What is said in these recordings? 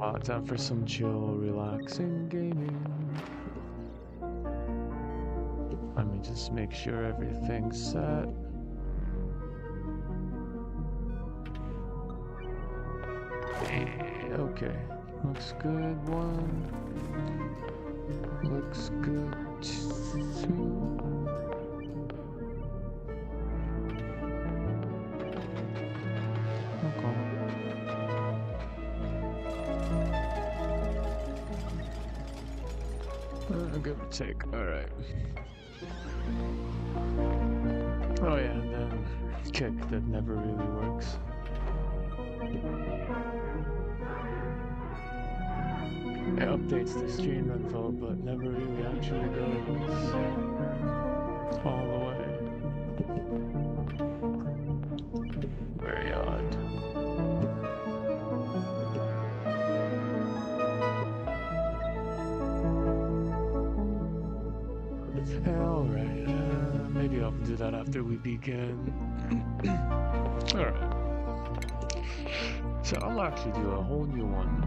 Time for some chill, relaxing gaming. Let me just make sure everything's set. Okay, looks good. One. Looks good. Two. Okay. Give or take. Alright. Oh yeah, and then kick that never really works. It updates the stream info, but never really actually goes all the way. Very odd. Alright, maybe I'll do that after we begin. Alright. So I'll actually do a whole new one.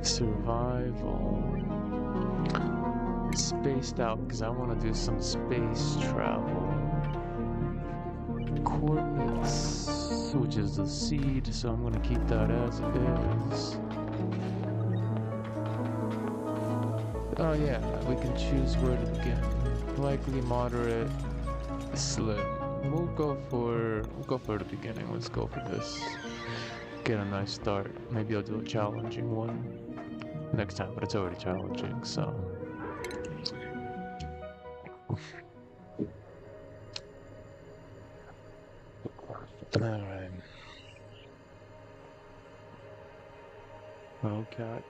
Survival. Spaced out because I want to do some space travel. Coordinates, which is the seed, so I'm going to keep that as it is. Oh yeah, we can choose where to begin. Likely, moderate, slim. We'll go for the beginning. Let's go for this. Get a nice start. Maybe I'll do a challenging one next time, but it's already challenging, so. Alright. Okay.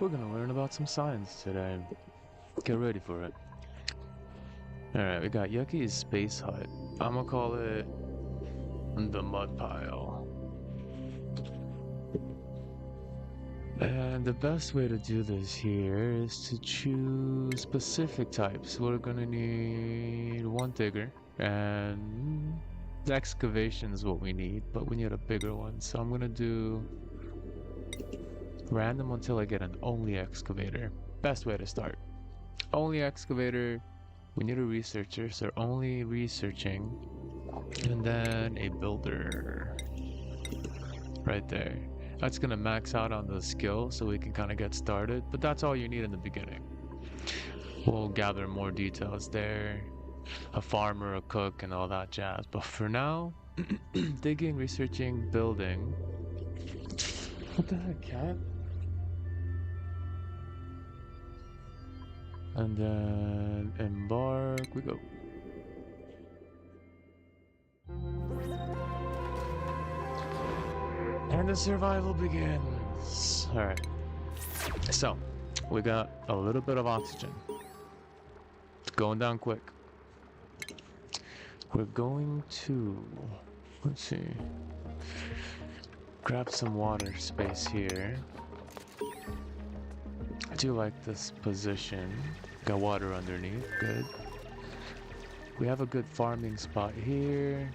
We're gonna learn about some science today. Get ready for it. Alright, we got Yucky's Space Hut. I'm gonna call it the Mud Pile. And the best way to do this here is to choose specific types. We're gonna need one digger, and the excavation is what we need, but we need a bigger one. So I'm gonna do random until I get an only excavator. Best way to start. Only excavator. We need a researcher, so only researching, and then a builder right there. That's gonna max out on the skill so we can kind of get started, but that's all you need in the beginning. We'll gather more details there, a farmer, a cook, and all that jazz, but for now, digging, researching, building. What the heck, cat? And then embark, we go. And the survival begins. Alright. So, we got a little bit of oxygen. It's going down quick. We're going to, let's see, grab some water space here. I do like this position. Got water underneath, good. We have a good farming spot here.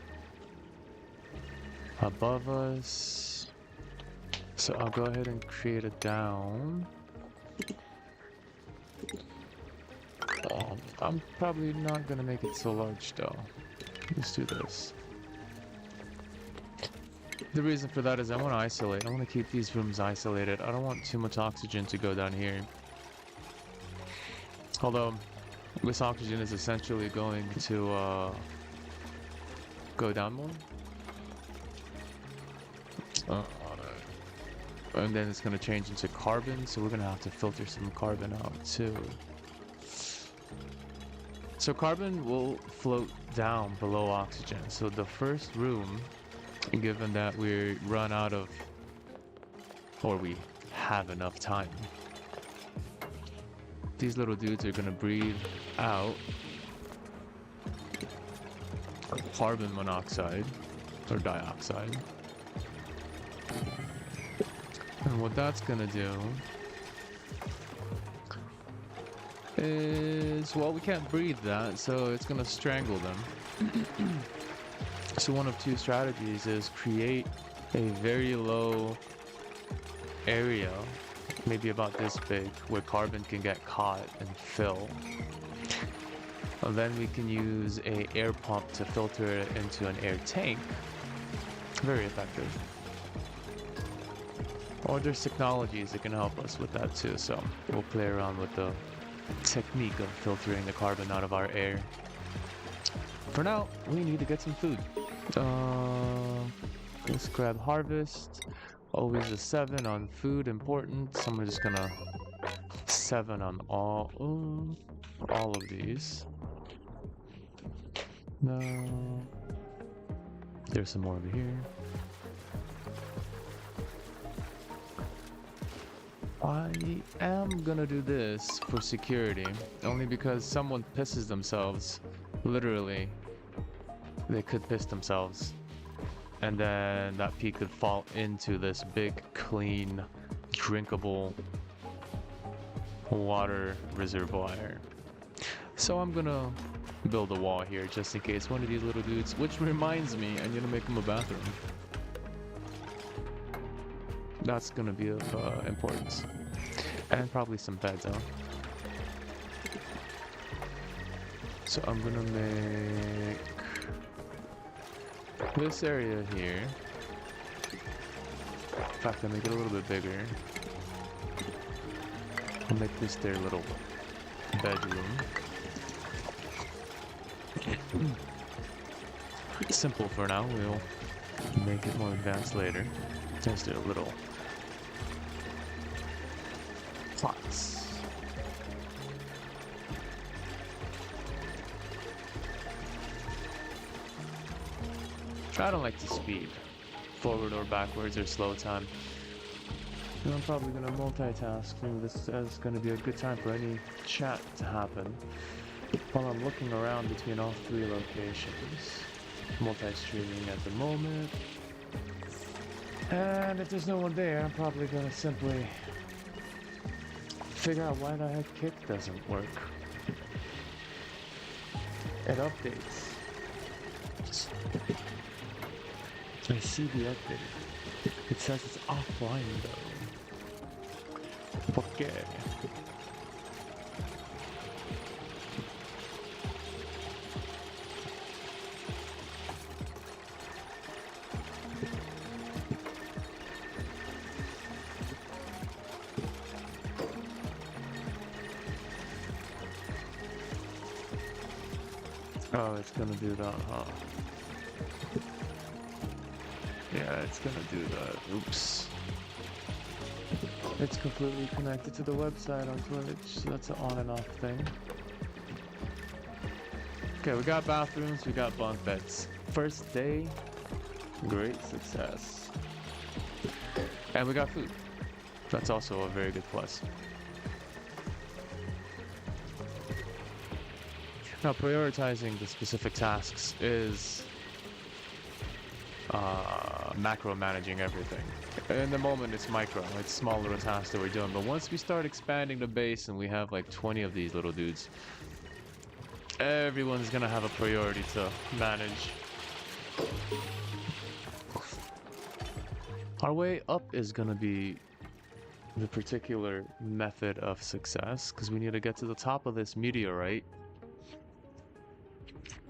Above us. So I'll go ahead and create a down. I'm probably not gonna make it so large though. Let's do this. The reason for that is I want to isolate. I want to keep these rooms isolated. I don't want too much oxygen to go down here. Although, this oxygen is essentially going to go down more. And then it's going to change into carbon, so we're going to have to filter some carbon out too. So carbon will float down below oxygen. So the first room, given that we run out of, or we have enough time, these little dudes are gonna breathe out carbon monoxide or dioxide. And what that's gonna do is, well, we can't breathe that, so it's gonna strangle them. So one of two strategies is create a very low area, maybe about this big, where carbon can get caught and fill. And then we can use a air pump to filter it into an air tank. Very effective. Or there's technologies that can help us with that too, so we'll play around with the technique of filtering the carbon out of our air. For now, we need to get some food. Let's grab harvest. Always a 7 on food, important. So I'm just gonna 7 on all of these. No. There's some more over here. I am gonna do this for security, only because someone pisses themselves. Literally, they could piss themselves, and then that pea could fall into this big, clean, drinkable water reservoir. So I'm gonna build a wall here just in case one of these little dudes, which reminds me, I'm gonna make them a bathroom. That's gonna be of importance. And probably some beds, huh? So I'm gonna make this area here. In fact, I'll make it a little bit bigger. I'll make this their little bedroom. Simple for now, we'll make it more advanced later. Just a little pots. I don't like to speed forward or backwards or slow time. And I'm probably gonna multitask, and this is gonna be a good time for any chat to happen while I'm looking around between all 3 locations. Multi-streaming at the moment. And if there's no one there, I'm probably gonna simply figure out why the heck kick doesn't work. It updates. I see the update. It says it's offline though. Okay. Oh, it's gonna do that, huh? Yeah, it's gonna do that. Oops. It's completely connected to the website on Twitch, so that's an on and off thing. Okay, we got bathrooms, we got bunk beds. First day, great success. And we got food. That's also a very good plus. Now, prioritizing the specific tasks is macro managing everything. In the moment, it's micro, it's small little tasks that we're doing. But once we start expanding the base and we have like 20 of these little dudes, everyone's gonna have a priority to manage. Our way up is gonna be the particular method of success, because we need to get to the top of this meteorite.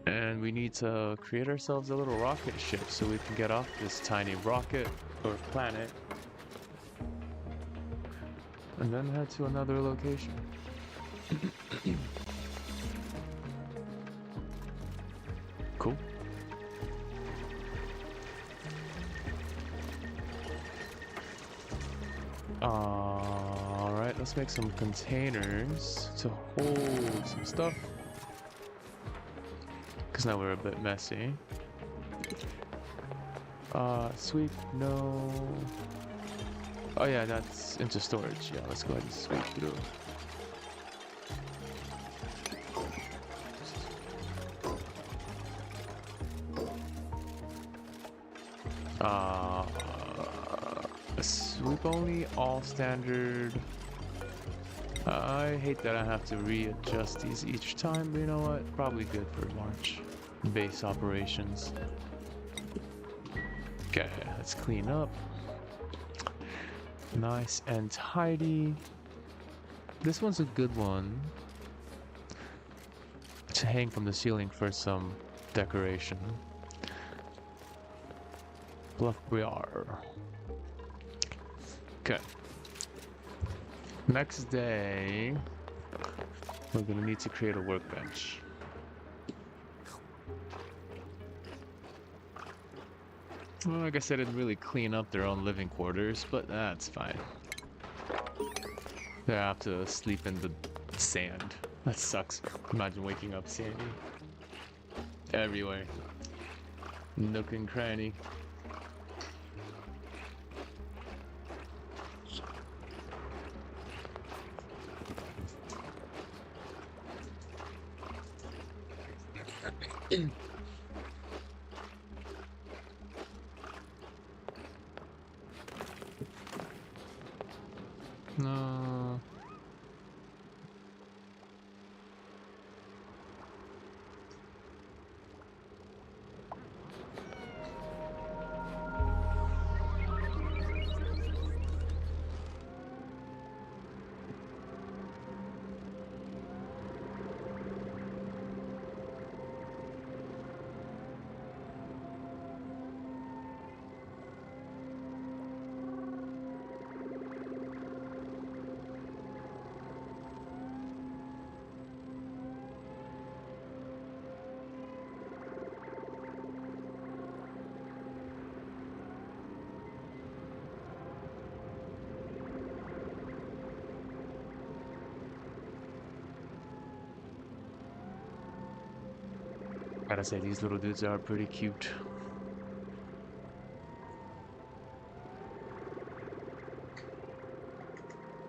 And we need to create ourselves a little rocket ship so we can get off this tiny rocket or planet and then head to another location. Cool. Alright, let's make some containers to hold some stuff. Because now we're a bit messy. Sweep, no. Oh yeah, that's into storage. Yeah, let's go ahead and sweep through. Sweep only, all standard. I hate that I have to readjust these each time, but you know what? Probably good for March. Base operations. Okay, let's clean up. Nice and tidy. This one's a good one to hang from the ceiling for some decoration. Bluff Briar. Okay. Next day, we're gonna need to create a workbench. Well, I guess I didn't really clean up their own living quarters, but that's fine. They have to sleep in the sand. That sucks. Imagine waking up sandy. Everywhere. Nook and cranny. No. Gotta say, these little dudes are pretty cute.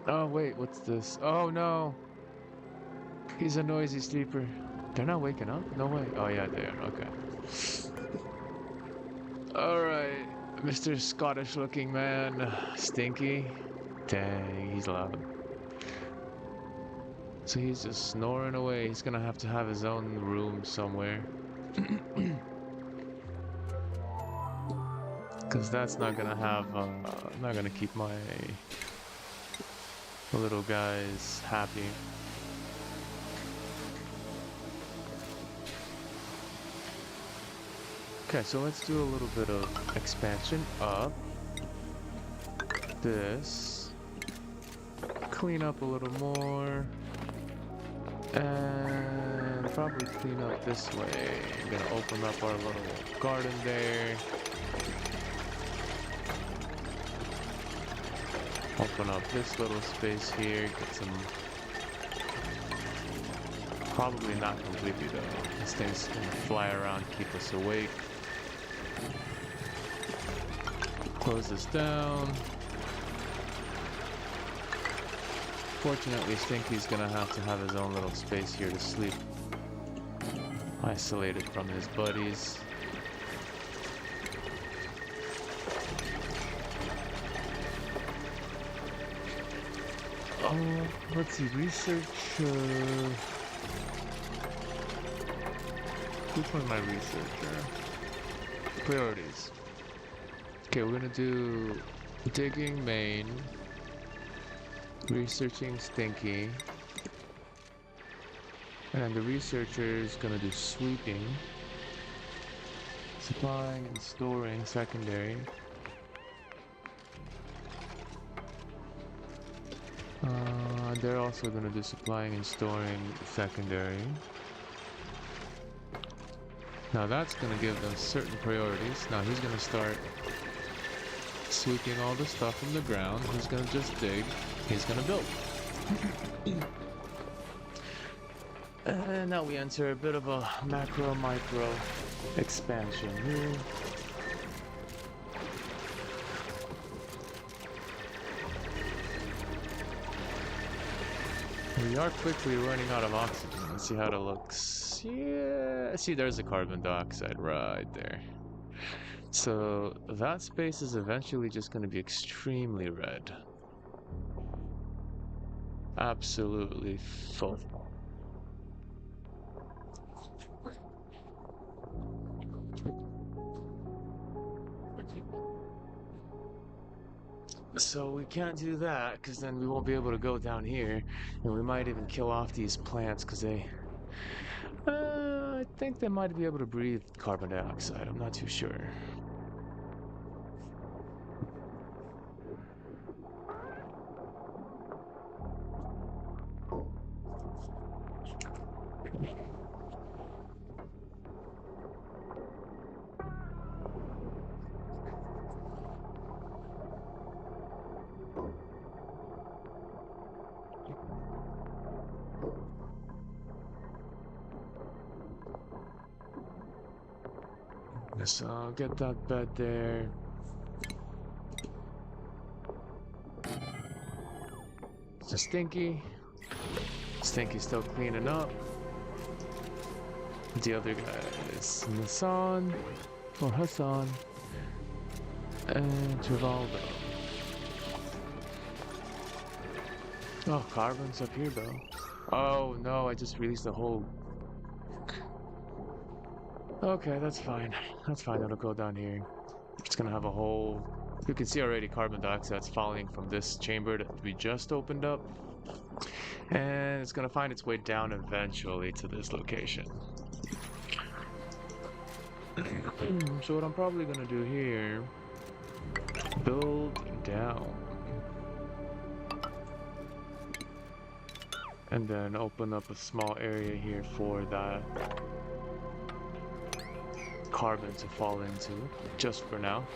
Oh, wait, what's this? Oh, no! He's a noisy sleeper. They're not waking up? No way. Oh, yeah, they are. Okay. Alright, Mr. Scottish looking man. Stinky. Dang, he's loud. So he's just snoring away. He's gonna have to have his own room somewhere. Because that's not gonna have, not gonna keep my little guys happy. Okay, so let's do a little bit of expansion up. This. Clean up a little more. And probably clean up this way. I'm gonna open up our little garden there. Open up this little space here, get some... Probably not completely though. These things can fly around, keep us awake. Close this down. Fortunately, Stinky's gonna have to have his own little space here to sleep. Isolated from his buddies. Oh, let's see, research, which one am I researcher? Priorities. Okay, we're gonna do digging main, researching Stinky, and the researcher is gonna do sweeping, supplying and storing secondary. They're also going to do supplying and storing secondary. Now that's going to give them certain priorities. Now he's going to start sweeping all the stuff from the ground. He's going to just dig. He's going to build. And now we enter a bit of a macro-micro expansion here. We are quickly running out of oxygen. Let's see how it looks. Yeah, see, there's a carbon dioxide right there. So that space is eventually just going to be extremely red. Absolutely full. So we can't do that because then we won't be able to go down here, and we might even kill off these plants because I think they might be able to breathe carbon dioxide. I'm not too sure. So get that bed there. So Stinky. Stinky's still cleaning up. The other guy is Hassan, or Hassan, and Trivaldo. Oh, Carbon's up here though. Oh no, I just released a whole... Okay, that's fine. That's fine, it'll go down here. It's gonna have a whole... You can see already carbon dioxide's falling from this chamber that we just opened up. And it's gonna find its way down eventually to this location. So what I'm probably gonna do here, build down. And then open up a small area here for that carbon to fall into, just for now,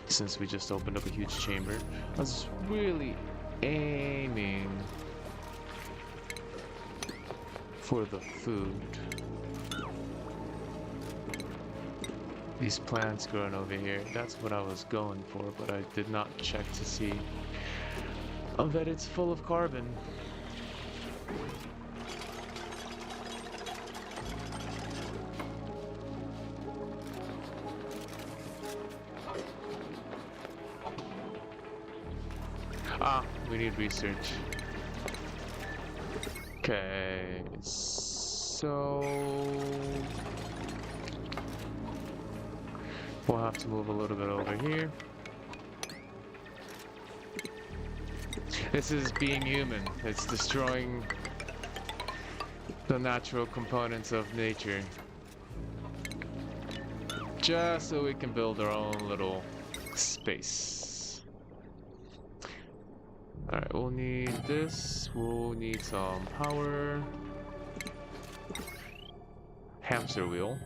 since we just opened up a huge chamber. I was really aiming for the food. These plants growing over here, that's what I was going for, but I did not check to see that it's full of carbon. We need research. Okay, so we'll have to move a little bit over here. This is being human. It's destroying the natural components of nature. Just so we can build our own little space. Alright, we'll need this. We'll need some power. Hamster wheel.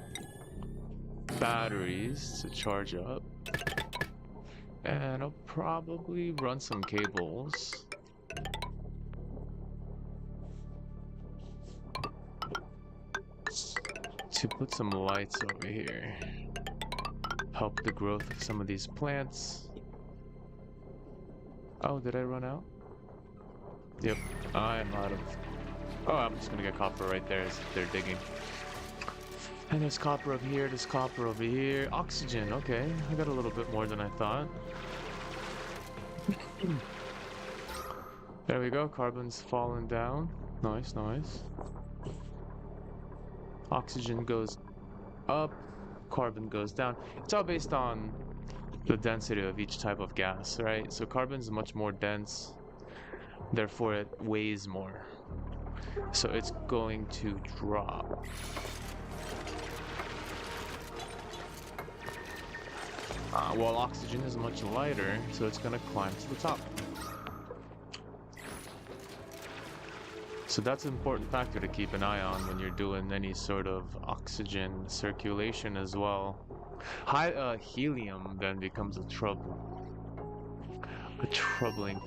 Batteries to charge up. And I'll probably run some cables. To put some lights over here. Help the growth of some of these plants. Oh, did I run out? Yep, I'm out of... Oh, I'm just gonna get copper right there as they're digging. And there's copper up here, there's copper over here. Oxygen, okay. I got a little bit more than I thought. There we go, carbon's falling down. Nice, nice. Oxygen goes up, carbon goes down. It's all based on the density of each type of gas, right? So carbon's much more dense, therefore it weighs more. So it's going to drop. While oxygen is much lighter, so it's going to climb to the top. So that's an important factor to keep an eye on when you're doing any sort of oxygen circulation as well. High helium then becomes a troubling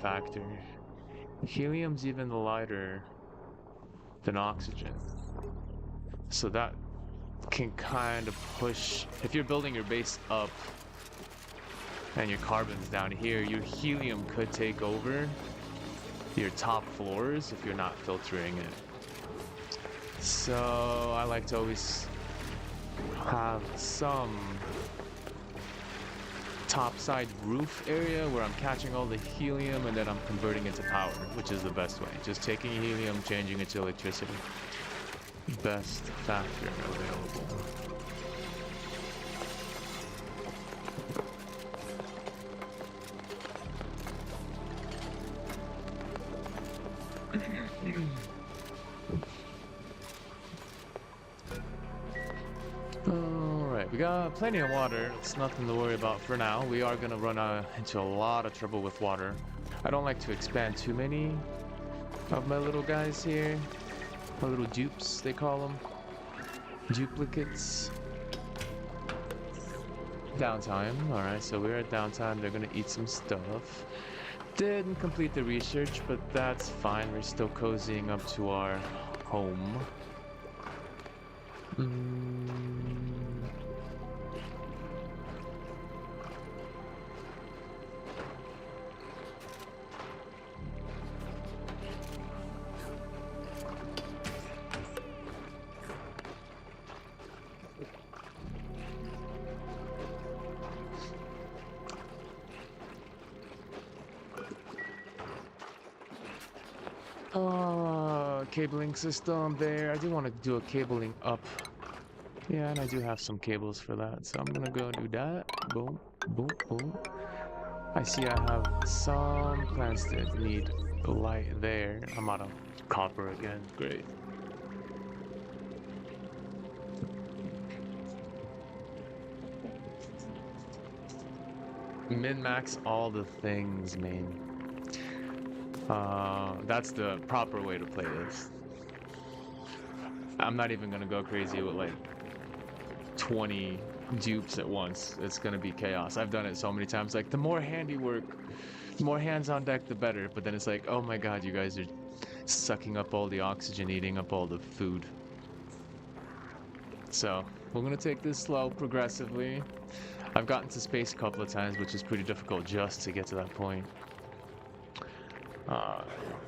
factor. Helium's even lighter than oxygen, so that can kind of push. If you're building your base up and your carbon's down here, your helium could take over your top floors if you're not filtering it. So I like to always have some topside roof area where I'm catching all the helium and then I'm converting it to power, which is the best way. Just taking helium, changing it to electricity. Best factor available. Alright, we got plenty of water. It's nothing to worry about for now. We are gonna run into a lot of trouble with water. I don't like to expand too many of my little guys here. My little dupes, they call them. Duplicates. Downtime. Alright, so we're at downtime. They're gonna eat some stuff. Didn't complete the research, but that's fine. We're still cozying up to our home. Cabling system there. I do want to do a cabling up. Yeah, and I do have some cables for that, so I'm gonna go do that. Boom, boom, boom. I see I have some plants that need light there. I'm out of copper again. Great. Min-max all the things, man. That's the proper way to play this. I'm not even gonna go crazy with like 20 dupes at once. It's gonna be chaos. I've done it so many times. Like the more handiwork, the more hands on deck, the better. But then it's like, oh my god, you guys are sucking up all the oxygen, eating up all the food. So we're gonna take this slow, progressively. I've gotten to space a couple of times, which is pretty difficult just to get to that point.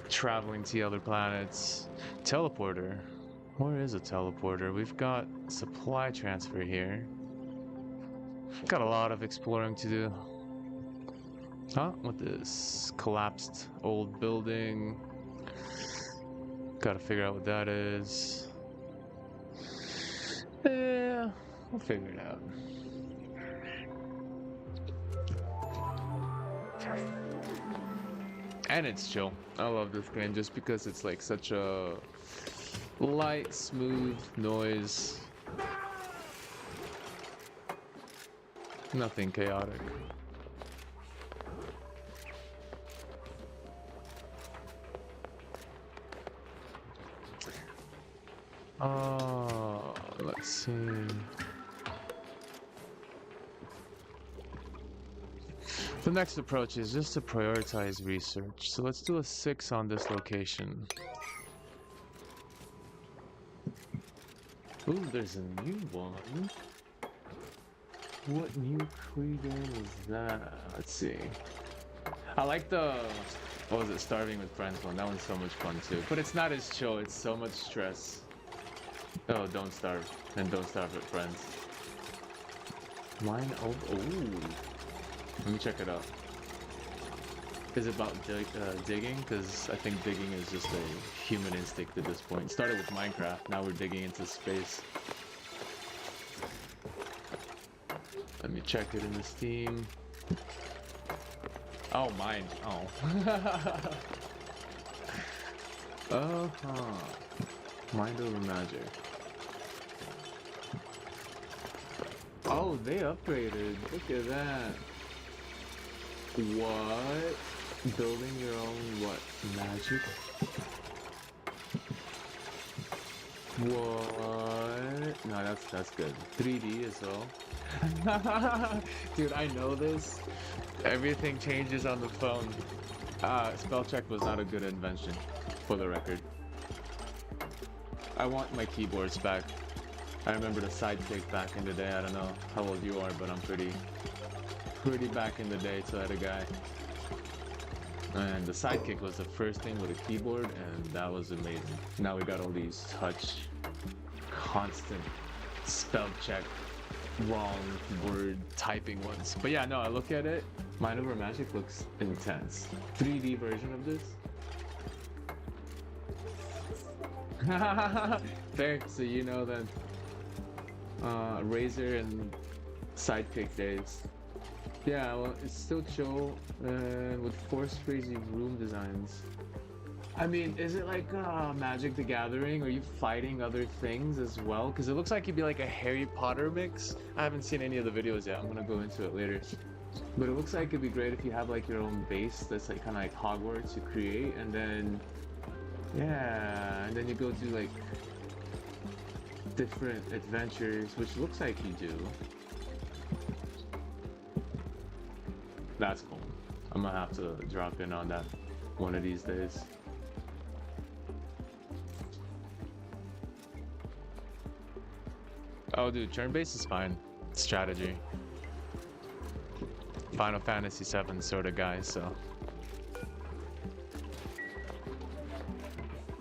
Traveling to other planets. Teleporter. Where is a teleporter? We've got supply transfer here. Got a lot of exploring to do. Huh? What this? Collapsed old building. Gotta figure out what that is. Yeah, we'll figure it out. And it's chill. I love this game just because it's like such a light, smooth noise. Nothing chaotic. Let's see. The next approach is just to prioritize research. So let's do a 6 on this location. Ooh, there's a new one. What new crater is that? Let's see. I like the, what was it, Starving with Friends one. That one's so much fun too. But it's not as chill, it's so much stress. Oh, don't starve. And don't starve with friends. Mine, oh, ooh. Let me check it out. Is it about digging? Because I think digging is just a human instinct at this point. It started with Minecraft, now we're digging into space. Let me check it in the Steam. Oh, mine. Oh. Mind over magic. Oh, they upgraded. Look at that. What? Building your own what? Magic? What? No, that's good. 3D as well. Dude, I know this. Everything changes on the phone. Spell check was not a good invention, for the record. I want my keyboards back. I remember the sidekick back in the day. I don't know how old you are, but I'm pretty back in the day, so I had a guy. And the sidekick was the first thing with a keyboard, and that was amazing. Now we got all these touch, constant spell check wrong word typing once. But yeah, no, I look at it. Mind Over Magic looks intense. 3D version of this. Fair, so you know then. Razor and Sidekick days. Yeah, well, it's still chill with force crazy room designs. I mean, is it like Magic the Gathering? Are you fighting other things as well? Because it looks like it'd be like a Harry Potter mix. I haven't seen any of the videos yet. I'm gonna go into it later. But it looks like it'd be great if you have like your own base that's like kind of like Hogwarts you create, and then yeah, and then you go do like different adventures, which looks like you do. That's cool. I'm gonna have to drop in on that one of these days. Oh, dude, turn-based is fine. Strategy. Final Fantasy VII sort of guy, so.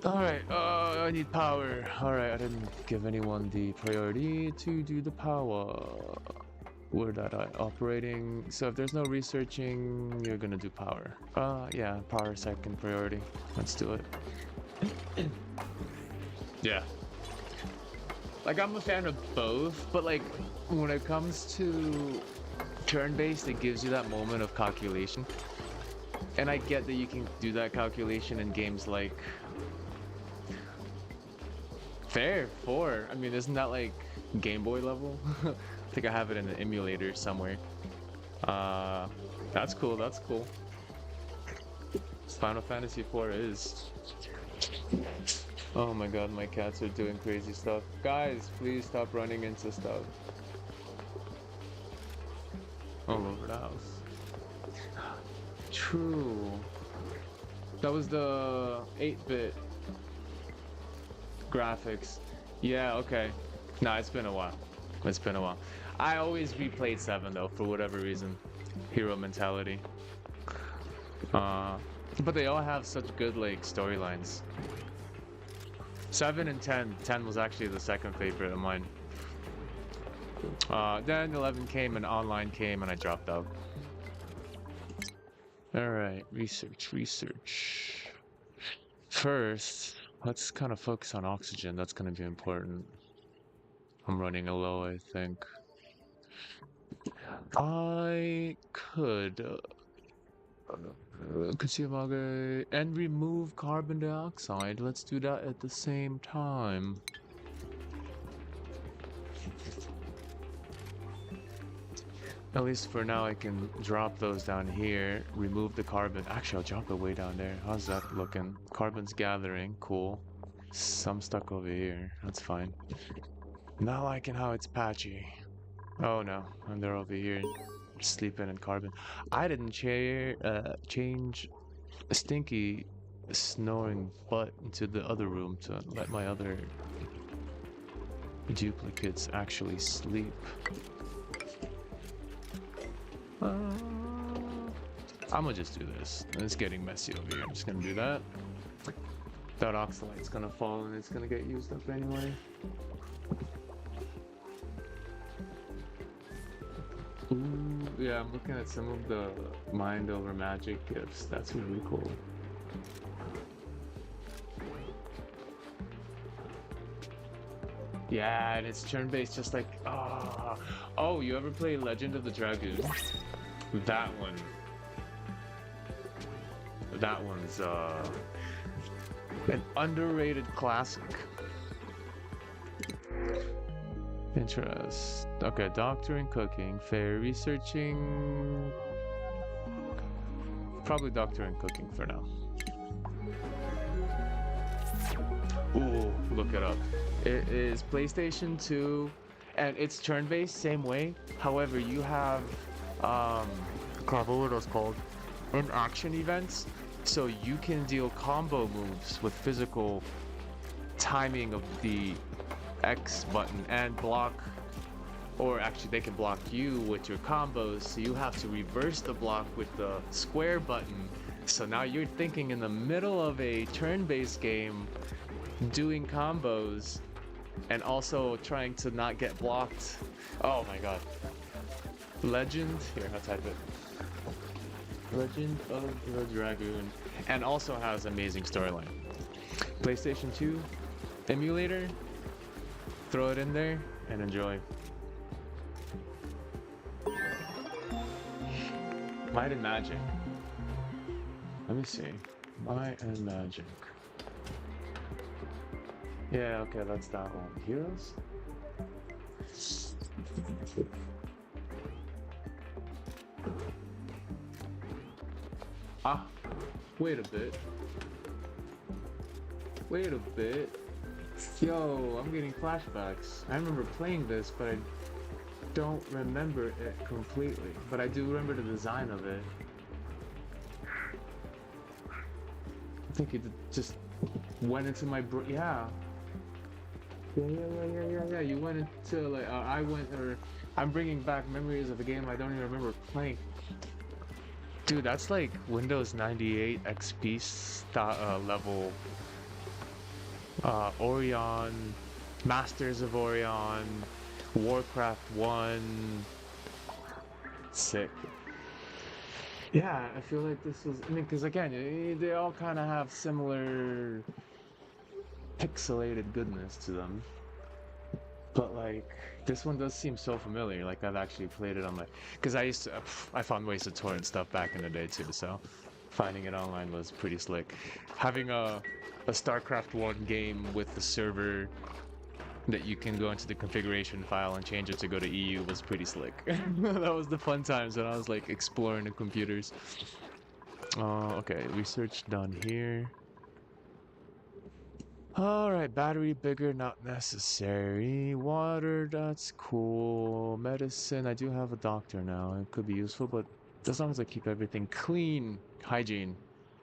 Alright, I need power. Alright, I didn't give anyone the priority to do the power. Where that I operating? So if there's no researching, you're gonna do power. Yeah, power second priority. Let's do it. Yeah. Like, I'm a fan of both, but like, when it comes to turn-based, it gives you that moment of calculation. And I get that you can do that calculation in games like Fair 4. I mean, isn't that like Game Boy level? I think I have it in an emulator somewhere. That's cool, that's cool. Final Fantasy 4 is. Oh my god, my cats are doing crazy stuff. Guys, please stop running into stuff. All over the house. True. That was the 8-bit graphics. Yeah, okay. Nah, it's been a while. It's been a while. I always replayed 7 though, for whatever reason. Hero mentality. But they all have such good like storylines. 7 and 10. 10 was actually the second favorite of mine. Then 11 came and online came and I dropped out. Alright, research. First, let's kind of focus on oxygen. That's going to be important. I'm running low, I think. I could see and remove carbon dioxide. Let's do that at the same time. At least for now, I can drop those down here, remove the carbon. Actually, I'll drop it way down there. How's that looking? Carbon's gathering, cool. Some stuck over here, that's fine. Not liking how it's patchy. Oh no, and they're over here, sleeping in carbon. I didn't change Stinky snoring butt into the other room to let my other duplicates actually sleep. I'm gonna just do this. It's getting messy over here. I'm just gonna do that. That oxalite's gonna fall and it's gonna get used up anyway. Ooh, yeah, I'm looking at some of the Mind Over Magic gifts. That's really cool. Yeah, and it's turn-based just like, oh, you ever play Legend of the Dragoon? That one. That one's an underrated classic. Interest. Okay, doctoring, cooking, fair, researching. Probably doctoring, cooking for now. Ooh, look it up. It is PlayStation 2, and it's turn-based, same way. However, you have, what are those called? In-action events. So you can deal combo moves with physical timing of the X button and block, or actually they can block you with your combos, so you have to reverse the block with the square button. So now you're thinking in the middle of a turn-based game, doing combos, and also trying to not get blocked. Oh my god. Legend, here, I'll type it. Legend of the Dragoon, and also has amazing storyline. PlayStation 2 emulator, throw it in there and enjoy. Might and Magic. Let me see. Might and Magic. Yeah, okay, that's that one. Heroes? Ah, wait a bit. Wait a bit. Yo, I'm getting flashbacks. I remember playing this, but I don't remember it completely. But I do remember the design of it. I think it just went into my yeah. Yeah. You went into like I'm bringing back memories of a game I don't even remember playing. Dude, that's like Windows 98 XP level. Orion, Masters of Orion, Warcraft 1. Sick. Yeah, I feel like this was, I mean, because again, they all kind of have similar pixelated goodness to them. But like, this one does seem so familiar, like I've actually played it on my, because I found ways to torrent stuff back in the day too, so finding it online was pretty slick. Having a StarCraft 1 game with the server that you can go into the configuration file and change it to go to EU was pretty slick. That was the fun times when I was like exploring the computers. Okay, research done here. Alright, battery bigger, not necessary. Water, that's cool. Medicine, I do have a doctor now. It could be useful, but as long as I keep everything clean. Hygiene.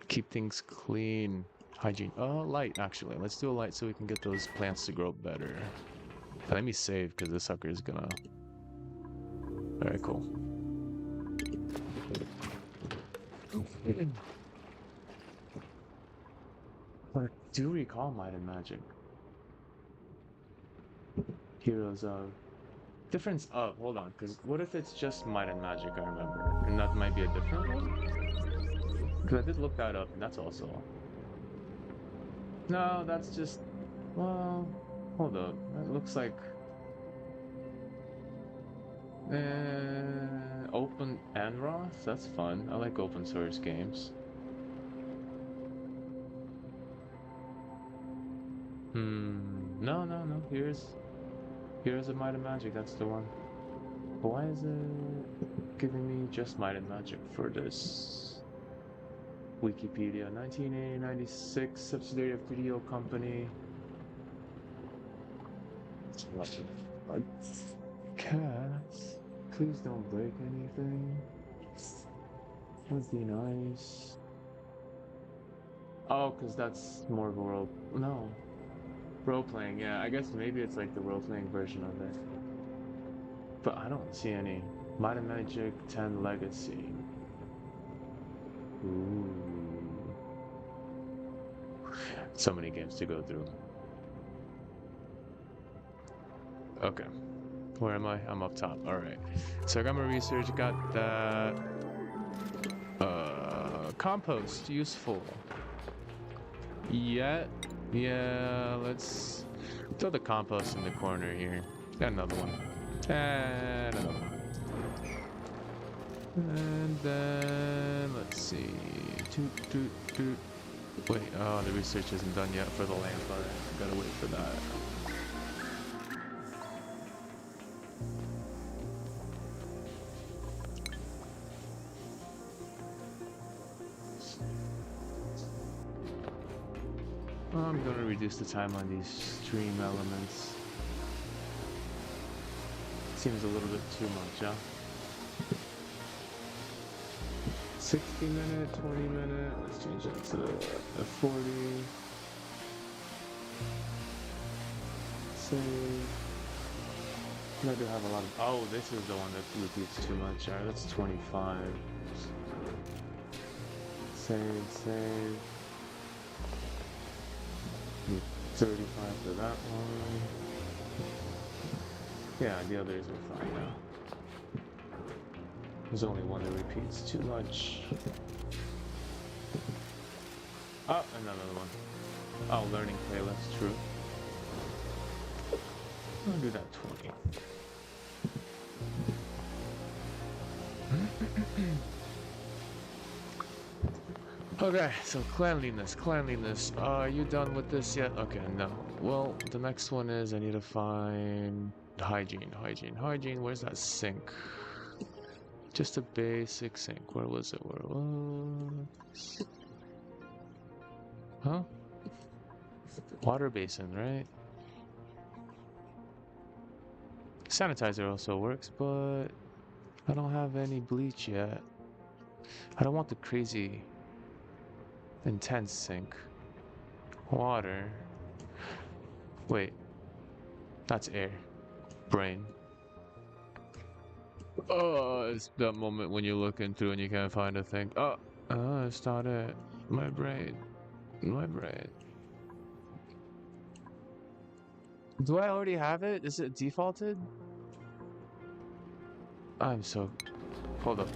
Keep things clean. Hygiene. Light, actually. Let's do a light so we can get those plants to grow better. Let me save, because this sucker is gonna... Alright, cool. But I do recall Might and Magic. Heroes of... Difference of, hold on, because what if it's just Might and Magic I remember? And that might be a different one? Because I did look that up, and that's also... No, that's just... Well... Hold up, that looks like... Open Enroth? That's fun. I like open source games. No. Here's a Might and Magic, that's the one. But why is it giving me just Might and Magic for this? Wikipedia, 1996, subsidiary of Video Company. Cats, please don't break anything. Would be nice. Oh, because that's more of a role-playing, yeah. I guess maybe it's like the role-playing version of it. But I don't see any. Might and Magic 10 Legacy. Ooh. So many games to go through. Okay. Where am I? I'm up top. Alright. So I got my research, got that. Compost, useful. Yeah, let's throw the compost in the corner here. Got another one. And another one. And then, let's see. Wait, oh, the research isn't done yet for the lamp. Alright, gotta wait for that. I'm gonna reduce the time on these stream elements. Seems a little bit too much, huh? 60 minute, 20 minute, let's change that to a 40. Save. I do have a lot of, oh, this is the one that repeats too much. Alright, that's 25. Save. 35 for that one. Yeah, the others are fine now. There's only one that repeats too much. Oh, another one. Oh, learning playlist, true. I'll do that 20. Okay, so cleanliness. Are you done with this yet? Okay, no. Well, the next one is I need to find hygiene. Where's that sink? Just a basic sink. Where was it? Where it was? Huh? Water basin, right? Sanitizer also works, but I don't have any bleach yet. I don't want the crazy intense sink. Water. Wait, that's air. Brain. Oh, it's that moment when you're looking through and you can't find a thing. Oh, it's not it. My brain. Do I already have it? Is it defaulted? I'm so... Hold up.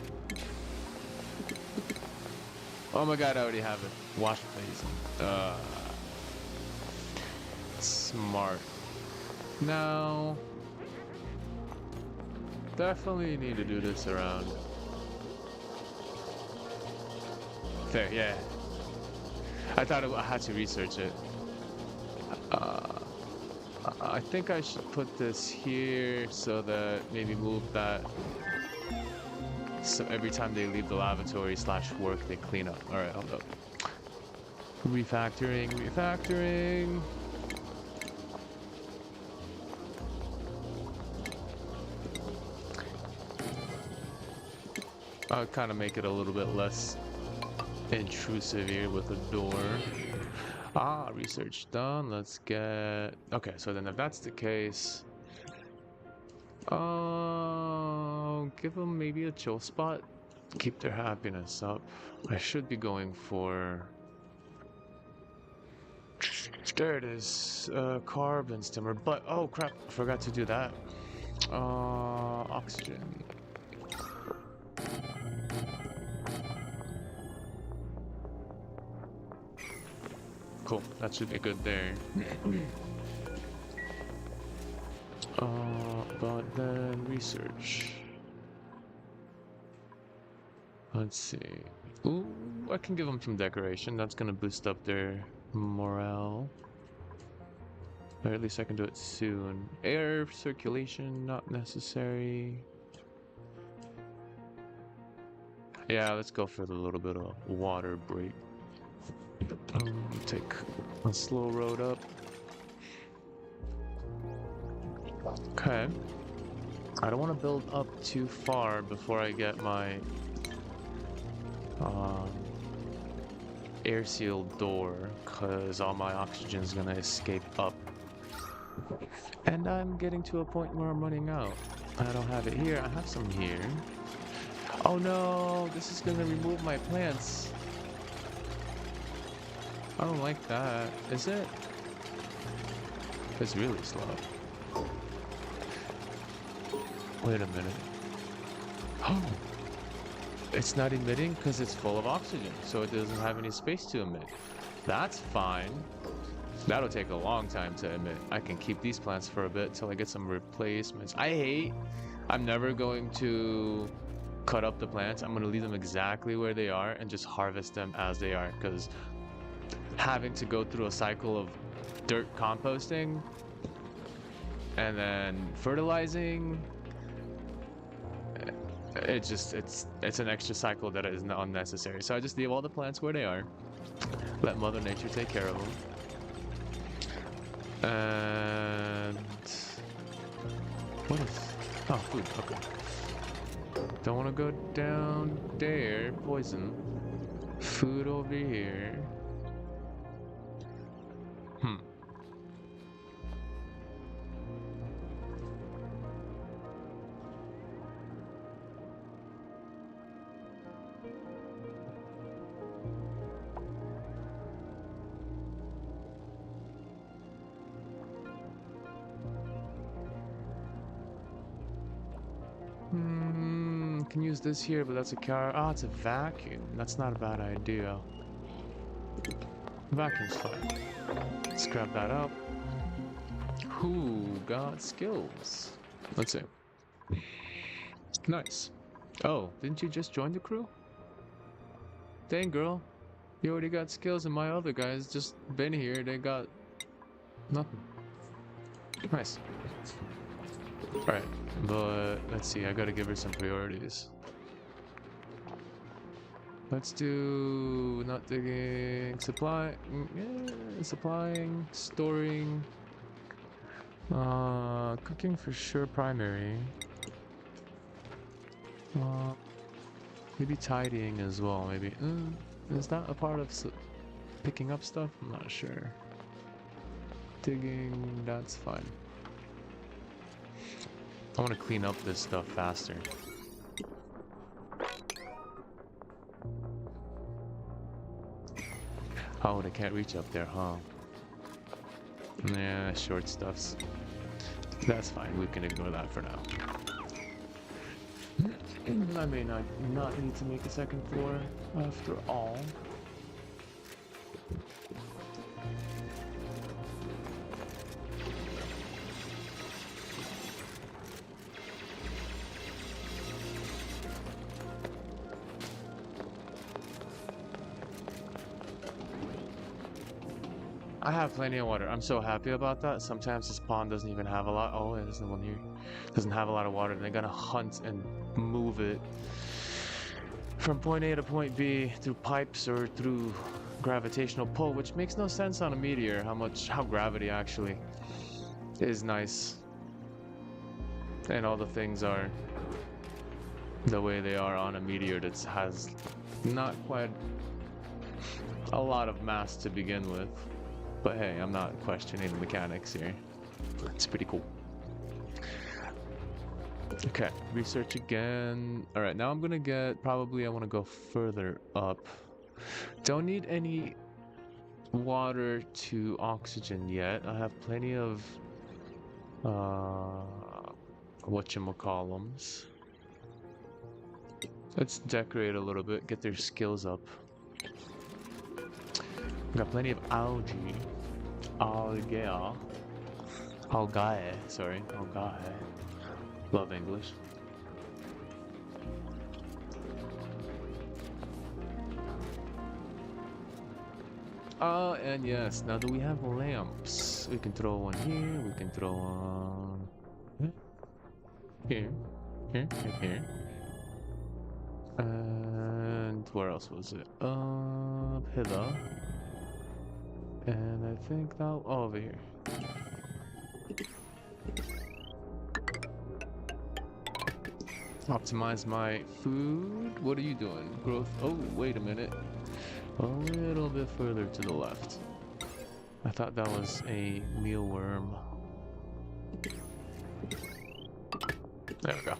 Oh my god, I already have it. Wash please. Smart. Now... Definitely need to do this around. There, yeah. I thought I had to research it. I think I should put this here so that maybe move that. So every time they leave the lavatory / work, they clean up. Alright, hold up. Refactoring. I'll kind of make it a little bit less intrusive here with a door. Research done. Let's get... Okay, so then if that's the case... give them maybe a chill spot. Keep their happiness up. I should be going for... There it is. Carbon stimmer. But, oh crap, I forgot to do that. Oxygen. Cool, that should be good there. But then research. Let's see. Ooh, I can give them some decoration. That's gonna boost up their morale. Or at least I can do it soon. Air circulation, not necessary. Yeah, let's go for the little bit of water break. Take a slow road up. Okay. I don't want to build up too far before I get my air sealed door, because all my oxygen is gonna escape up. And I'm getting to a point where I'm running out. I don't have it here. I have some here. Oh no, this is gonna remove my plants. I don't like that. Is it? It's really slow. Wait a minute. Oh! It's not emitting because it's full of oxygen, so it doesn't have any space to emit. That's fine. That'll take a long time to emit. I can keep these plants for a bit till I get some replacements. I'm never going to cut up the plants. I'm going to leave them exactly where they are and just harvest them as they are, because having to go through a cycle of dirt composting and then fertilizing, it's an extra cycle that is not unnecessary. So I just leave all the plants where they are, let Mother Nature take care of them. And what is... Oh, food. Okay. Don't want to go down there. Poison. Food over here. can use this here, but that's a car. Oh, it's a vacuum. That's not a bad idea. Vacuum's fine. Let's grab that up. Who got skills? Let's see. Nice. Oh, didn't you just join the crew? Dang, girl. You already got skills, and my other guys just been here. They got nothing. Nice. Alright, but let's see. I gotta give her some priorities. Let's do not digging, supplying, storing, cooking for sure primary. Maybe tidying as well. Maybe is that a part of picking up stuff? I'm not sure. Digging, that's fine. I want to clean up this stuff faster. Oh, they can't reach up there, huh? Yeah, short stuffs. That's fine, we can ignore that for now. I may not need to make a second floor after all. I have plenty of water. I'm so happy about that. Sometimes this pond doesn't even have a lot. Oh, there's no one here. Doesn't have a lot of water. And they gotta hunt and move it from point A to point B through pipes or through gravitational pull, which makes no sense on a meteor. How gravity actually is nice, and all the things are the way they are on a meteor that has not quite a lot of mass to begin with. But hey, I'm not questioning the mechanics here. It's pretty cool. Okay, research again. Alright, now I'm gonna get, probably I want to go further up. Don't need any water to oxygen yet. I have plenty of, whatchamacallums. Let's decorate a little bit, get their skills up. Got plenty of algae. Algae. Sorry. Algae. Love English. And yes, now that we have lamps, we can throw one here, we can throw one here. And where else was it? Hither. And I think now over here. Optimize my food. What are you doing? Growth. Oh, wait a minute. A little bit further to the left. I thought that was a mealworm. There we go.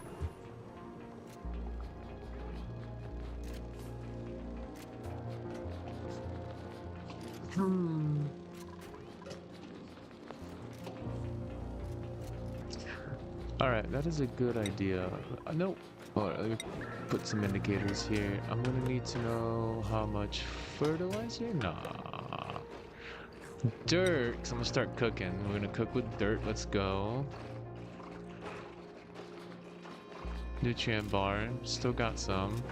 Alright, that is a good idea. No. Alright, let me put some indicators here. I'm gonna need to know how much fertilizer? Nah. Dirt. So I'm gonna start cooking. We're gonna cook with dirt. Let's go. Nutrient bar. Still got some.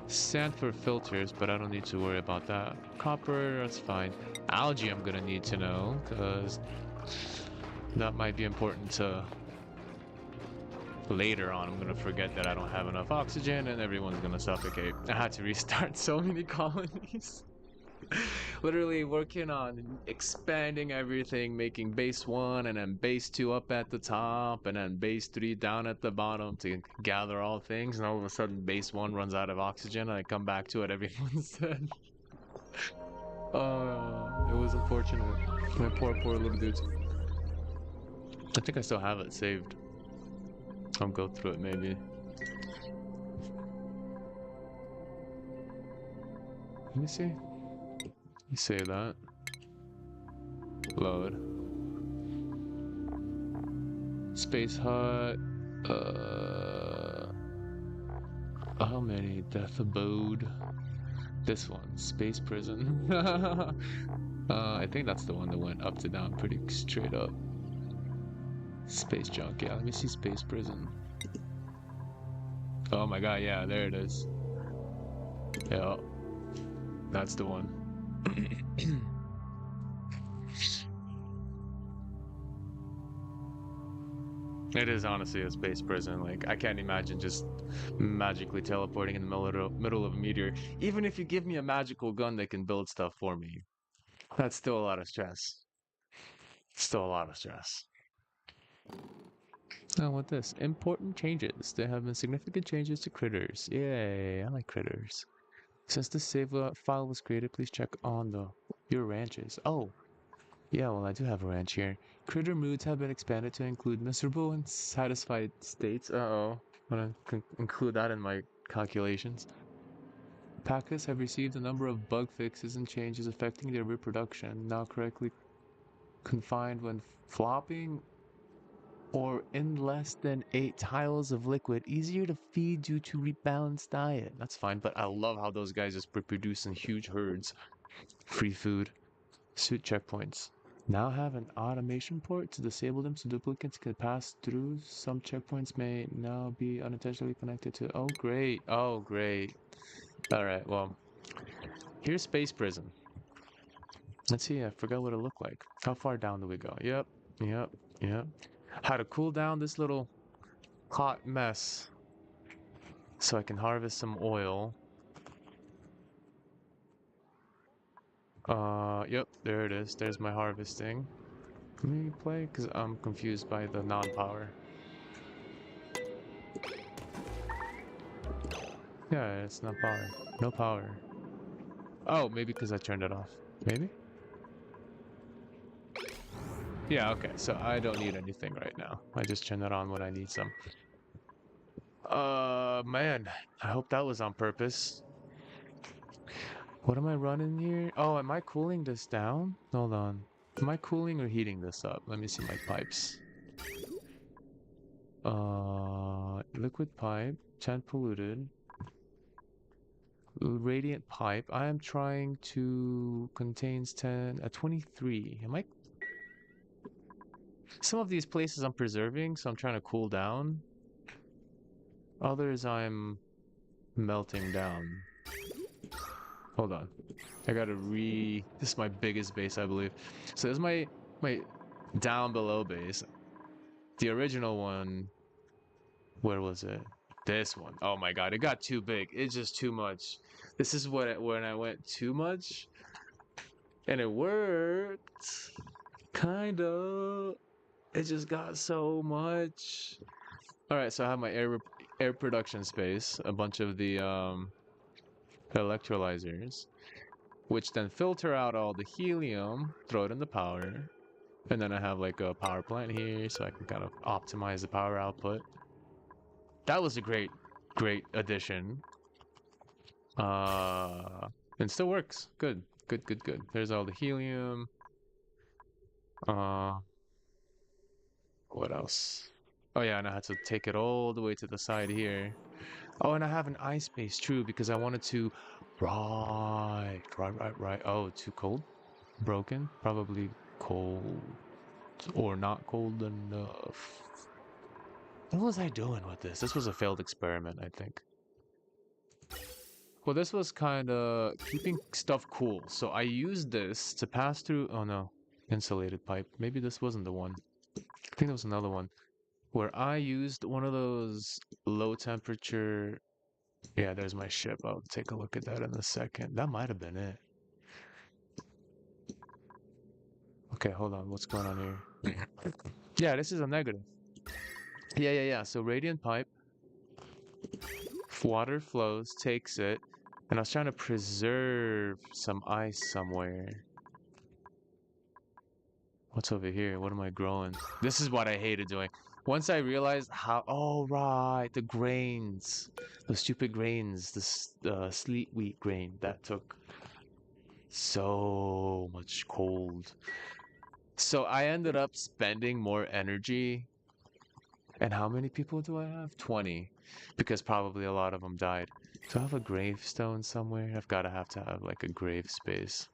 Sand for filters, but I don't need to worry about that. Copper, that's fine. Algae I'm gonna need to know, because that might be important to later on. I'm gonna forget that I don't have enough oxygen and everyone's gonna suffocate. I had to restart so many colonies. Literally working on expanding everything, making base 1 and then base 2 up at the top and then base 3 down at the bottom to gather all things, and all of a sudden base 1 runs out of oxygen and I come back to it, everyone said. It was unfortunate. My poor little dudes. I think I still have it saved. I'll go through it maybe. Let me see. You say that. Load. Space hut. How many? Death Abode. This one, Space Prison. I think that's the one that went up to down pretty straight up. Space Junk. Yeah, let me see Space Prison. Oh my god, yeah, there it is. Yeah, that's the one. It is honestly a space prison. Like, I can't imagine just magically teleporting in the middle of a meteor. Even if you give me a magical gun that can build stuff for me, that's still a lot of stress. Still a lot of stress. Now, what this? Important changes. There have been significant changes to critters. Yay, I like critters. Since the save file was created, please check on your ranches. Oh, yeah, well, I do have a ranch here. Critter moods have been expanded to include miserable and satisfied states. Uh-oh. I'm gonna include that in my calculations. Packas have received a number of bug fixes and changes affecting their reproduction, now correctly confined when flopping or in less than 8 tiles of liquid, easier to feed due to rebalanced diet. That's fine, but I love how those guys just reproduce in huge herds. Free food. Suit checkpoints. Now have an automation port to disable them so duplicates can pass through. Some checkpoints may now be unintentionally connected to. Oh, great. Oh, great. All right, well, here's Space Prison. Let's see, I forgot what it looked like. How far down do we go? Yep, yep, yep. How to cool down this little hot mess so I can harvest some oil. Yep, there it is. There's my harvesting. Let me play because I'm confused by the non-power. Yeah, it's not power. No power. Oh, maybe because I turned it off. Maybe? Yeah, okay. So I don't need anything right now. I just turn it on when I need some. Man. I hope that was on purpose. What am I running here? Oh, am I cooling this down? Hold on. Am I cooling or heating this up? Let me see my pipes. Liquid pipe, 10 polluted. Radiant pipe. I am trying to contains 10, 23. Am I? Some of these places I'm preserving, so I'm trying to cool down. Others I'm melting down. Hold on. I gotta this is my biggest base, I believe. So this is my down below base. The original one, where was it? This one. Oh my god, it got too big. It's just too much. This is when I went too much. And it worked. Kind of. It just got so much. All right, so I have my air production space, a bunch of the electrolyzers, which then filter out all the helium, throw it in the power, and then I have like a power plant here, so I can kind of optimize the power output. That was a great addition. Uh, and still works. Good, good, good, good. There's all the helium. Uh, what else? Oh yeah, and I had to take it all the way to the side here. Oh, and I have an ice base, true, because I wanted to. Right. Oh, too cold? Broken? Probably cold. Or not cold enough. What was I doing with this? This was a failed experiment, I think. Well, this was kind of keeping stuff cool. So I used this to pass through. Oh no, insulated pipe. Maybe this wasn't the one. I think there was another one where I used one of those low temperature. Yeah, there's my ship. I'll take a look at that in a second. That might have been it. Okay, hold on. What's going on here? Yeah, this is a negative. Yeah. So radiant pipe, water flows, takes it, and I was trying to preserve some ice somewhere. What's over here? What am I growing? This is what I hated doing. Once I realized how, oh right, the grains, the stupid grains, this sleet wheat grain that took so much cold. So I ended up spending more energy And how many people do I have? 20. Because probably a lot of them died. Do I have a gravestone somewhere? I've got to have like a grave space.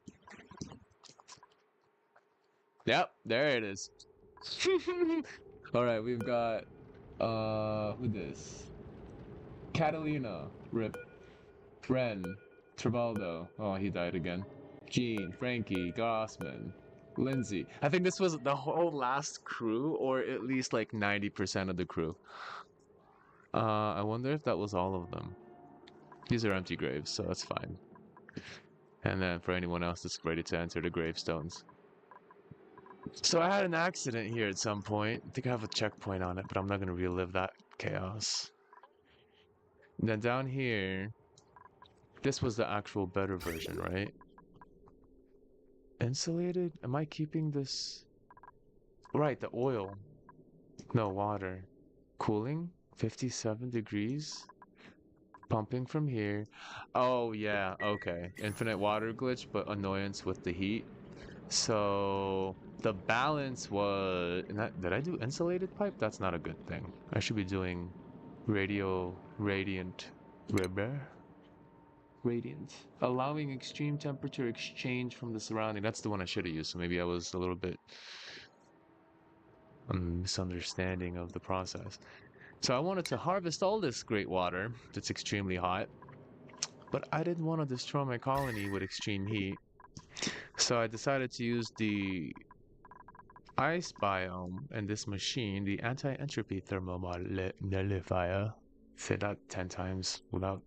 Yep, there it is. All right, we've got who this? Catalina, rip. Ren, Travaldo. Oh, he died again. Gene, Frankie, Gossman, Lindsay. I think this was the whole last crew, or at least like 90% of the crew. I wonder if that was all of them. These are empty graves, so that's fine. And then for anyone else that's ready to enter the gravestones. So I had an accident here at some point. I think I have a checkpoint on it, but I'm not going to relive that chaos. And then down here, this was the actual better version, right? Insulated? Am I keeping this? Right, the oil. No, water. Cooling? 57 degrees? Pumping from here. Oh, yeah, okay. Infinite water glitch, but annoyance with the heat. So the balance was. Did I do insulated pipe? That's not a good thing. I should be doing radiant rubber. Radiant. Allowing extreme temperature exchange from the surrounding. That's the one I should have used. So maybe I was a little bit misunderstanding of the process. So I wanted to harvest all this great water that's extremely hot, but I didn't want to destroy my colony with extreme heat. So I decided to use the ice biome and this machine, the anti-entropy thermal nullifier. Say that 10 times without.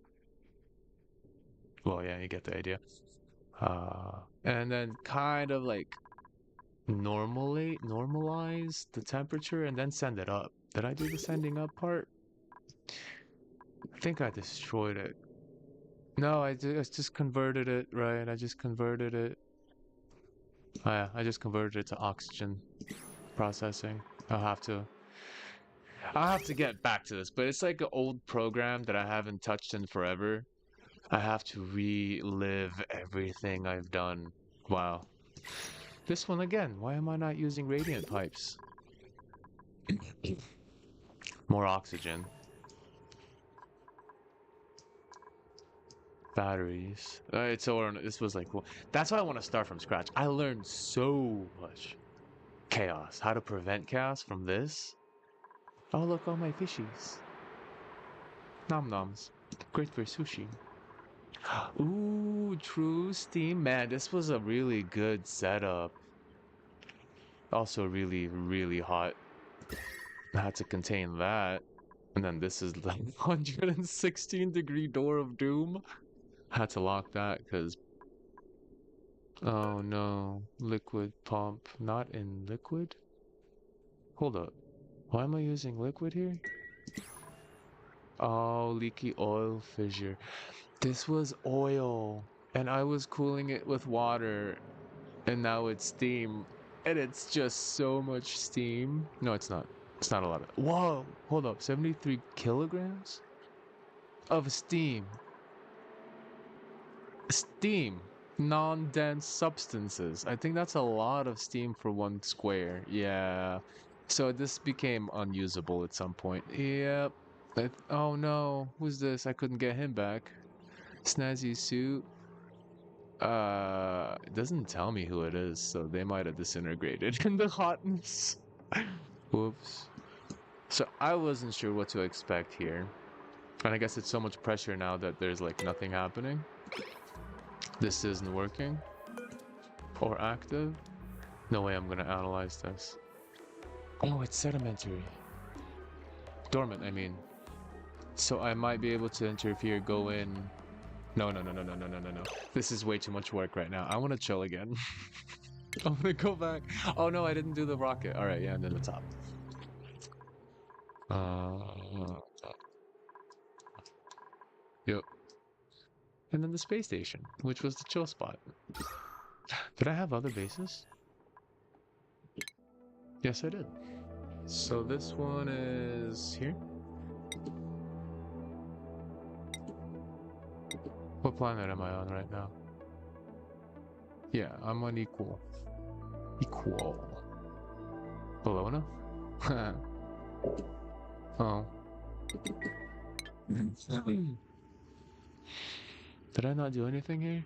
Well, yeah, you get the idea. And then kind of like normalize the temperature and then send it up. Did I do the sending up part? I think I destroyed it. No, I just converted it, right? I just converted it. Oh, yeah, I just converted it to oxygen processing. I'll have to get back to this, but it's like an old program that I haven't touched in forever. I have to relive everything I've done. Wow. This one again. Why am I not using radiant pipes? More oxygen. Batteries. This was like, well, that's why I want to start from scratch. I learned so much chaos. How to prevent chaos from this. Oh, look, all my fishies. Nom noms. Great for sushi. Ooh, true steam. Man, this was a really good setup. Also really, really hot. I had to contain that. And then this is the 116-degree door of doom. I had to lock that because... Oh no. Liquid pump. Not in liquid? Hold up. Why am I using liquid here? Oh, leaky oil fissure. This was oil. And I was cooling it with water. And now it's steam. And it's just so much steam. No, it's not. It's not a lot of... Whoa! Hold up. 73 kilograms? Of steam. Steam. Non-dense substances. I think that's a lot of steam for one square. Yeah. So this became unusable at some point. Yep. Oh no. Who's this? I couldn't get him back. Snazzy suit. It doesn't tell me who it is, so they might have disintegrated in the hotness. Whoops. So I wasn't sure what to expect here. And I guess it's so much pressure now that there's like nothing happening. This isn't working. Or active. No way I'm gonna analyze this. Oh, it's sedimentary. Dormant, I mean. So I might be able to interfere, go in. No. This is way too much work right now. I want to chill again. I'm gonna go back. Oh no, I didn't do the rocket. All right, yeah, and then the top. Yep. And then the space station, which was the chill spot. Did I have other bases? Yes, I did. So this one is here. What planet am I on right now? Yeah, I'm on equal. Equal. Bologna? Did I not do anything here?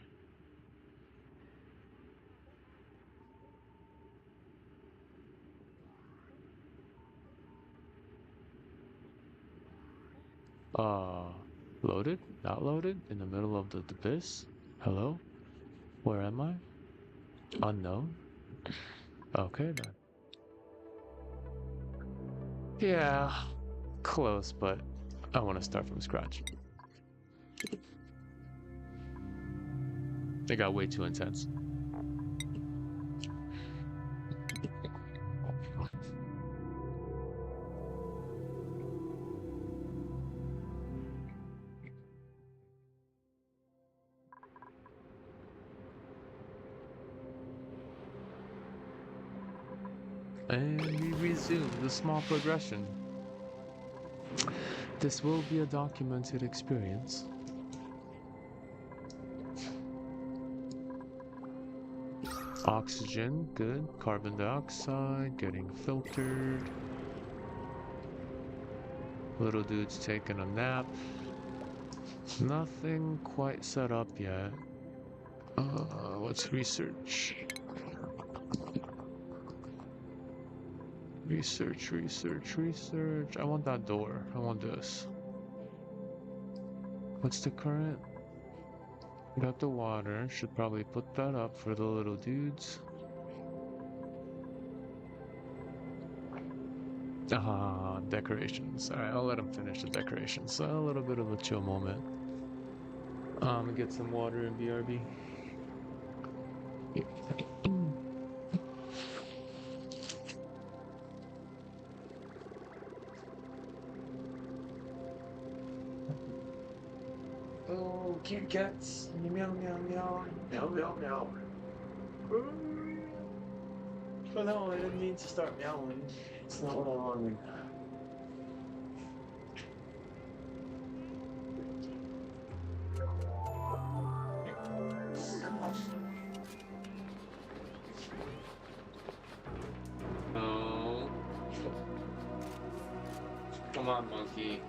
Uh, Loaded? Not loaded? In the middle of the abyss? Hello? Where am I? Unknown? Okay then. Yeah, close, but I want to start from scratch. It got way too intense. And we resume the small progression. This will be a documented experience. Oxygen, good. Carbon dioxide, getting filtered. Little dude's taking a nap. Nothing quite set up yet. Let's research. Research. I want that door. I want this. What's the current? Got the water. Should probably put that up for the little dudes. Decorations. Alright, I'll let him finish the decorations. A little bit of a chill moment. Get some water in BRB. Oh, cute cats. Meow, meow, meow. Meow, meow, meow. Oh no, I didn't mean to start meowing. It's not what I wanted. Oh. Come on, monkey.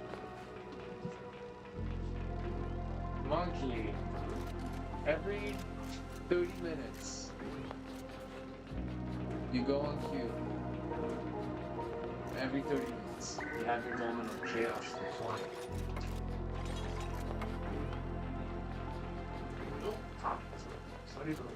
Monkey. Every 30 minutes, you go on cue. Every 30 minutes, you have your moment of chaos and quiet. Nope. Sorry, bro.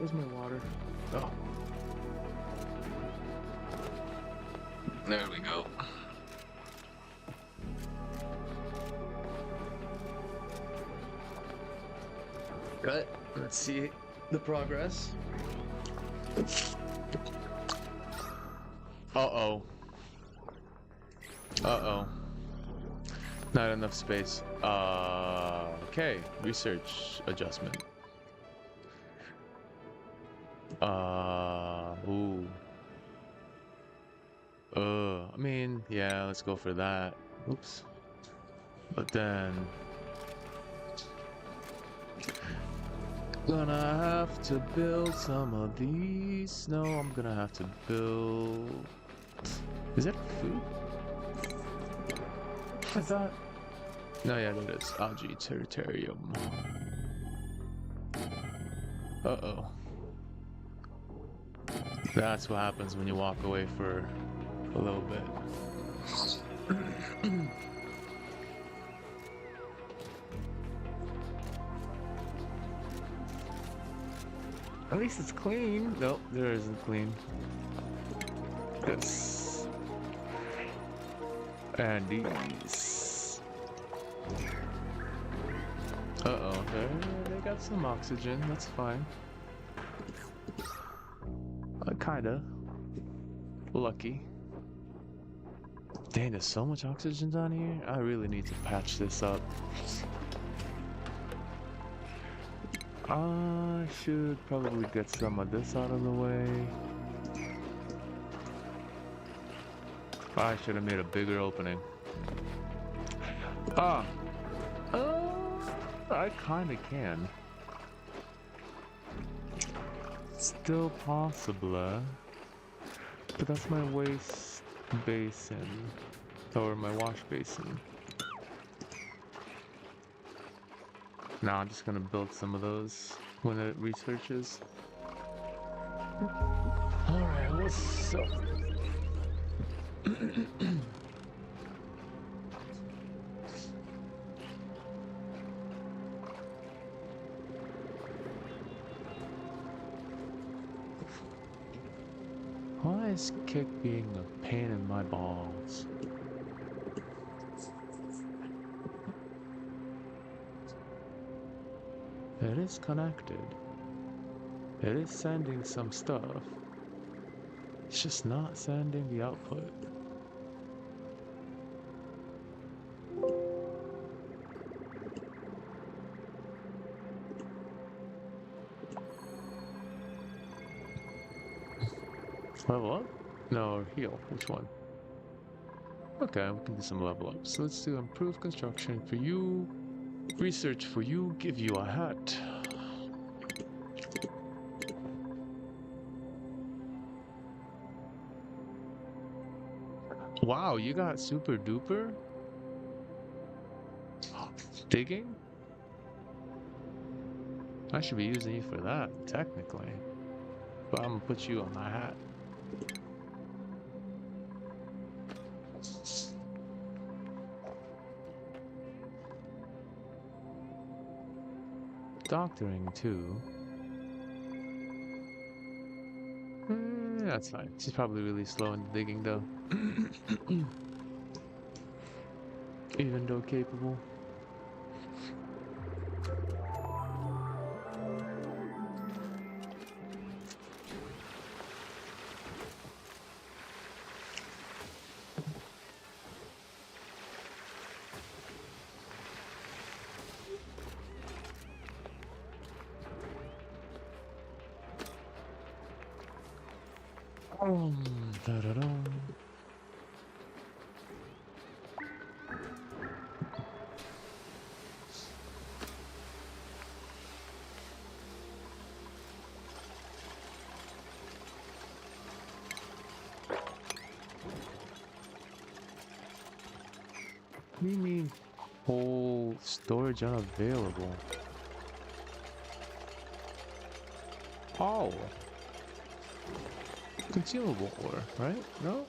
Where's my water? Oh. There we go. Right, let's see the progress. Uh-oh. Uh-oh. Not enough space. Okay. Research adjustment. Ooh. I mean, yeah, let's go for that. Oops. But then... gonna have to build some of these. No, I'm gonna have to build... Is that food? I thought... No, yeah, that is algae territorium. Uh-oh. That's what happens when you walk away for a little bit. At least it's clean. Nope, there isn't clean. This. And these. Uh-oh, they got some oxygen, that's fine. Kinda. Lucky. Dang, there's so much oxygen down here. I really need to patch this up. I should probably get some of this out of the way. I should have made a bigger opening. I kinda can. Still possible, but that's my waste basin, or my wash basin. Nah, I'm just gonna build some of those when it researches. Alright, what's up? Why is kick being a pain in my balls? It is connected. It is sending some stuff. It's just not sending the output. Level up? No, or heal. Which one? Okay, we can do some level up. So let's do improve construction for you. Research for you. Give you a hat. Wow, you got super duper? Digging? I should be using you for that, technically. But I'm gonna put you on my hat. Doctoring too. That's fine. She's probably really slow in digging though. Even though capable. Da-da-da. What do you mean whole storage unavailable? Oh. Consumable ore, right? No?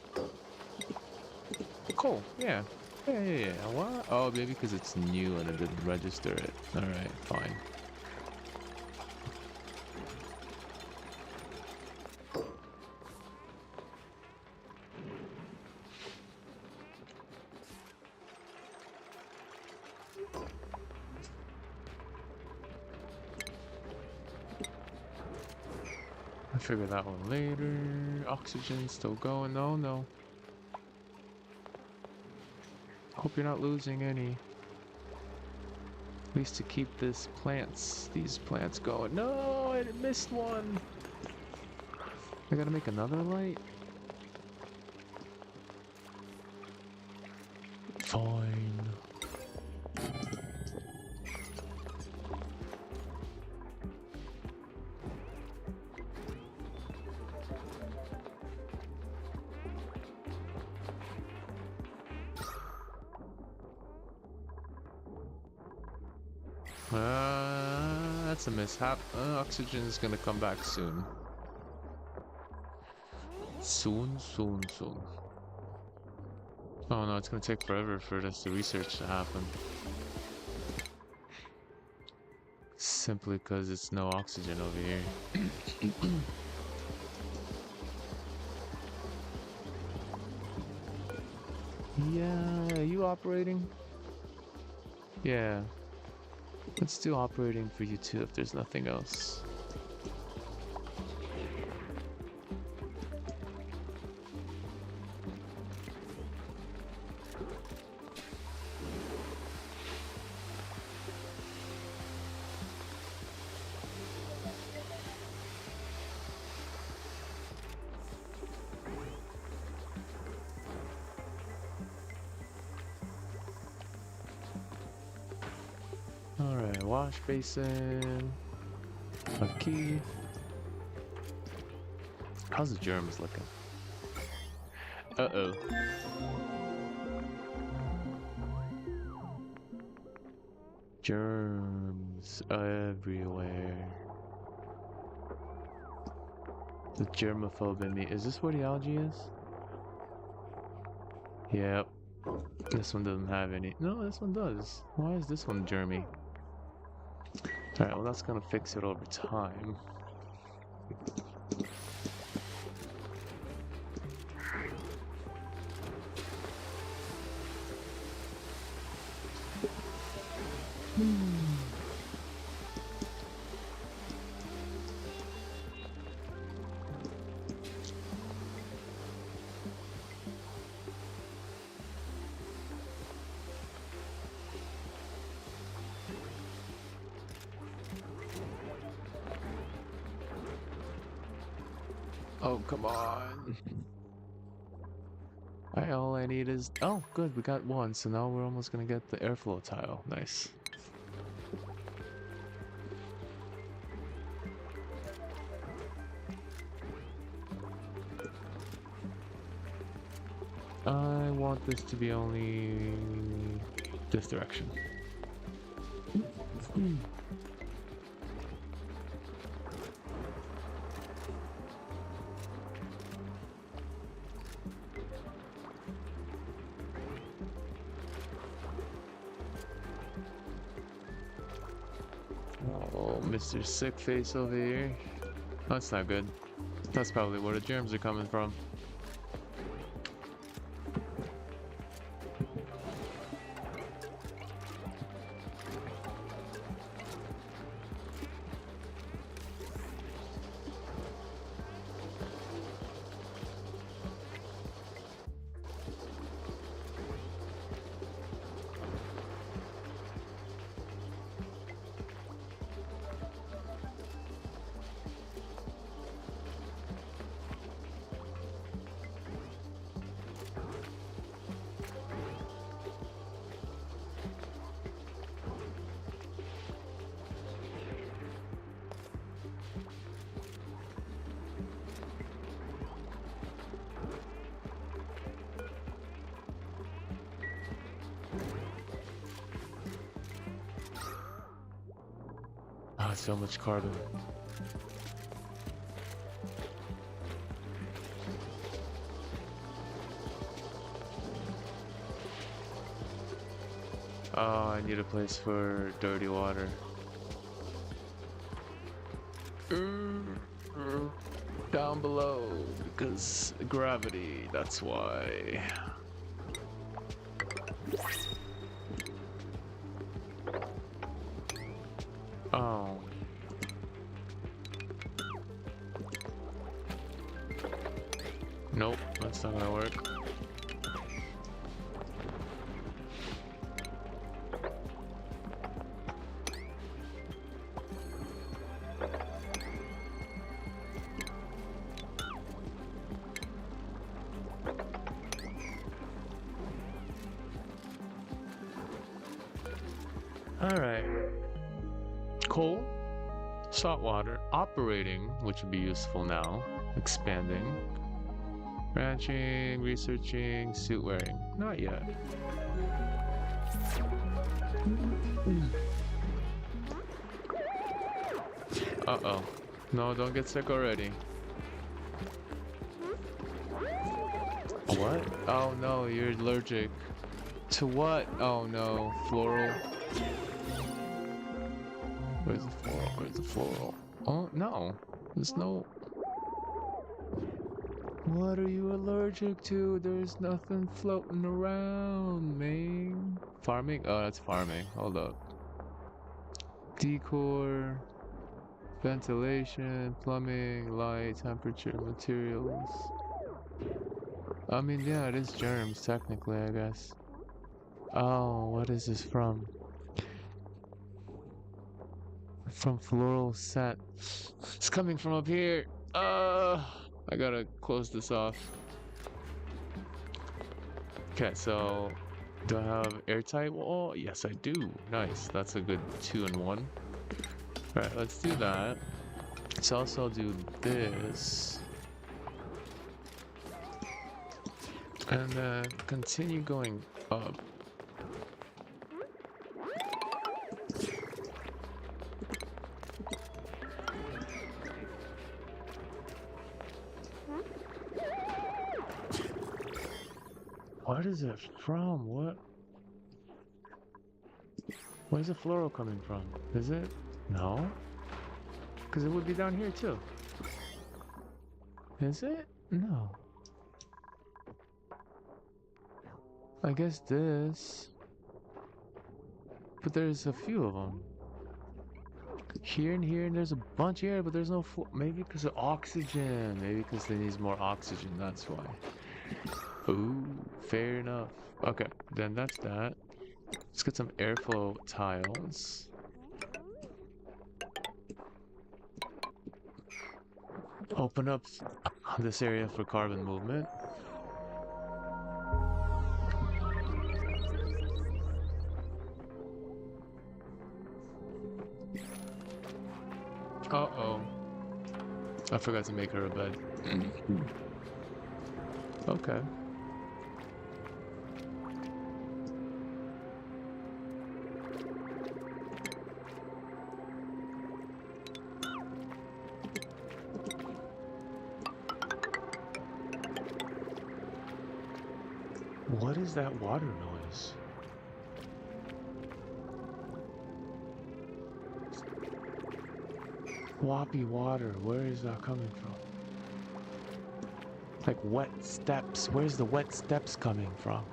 Cool, yeah. Yeah. What? Oh, maybe because it's new and it didn't register it. Alright, fine. I'll figure that one later. Oxygen still going. No, no. Hope you're not losing any. At least to keep these plants going. No, I missed one. I gotta make another light. Fine. That's a mishap. Oxygen is gonna come back soon. Soon. Oh no, it's gonna take forever for the research to happen. Simply because it's no oxygen over here. Yeah, are you operating? Yeah. Let's do operating for you too if there's nothing else. Alright, wash basin. A key. How's the germs looking? Uh-oh. Germs everywhere. The germaphobe in me. Is this where the algae is? Yep. This one doesn't have any. No, this one does. Why is this one germy? Alright, well that's gonna fix it over time. Oh, come on. Alright, all I need is... Oh, good, we got one, so now we're almost gonna get the airflow tile. Nice. I want this to be only this direction. Oh, Mr. Sick Face over here. That's not good. That's probably where the germs are coming from. Ah, so much carbon. Oh, I need a place for dirty water. Down below, because gravity, that's why. Oh. Nope, that's not gonna work. Alright. Coal, salt water, operating, which would be useful now, expanding, ranching, researching, suit wearing. Not yet. Uh-oh. No, don't get sick already. What? Oh no, you're allergic. To what? Oh no, floral. Where's the floral? Where's the floral? Oh no, there's no... What are you allergic to? There's nothing floating around, man. Farming? Oh, that's farming. Hold up. Decor, ventilation, plumbing, light, temperature, materials. I mean, yeah, it is germs, technically, I guess. Oh, what is this from? From floral scent. It's coming from up here. I gotta close this off. Okay, so do I have airtight wall? Yes, I do. Nice. That's a good 2-in-1. Alright, let's do that. Let's also do this. And then continue going up. What is it from? What? Where's the floral coming from? Is it? No? Because it would be down here too. Is it? No. I guess this. But there's a few of them. Here and here, and there's a bunch here, but there's no maybe because of oxygen. Maybe because they need more oxygen, that's why. Ooh, fair enough. Okay, then that's that. Let's get some airflow tiles. Open up this area for carbon movement. Uh-oh. I forgot to make her a bed. Okay. What is that water noise? Floppy water, where is that coming from? Like wet steps, where's the wet steps coming from?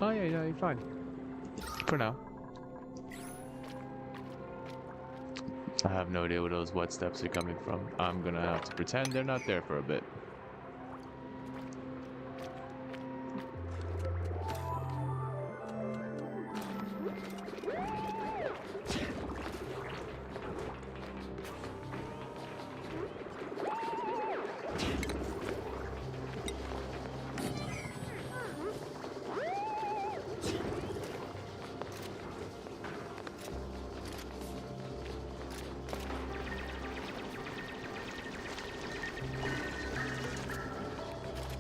Oh yeah, you're fine. For now. I have no idea where those wet steps are coming from. I'm gonna have to pretend they're not there for a bit.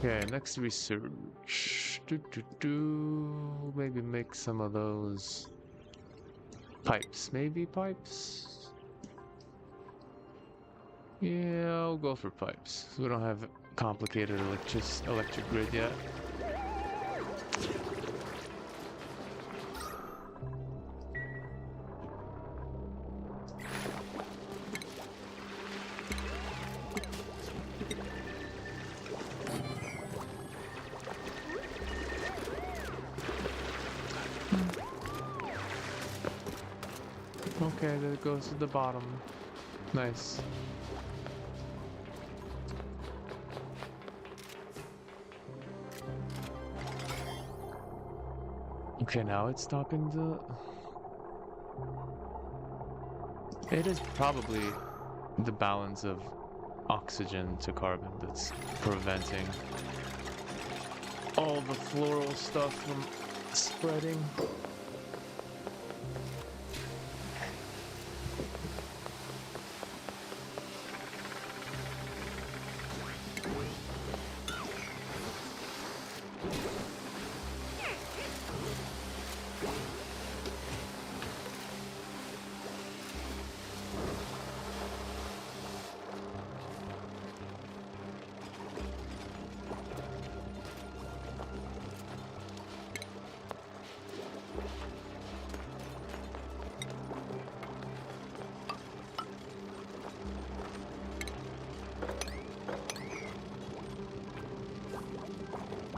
Okay, next research. Maybe make some of those pipes. Maybe pipes? Yeah, I'll go for pipes. We don't have complicated electric grid yet. Okay, that goes to the bottom. Nice. Okay, now it's talking to... It is probably the balance of oxygen to carbon that's preventing all the floral stuff from spreading.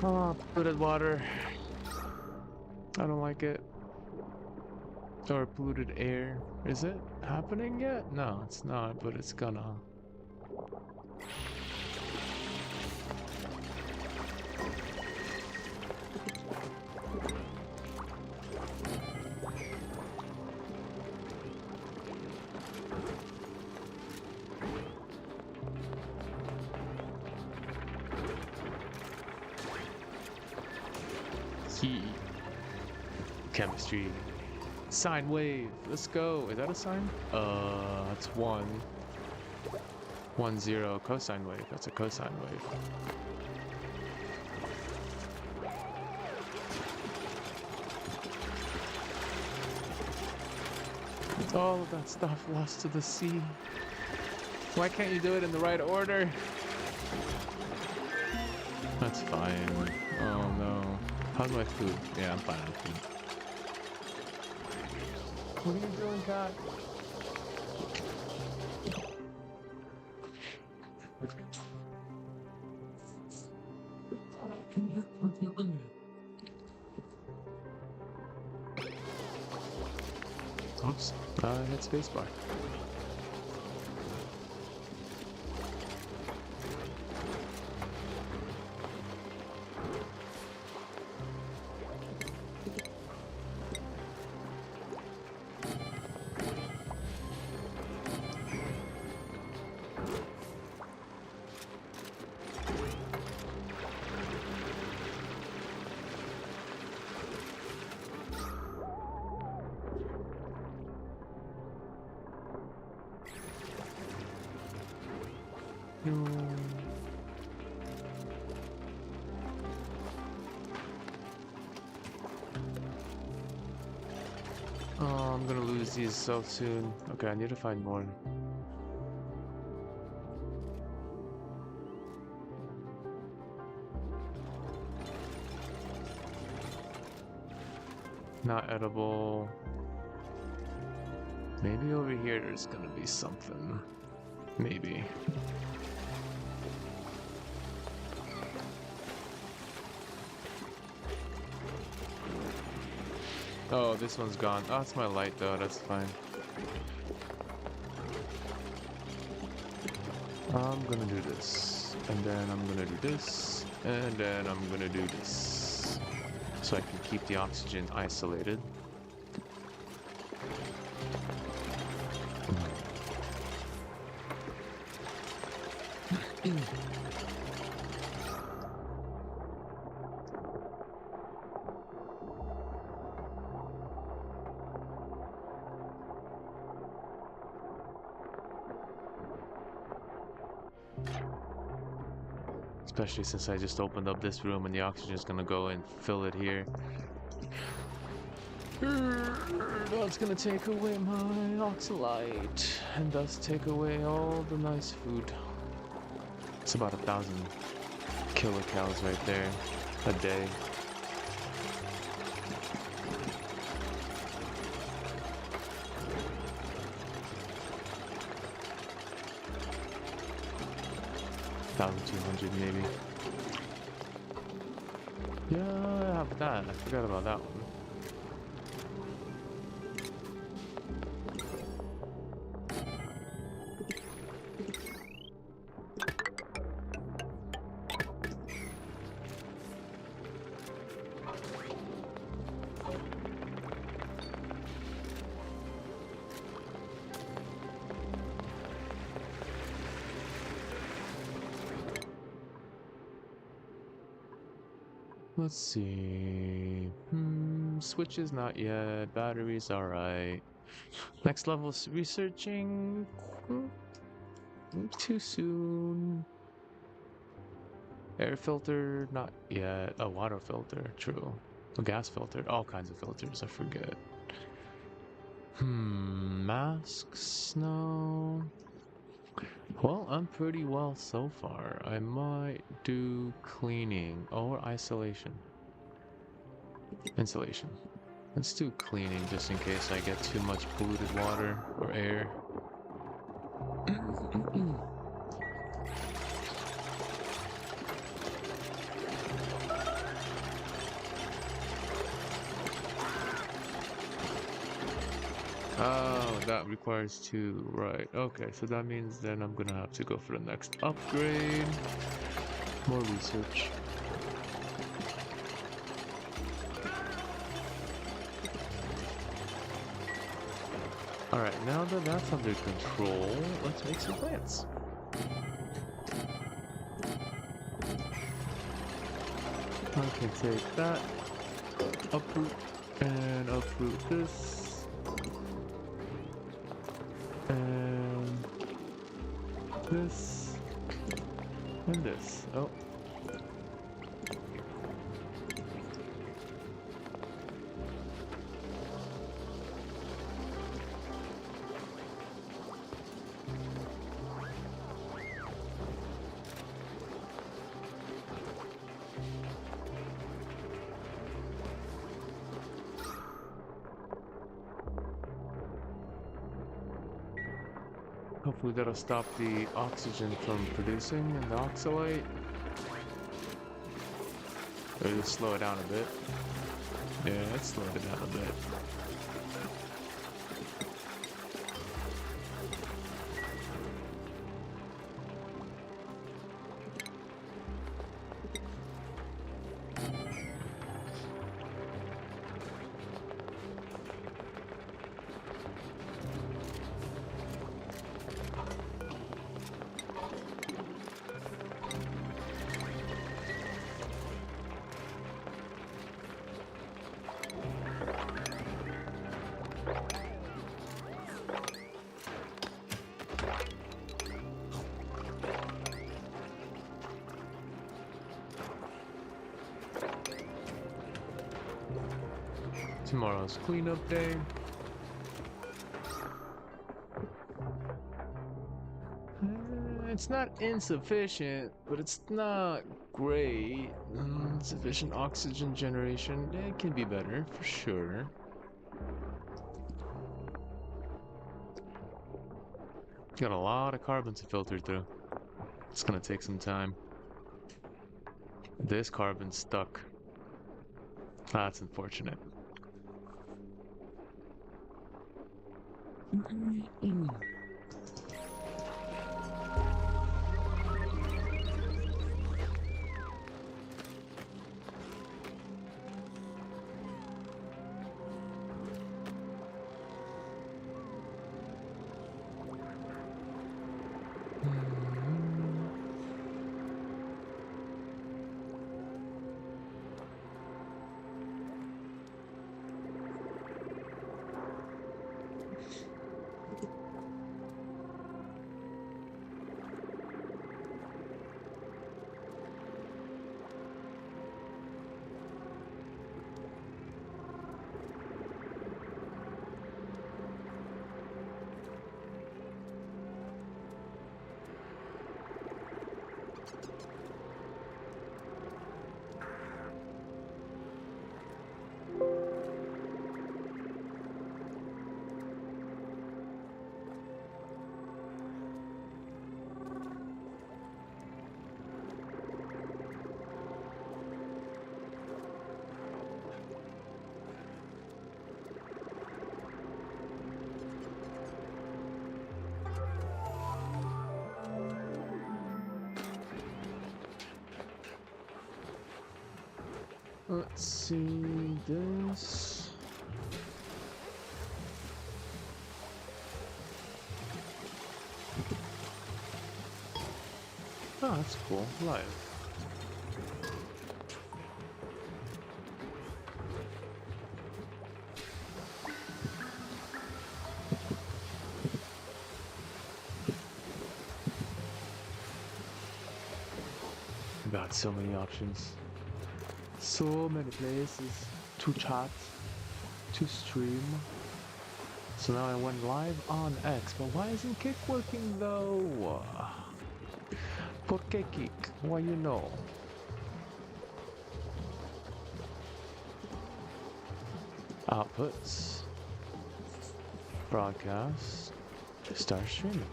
Oh, polluted water. I don't like it. Or polluted air. Is it happening yet? No, it's not, but it's gonna. Chemistry. Sine wave. Let's go. Is that a sine? It's 1. 1, 0. Cosine wave. That's a cosine wave. All of that stuff lost to the sea. Why can't you do it in the right order? That's fine. Oh no. How's my food? Yeah, I'm fine with food. What are you doing, Cat? Oops. Hit spacebar. No. Oh, I'm gonna lose these so soon. Okay, I need to find more. Not edible. Maybe over here there's gonna be something. Maybe. Oh, this one's gone. Oh, it's my light though, that's fine. I'm gonna do this. And then I'm gonna do this. And then I'm gonna do this. So I can keep the oxygen isolated. Especially since I just opened up this room and the oxygen is gonna go and fill it here. That's gonna take away my oxalite and thus take away all the nice food. It's about 1,000 kilocalories right there a day. $1,200 maybe. Yeah, I have that. I forgot about that one. Let's see. Switches not yet. Batteries alright. Next level researching. Too soon. Air filter not yet. A water filter, true. A gas filter, all kinds of filters, I forget. Masks, no. Well, I'm pretty well so far. I might do cleaning or isolation. Insulation. Let's do cleaning just in case I get too much polluted water or air. Oh, that requires two, right. Okay, so that means then I'm gonna have to go for the next upgrade. More research. Alright, now that that's under control, let's make some plants. I can take that, uproot, and uproot this. And this and this. Oh. Hopefully that'll stop the oxygen from producing in the oxalate. Or just slow it down a bit. Yeah, let's slow it down a bit. Tomorrow's cleanup day. It's not insufficient, but it's not great. Sufficient oxygen generation. It can be better, for sure. Got a lot of carbon to filter through. It's gonna take some time. This carbon's stuck. That's unfortunate. Let's see this. Oh, that's cool. Live. So many options. So many places to chat, to stream. So now I went live on X, but why isn't Kick working though? ¿Por qué Kick? Why you know? Outputs. Broadcast. Start streaming.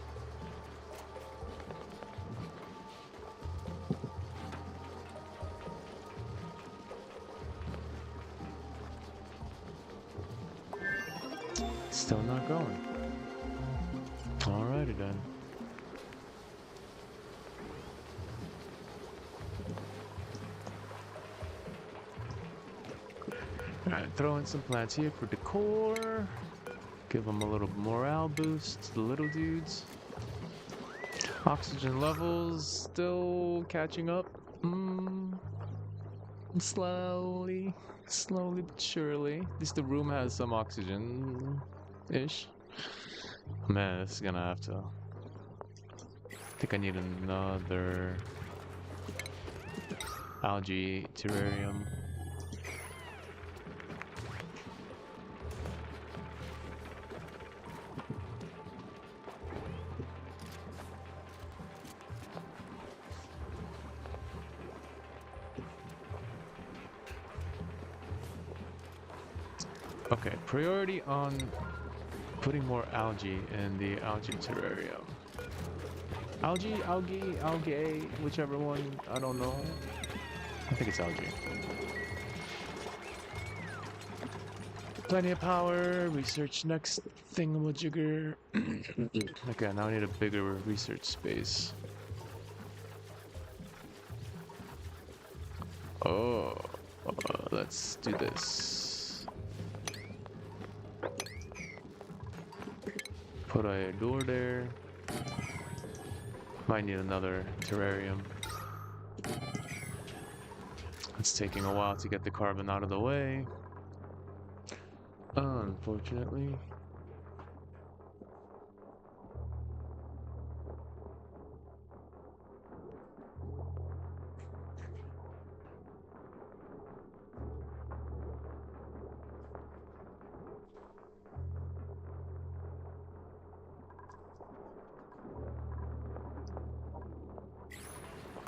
Still not going. Alrighty then. Alright, throw in some plants here for decor. Give them a little morale boost, the little dudes. Oxygen levels still catching up. Slowly but surely. At least the room has some oxygen-ish. Man, this is gonna have to... I think I need another algae terrarium. Okay, priority on putting more algae in the algae terrarium. Algae, whichever one, I don't know. I think it's algae. Plenty of power, research next thingamajigger. Okay, now I need a bigger research space. Oh, let's do this. Put a door there. Might need another terrarium. It's taking a while to get the carbon out of the way. Unfortunately.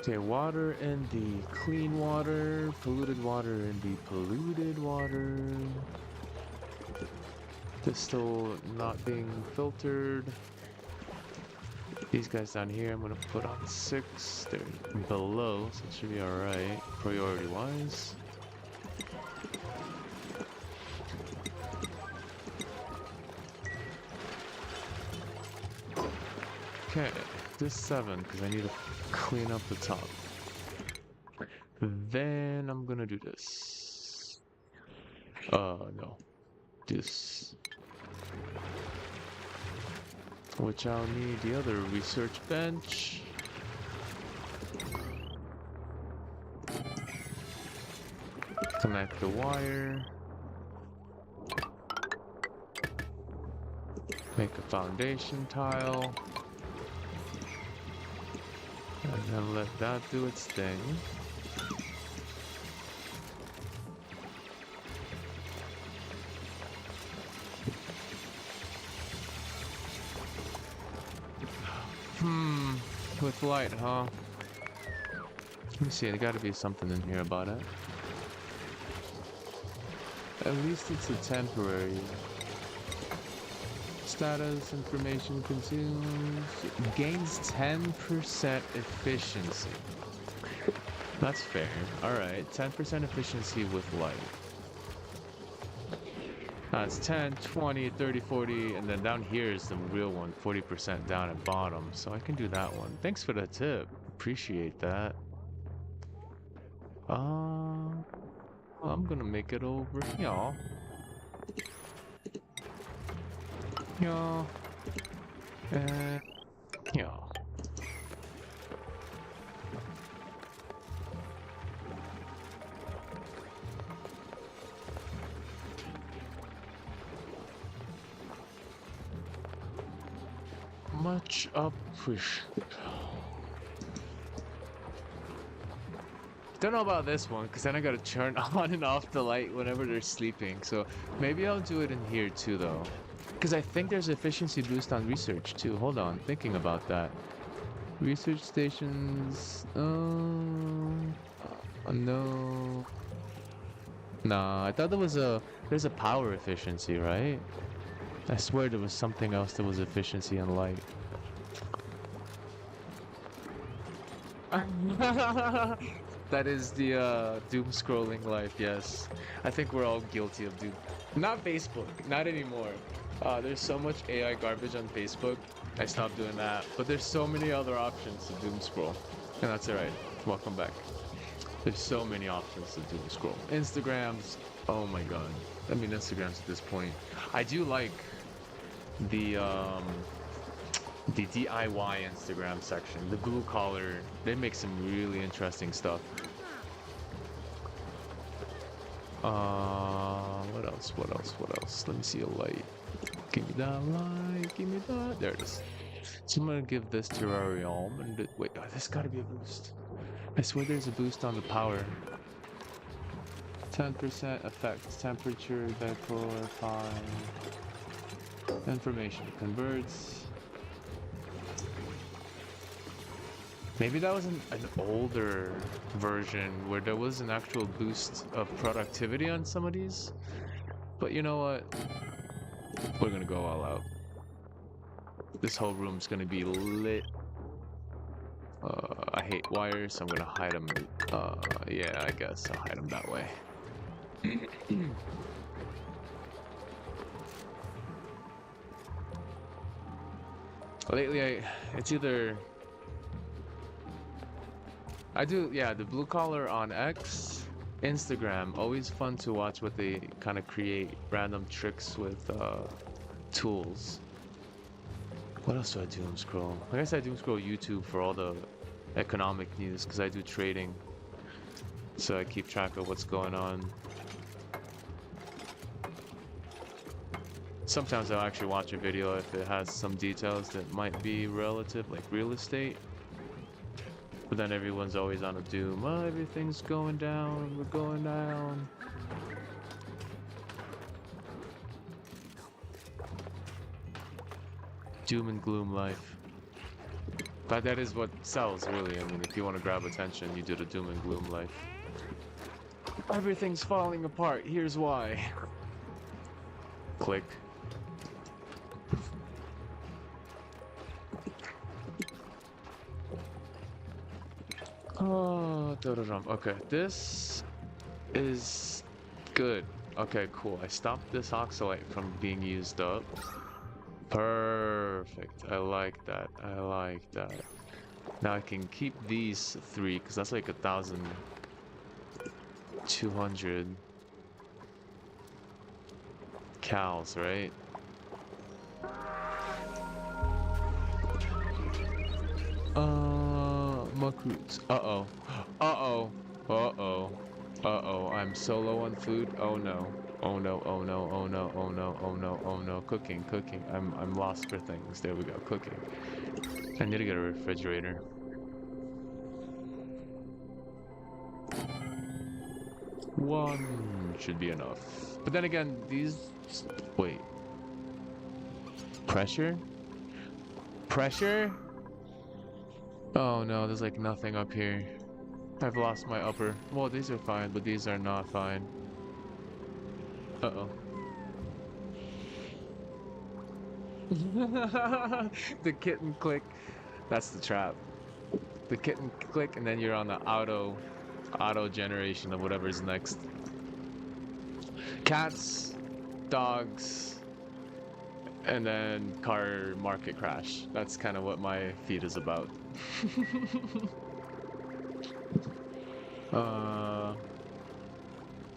Okay, water in the clean water, polluted water in the polluted water. Distal not being filtered. These guys down here I'm gonna put on 6. They're below, so it should be alright, priority wise. Okay, this 7, because I need to clean up the top. Then I'm gonna do this. No. This. Which I'll need the other research bench. Connect the wire. Make a foundation tile. And then let that do its thing. With light, huh? Let me see, there gotta be something in here about it. At least it's a temporary. Status information consumes. Gains 10% efficiency. That's fair. Alright, 10% efficiency with light. That's 10, 20, 30, 40, and then down here is the real one, 40% down at bottom. So I can do that one. Thanks for the tip. Appreciate that. I'm gonna make it over here. Yeah. Yeah. Much appreciated. Don't know about this one, because then I gotta turn on and off the light whenever they're sleeping. So maybe I'll do it in here too, though. Because I think there's efficiency boost on research too. Hold on, thinking about that. Research stations. No. Nah, I thought there's a power efficiency, right? I swear there was something else that was efficiency and light. That is the doom scrolling life, yes. I think we're all guilty of doom. Not Facebook, not anymore. There's so much AI garbage on Facebook. I stopped doing that. But there's so many other options to doom scroll. And that's alright. Welcome back. There's so many options to doom scroll. Instagrams, oh my god. I mean Instagrams at this point. I do like the DIY Instagram section, the blue collar. They make some really interesting stuff. What else? What else? What else? Let me see a light. Give me that light. Give me that. There it is. So I'm gonna give this terrarium and wait. Oh, this gotta be a boost. I swear there's a boost on the power. 10% effect, temperature, decor, 5. Information converts. Maybe that was an older version where there was an actual boost of productivity on some of these. But you know what? We're gonna go all out. This whole room's gonna be lit. I hate wires, so I'm gonna hide them. Yeah, I guess I'll hide them that way. Lately, it's either I do, yeah, the blue collar on X, Instagram. Always fun to watch what they kind of create, random tricks with tools. What else do I doom scroll? I guess I doom scroll YouTube for all the economic news because I do trading, so I keep track of what's going on. Sometimes I'll actually watch a video if it has some details that might be relative, like real estate. But then everyone's always on a doom. Oh, everything's going down. We're going down. Doom and gloom life. But that is what sells, really. I mean, if you want to grab attention, you do the doom and gloom life. Everything's falling apart. Here's why. Click. Oh, okay, this is good. Okay, cool. I stopped this oxalate from being used up. Perfect. I like that. I like that. Now I can keep these 3 because that's like 1,200 cows, right? Muckroots. Uh-oh. Uh-oh. Uh-oh. Uh-oh. I'm so low on food. Oh no. Oh no. Oh no. Oh no. Oh no. Oh no. Oh no. Cooking. Cooking. I'm lost for things. There we go. Cooking. I need to get a refrigerator. One should be enough. But then again, these... Wait. Pressure? Pressure? Oh no, there's like nothing up here. I've lost my upper. Well, these are fine, but these are not fine. Uh-oh. The kitten click. That's the trap. The kitten click, and then you're on the auto generation of whatever's next. Cats, dogs, and then car market crash. That's kind of what my feed is about.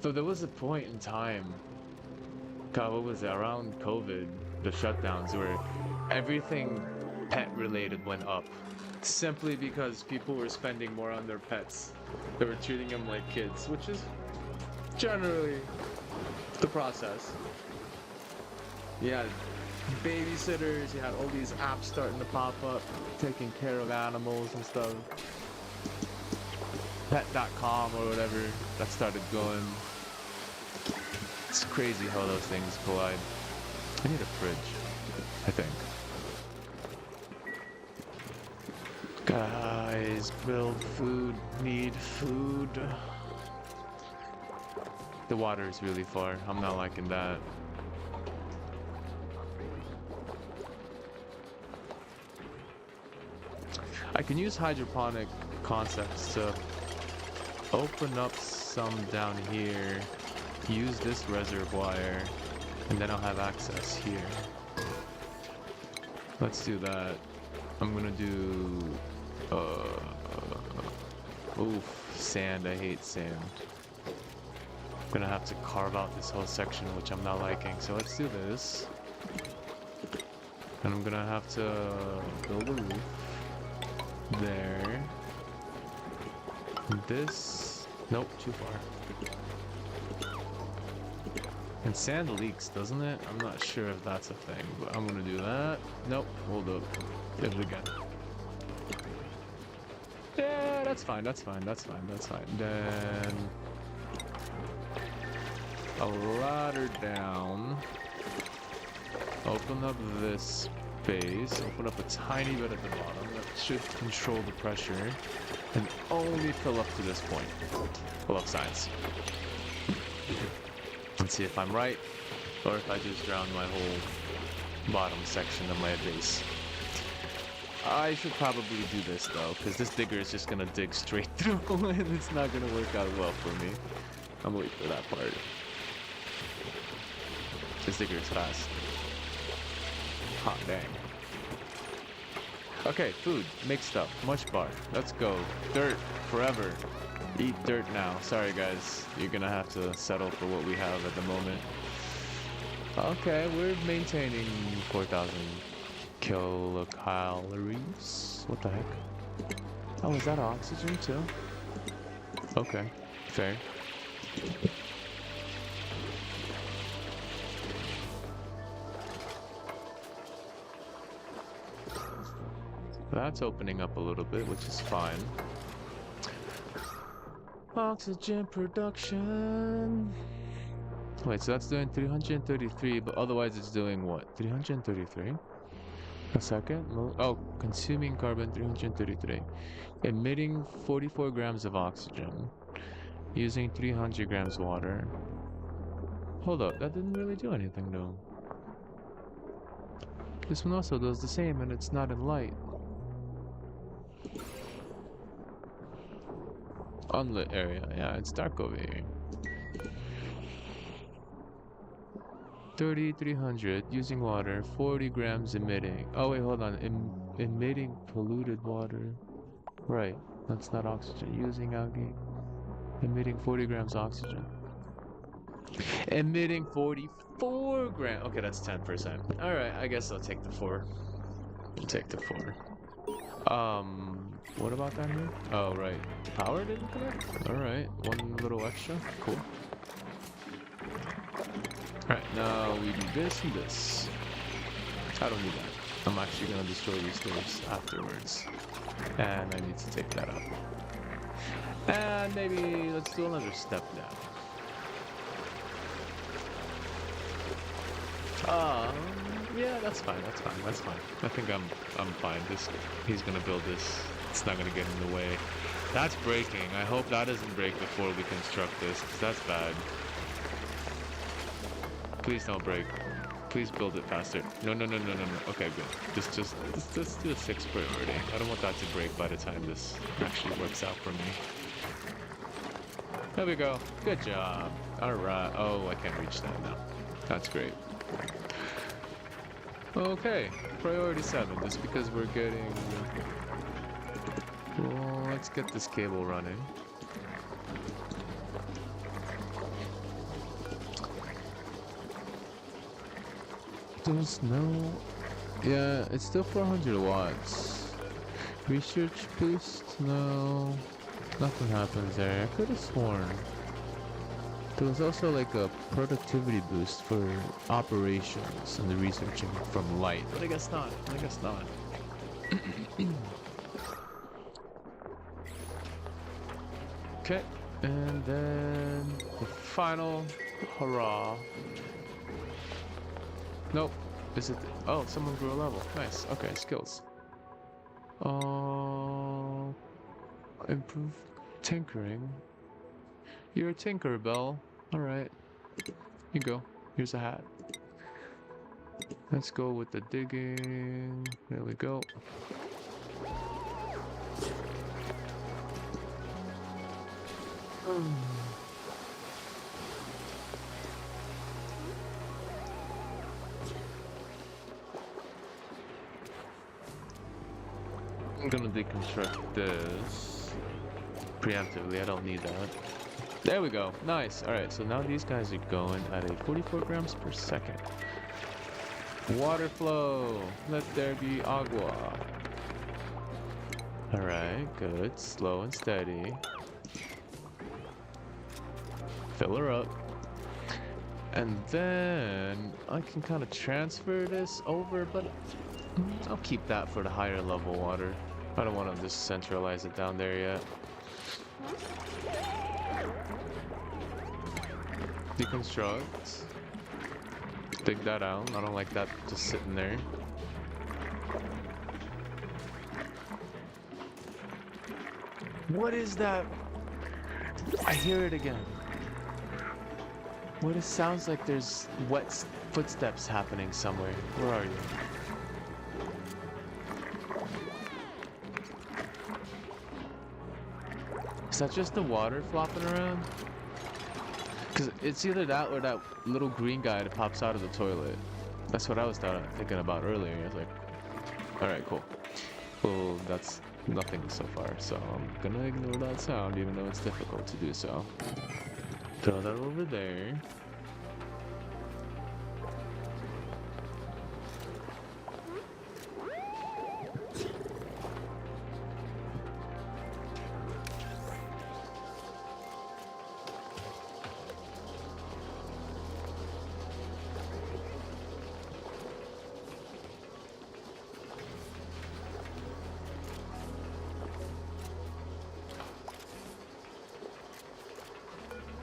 So there was a point in time, God, what was it, around COVID, the shutdowns, where everything pet related went up simply because people were spending more on their pets. They were treating them like kids, which is generally the process. You had babysitters, you had all these apps starting to pop up, taking care of animals and stuff. pet.com or whatever that started going. It's crazy how those things collide. I need a fridge, I think. Guys, build food, need food. The water is really far. I'm not liking that. I can use hydroponic concepts to open up some down here, use this reservoir, and then I'll have access here. Let's do that. I'm gonna do oof, sand. I hate sand. I'm gonna have to carve out this whole section, which I'm not liking. So let's do this. And I'm gonna have to build a roof there. This, nope, too far. And sand leaks, doesn't it? I'm not sure if that's a thing, but I'm gonna do that. Nope, hold up. Did it again. Yeah, that's fine, that's fine, that's fine, that's fine. Then a ladder down. Open up this space. Open up a tiny bit at the bottom. That should control the pressure. And only fill up to this point. Full of science. Let's see if I'm right, or if I just drown my whole bottom section of my base. I should probably do this though, because this digger is just gonna dig straight through and it's not gonna work out well for me. I'm waiting for that part. This digger is fast. Hot dang. Okay, food, make stuff, mush bar, let's go. Dirt, forever. Eat dirt now. Sorry guys, you're gonna have to settle for what we have at the moment. Okay, we're maintaining 4,000 kilocalories. What the heck? Oh, is that oxygen too? Okay, fair. That's opening up a little bit, which is fine. Oxygen production. Wait, so that's doing 333, but otherwise it's doing what? 333? A second? Oh, consuming carbon 333. Emitting 44 grams of oxygen. Using 300 grams water. Hold up, that didn't really do anything though. This one also does the same and it's not in light. Unlit area, yeah, it's dark over here. 3,300 using water, 40 grams emitting. Oh wait, hold on. Emitting polluted water. Right, that's not oxygen. Using algae. Emitting 40 grams oxygen. Emitting 44 grams. Okay, that's 10%. Alright, I guess I'll take the 4. I'll take the 4. What about that here? Oh, right. Power didn't connect? Alright, one little extra. Cool. Alright, now we do this and this. I don't need that. I'm actually going to destroy these doors afterwards. And I need to take that out. And maybe let's do another step down. Yeah, that's fine, that's fine, that's fine. I think I'm fine. He's gonna build this. It's not gonna get in the way. That's breaking. I hope that doesn't break before we construct this, because that's bad. Please don't break. Please build it faster. No. Okay, good. Just do a 6 priority. I don't want that to break by the time this actually works out for me. There we go. Good job. Alright. Oh, I can't reach that now. That's great. Okay, priority 7, just because we're getting... Well, let's get this cable running. There's no... Yeah, it's still 400 watts. Research boost? No. Nothing happens there. I could have sworn. There was also like a productivity boost for operations and the researching from light. But I guess not. I guess not. Okay, and then the final hurrah. Nope. Is it? Oh, someone grew a level. Nice. Okay, skills. Uh, improve tinkering. You're a tinker, Bell. All right. You go. Here's a hat. Let's go with the digging. There we go. I'm gonna deconstruct this preemptively. I don't need that. There we go. Nice. All right. So now these guys are going at a 44 grams per second. Water flow. Let there be agua. All right. Good. Slow and steady. Fill her up. And then I can kind of transfer this over, but I'll keep that for the higher level water. I don't want to just centralize it down there yet. Deconstruct. Dig that out. I don't like that just sitting there. What is that? I hear it again. What it sounds like there's wet footsteps happening somewhere. Where are you? Is that just the water flopping around? Because it's either that or that little green guy that pops out of the toilet. That's what I was thinking about earlier. I was like, alright, cool. Well, that's nothing so far, so I'm gonna ignore that sound even though it's difficult to do so. Throw that over there.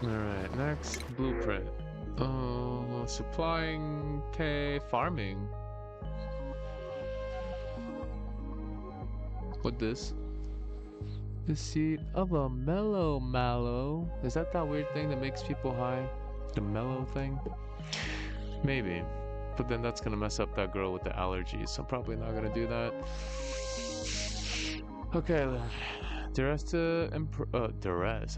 Alright, next blueprint. Supplying farming. What this? The seed of a mellow mallow. Is that weird thing that makes people high? The mellow thing? Maybe. But then that's gonna mess up that girl with the allergies, so I'm probably not gonna do that. Okay, duress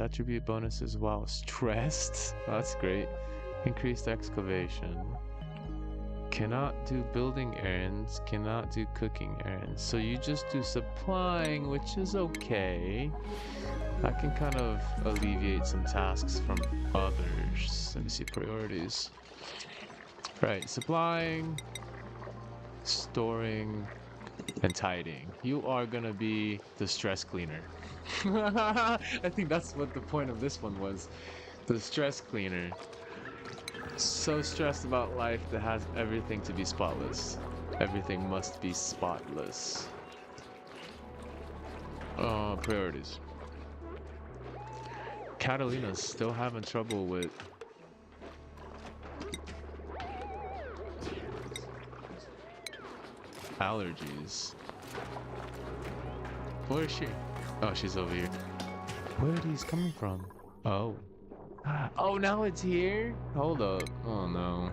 attribute bonuses while stressed. That's great. Increased excavation. Cannot do building errands, cannot do cooking errands. So you just do supplying, which is okay. I can kind of alleviate some tasks from others. Let me see priorities. Right, supplying, storing, and tidying. You are gonna be the stress cleaner. I think that's what the point of this one was. The stress cleaner. So stressed about life that has everything to be spotless. Everything must be spotless. Priorities. Catalina's still having trouble with allergies. Where is she? Oh, she's over here. Where are these coming from? Oh. Oh, now it's here? Hold up. Oh, no.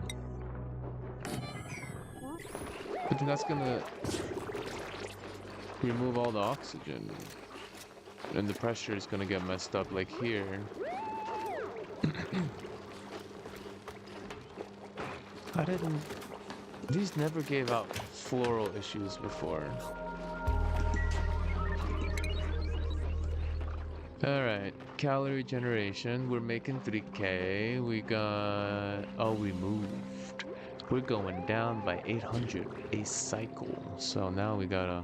But then that's gonna remove all the oxygen. And the pressure is gonna get messed up like here. I didn't... These never gave out floral issues before. Alright, calorie generation. We're making 3K. We got... Oh, we moved. We're going down by 800 a cycle. So now we got a...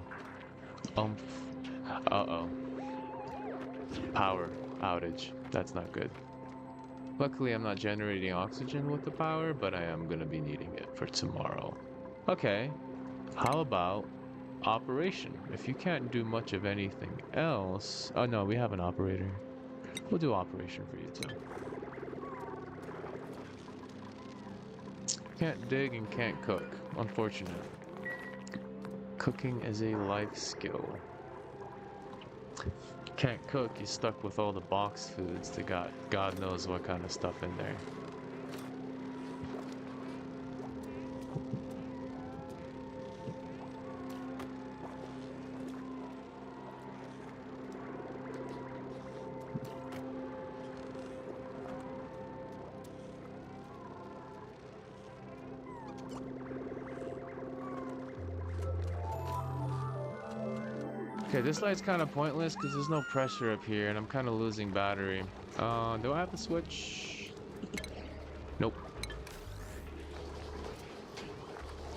Uh-oh. Power outage. That's not good. Luckily, I'm not generating oxygen with the power, but I am going to be needing it for tomorrow. Okay. How about operation? If you can't do much of anything else... Oh, no, we have an operator. We'll do operation for you too. Can't dig and can't cook. Unfortunate. Cooking is a life skill. Can't cook, you're stuck with all the box foods that got God knows what kind of stuff in there. Okay, this light's kind of pointless because there's no pressure up here and I'm kind of losing battery. Do I have the switch? Nope.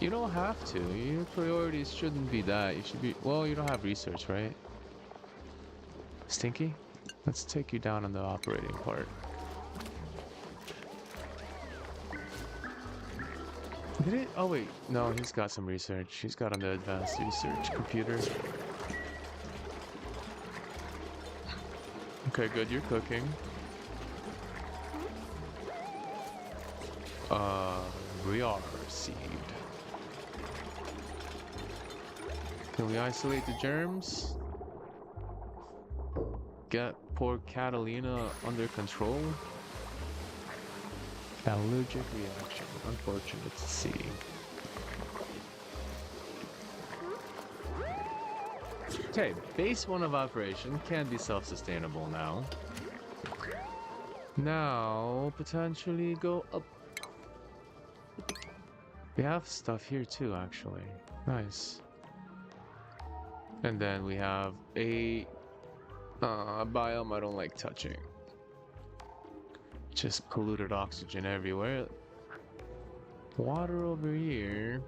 You don't have to. Your priorities shouldn't be that. You should be... Well, you don't have research, right? Stinky? Let's take you down on the operating part. Did it? Oh, wait. No, he's got some research. He's got on the advanced research computer. Okay, good, you're cooking. Briar seed. Can we isolate the germs? Get poor Catalina under control? Allergic reaction. Unfortunate to see. Okay, base 1 of operation can be self-sustainable now. Now, potentially go up. We have stuff here too, actually. Nice. And then we have a biome I don't like touching. Just polluted oxygen everywhere. Water over here.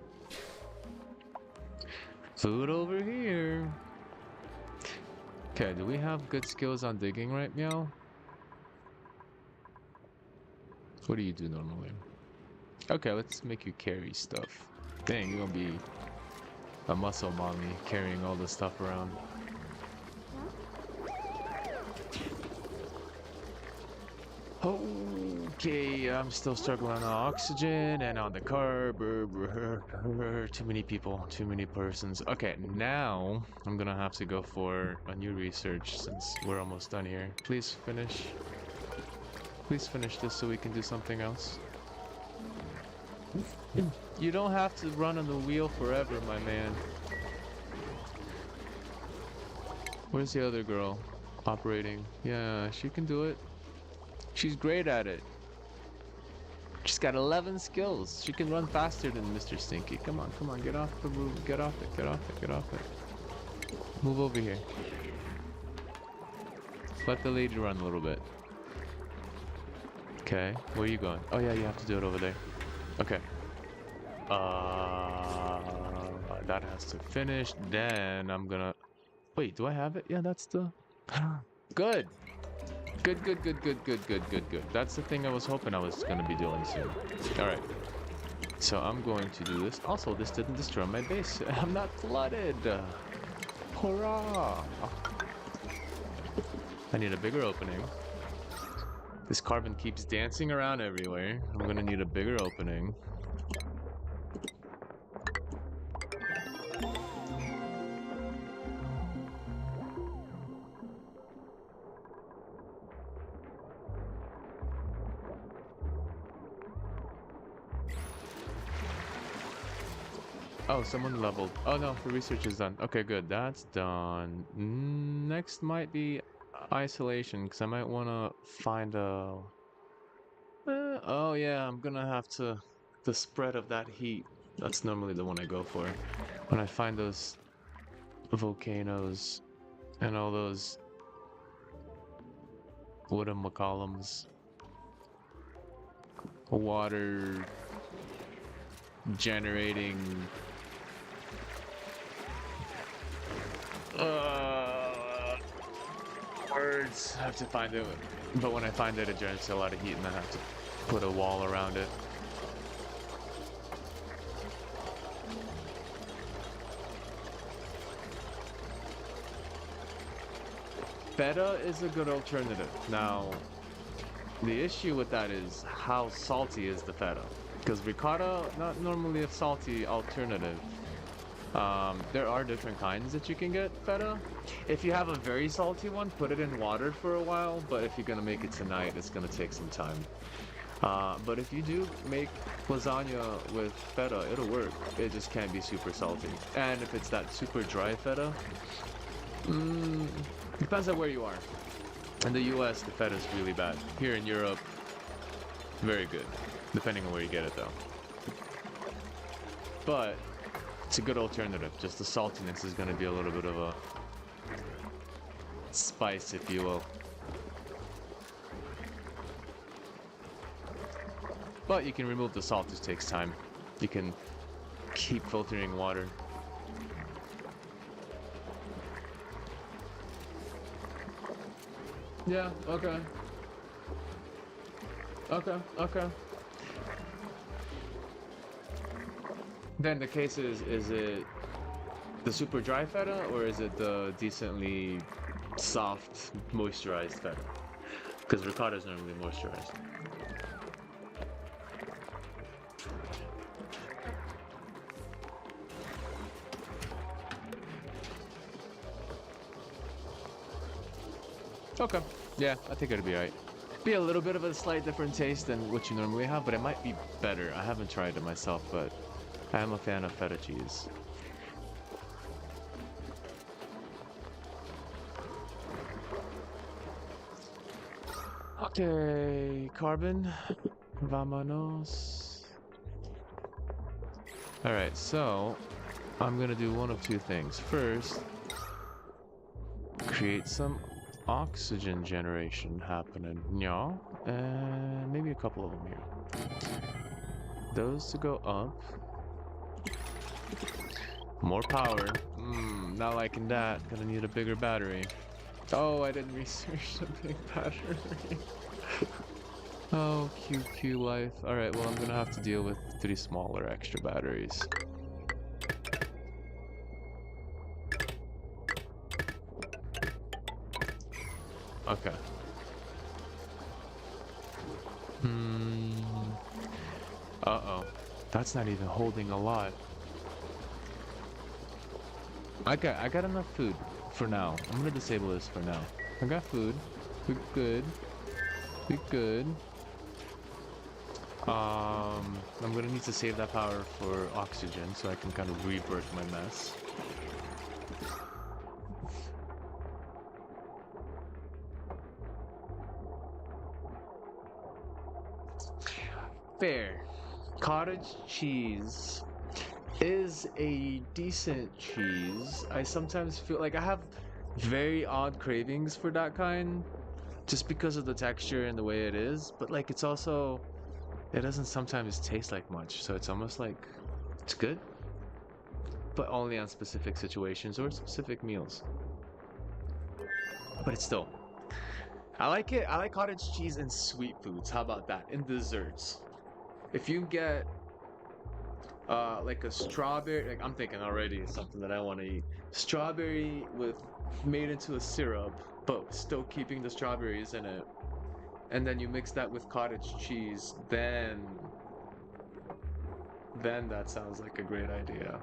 Food over here. Okay, do we have good skills on digging right now? What do you do normally? Okay, let's make you carry stuff. Dang, you're gonna be a muscle mommy carrying all this stuff around. Okay, I'm still struggling on oxygen and on the carb. Too many people, too many persons. Okay, now I'm gonna have to go for a new research since we're almost done here. Please finish. Please finish this so we can do something else. You don't have to run on the wheel forever, my man. Where's the other girl? Operating. Yeah, she can do it. She's great at it. She's got 11 skills. She can run faster than Mr. Stinky. Come on, come on, get off the roof. Get off it, get off it, get off it. Move over here. Let the lady run a little bit. Okay, where are you going? Oh yeah, you have to do it over there. Okay. That has to finish. Then I'm gonna... Wait, do I have it? Yeah, that's the... Good. Good, good, good, good, good, good, good, good. That's the thing I was hoping I was gonna be doing soon. Alright. So I'm going to do this. Also, this didn't destroy my base. I'm not flooded. Hurrah! I need a bigger opening. This carbon keeps dancing around everywhere. I'm gonna need a bigger opening. Oh, someone leveled. Oh no, the research is done. Okay, good. That's done. Next might be isolation, because I might want to find a... oh yeah, I'm gonna have to... The spread of that heat. That's normally the one I go for. When I find those volcanoes and all those wooden McCollums. Water generating words. I have to find it, but when I find it, it generates a lot of heat and I have to put a wall around it. feta is a good alternative. Now, the issue with that is how salty is the feta? Because ricotta, not normally a salty alternative. There are different kinds that you can get feta. If you have a very salty one, put it in water for a while, but if you're gonna make it tonight, it's gonna take some time. But if you do make lasagna with feta, it'll work. It just can't be super salty. And if it's that super dry feta, depends on where you are. In the US, the feta is really bad. Here in Europe, very good, depending on where you get it though. But it's a good alternative. Just the saltiness is going to be a little bit of a spice, if you will. But you can remove the salt, just takes time. You can keep filtering water. Yeah, okay. Okay. Then the case is it the super dry feta or is it the decently soft, moisturized feta? Because ricotta is normally moisturized. Okay. Yeah, I think it'll be alright. Be a little bit of a slight different taste than what you normally have, but it might be better. I haven't tried it myself, but I am a fan of feta cheese. Okay, carbon. Vámonos. Alright, so I'm gonna do one of two things. First, create some oxygen generation happening. Yeah, and maybe a couple of them here. Those to go up. More power. Not liking that. Gonna need a bigger battery. Oh, I didn't research the big battery. Oh, QQ life. Alright, well I'm gonna have to deal with 3 smaller extra batteries. Okay. Uh-oh. That's not even holding a lot. I got enough food for now. I'm gonna disable this for now. I got food. We're good. We're good. I'm gonna need to save that power for oxygen so I can kind of rebirth my mess. Fair. Cottage cheese is a decent cheese. I sometimes feel like I have very odd cravings for that kind just because of the texture and the way it is, but like it's also it doesn't sometimes taste like much, so it's almost like it's good, but only on specific situations or specific meals. But it's still I like it. I like cottage cheese in sweet foods. How about that? In desserts. If you get like a strawberry, like I'm thinking already it's something that I want to eat. Strawberry with made into a syrup, but still keeping the strawberries in it. And then you mix that with cottage cheese, then that sounds like a great idea.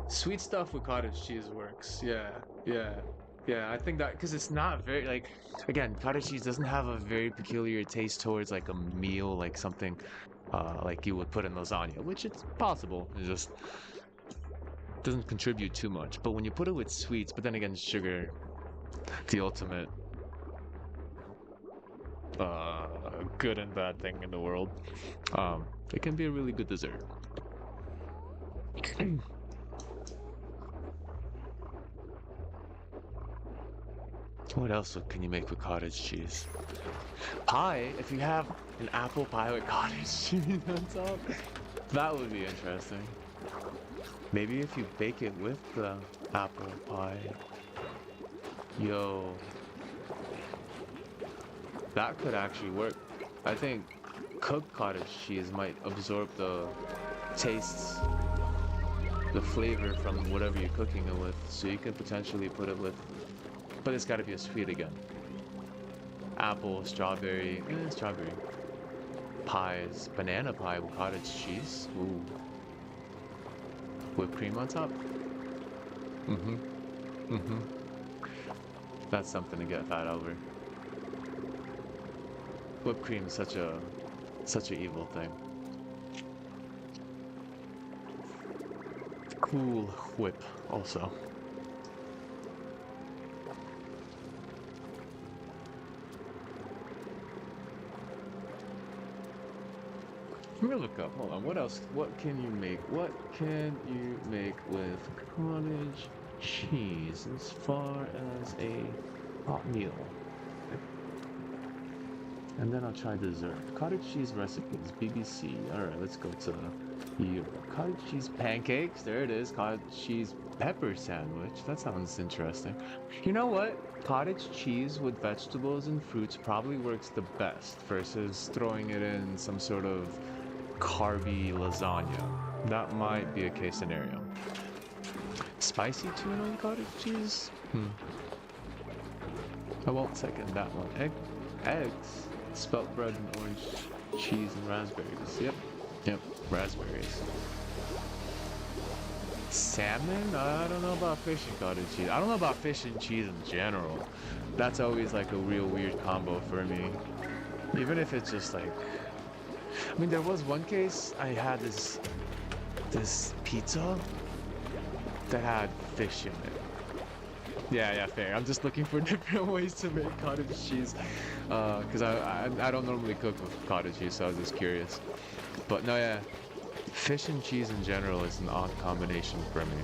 Sweet stuff with cottage cheese works. Yeah, I think that because it's not very like again, cottage cheese doesn't have a very peculiar taste towards like a meal, like something like you would put in lasagna, which it's possible. It just doesn't contribute too much. But when you put it with sweets, but then again, sugar, the ultimate good and bad thing in the world. It can be a really good dessert. What else can you make with cottage cheese? Pie, if you have an apple pie with cottage cheese on top, that would be interesting. Maybe if you bake it with the apple pie. Yo. That could actually work. I think cooked cottage cheese might absorb the tastes the flavor from whatever you're cooking it with. So you can potentially put it with, but it's got to be a sweet again. Apple, strawberry, strawberry. Pies, banana pie with cottage cheese. Ooh. Whipped cream on top. Mm-hmm. Mm-hmm. That's something to get fat over. Whipped cream is such a evil thing. Cool Whip also. Let me look up. Hold on. What else? What can you make? What can you make with cottage cheese as far as a hot meal? And then I'll try dessert. Cottage cheese recipes, BBC. Alright, let's go to Europe. Cottage cheese pancakes. There it is. Cottage cheese pepper sandwich. That sounds interesting. You know what? Cottage cheese with vegetables and fruits probably works the best versus throwing it in some sort of carby lasagna. That might be a case scenario. Spicy tuna and cottage cheese? I won't second that one. Eggs, spelt bread and orange cheese and raspberries. Yep, raspberries. Salmon? I don't know about fish and cottage cheese. I don't know about fish and cheese in general. That's always like a real weird combo for me. Even if it's just like, I mean, there was one case I had this pizza that had fish in it. Yeah, fair. I'm just looking for different ways to make cottage cheese, because I don't normally cook with cottage cheese, so I was just curious. But no, yeah, fish and cheese in general is an odd combination for me.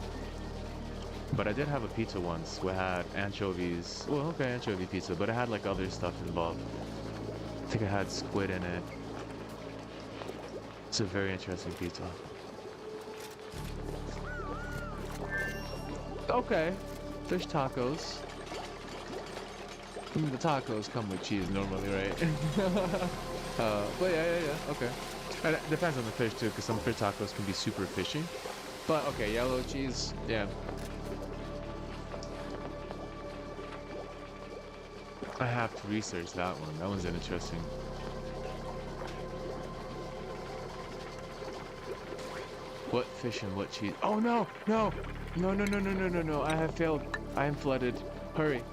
But I did have a pizza once where I had anchovies. Well, okay, anchovy pizza, but it had like other stuff involved. I think I had squid in it. It's a very interesting pizza. Okay, fish tacos. I mean, the tacos come with cheese normally, right? But yeah, okay. And it depends on the fish too, because some fish tacos can be super fishy. But okay, yellow cheese, yeah. I have to research that one. That one's interesting. What fish and what cheese? Oh no! I have failed. I am flooded. Hurry.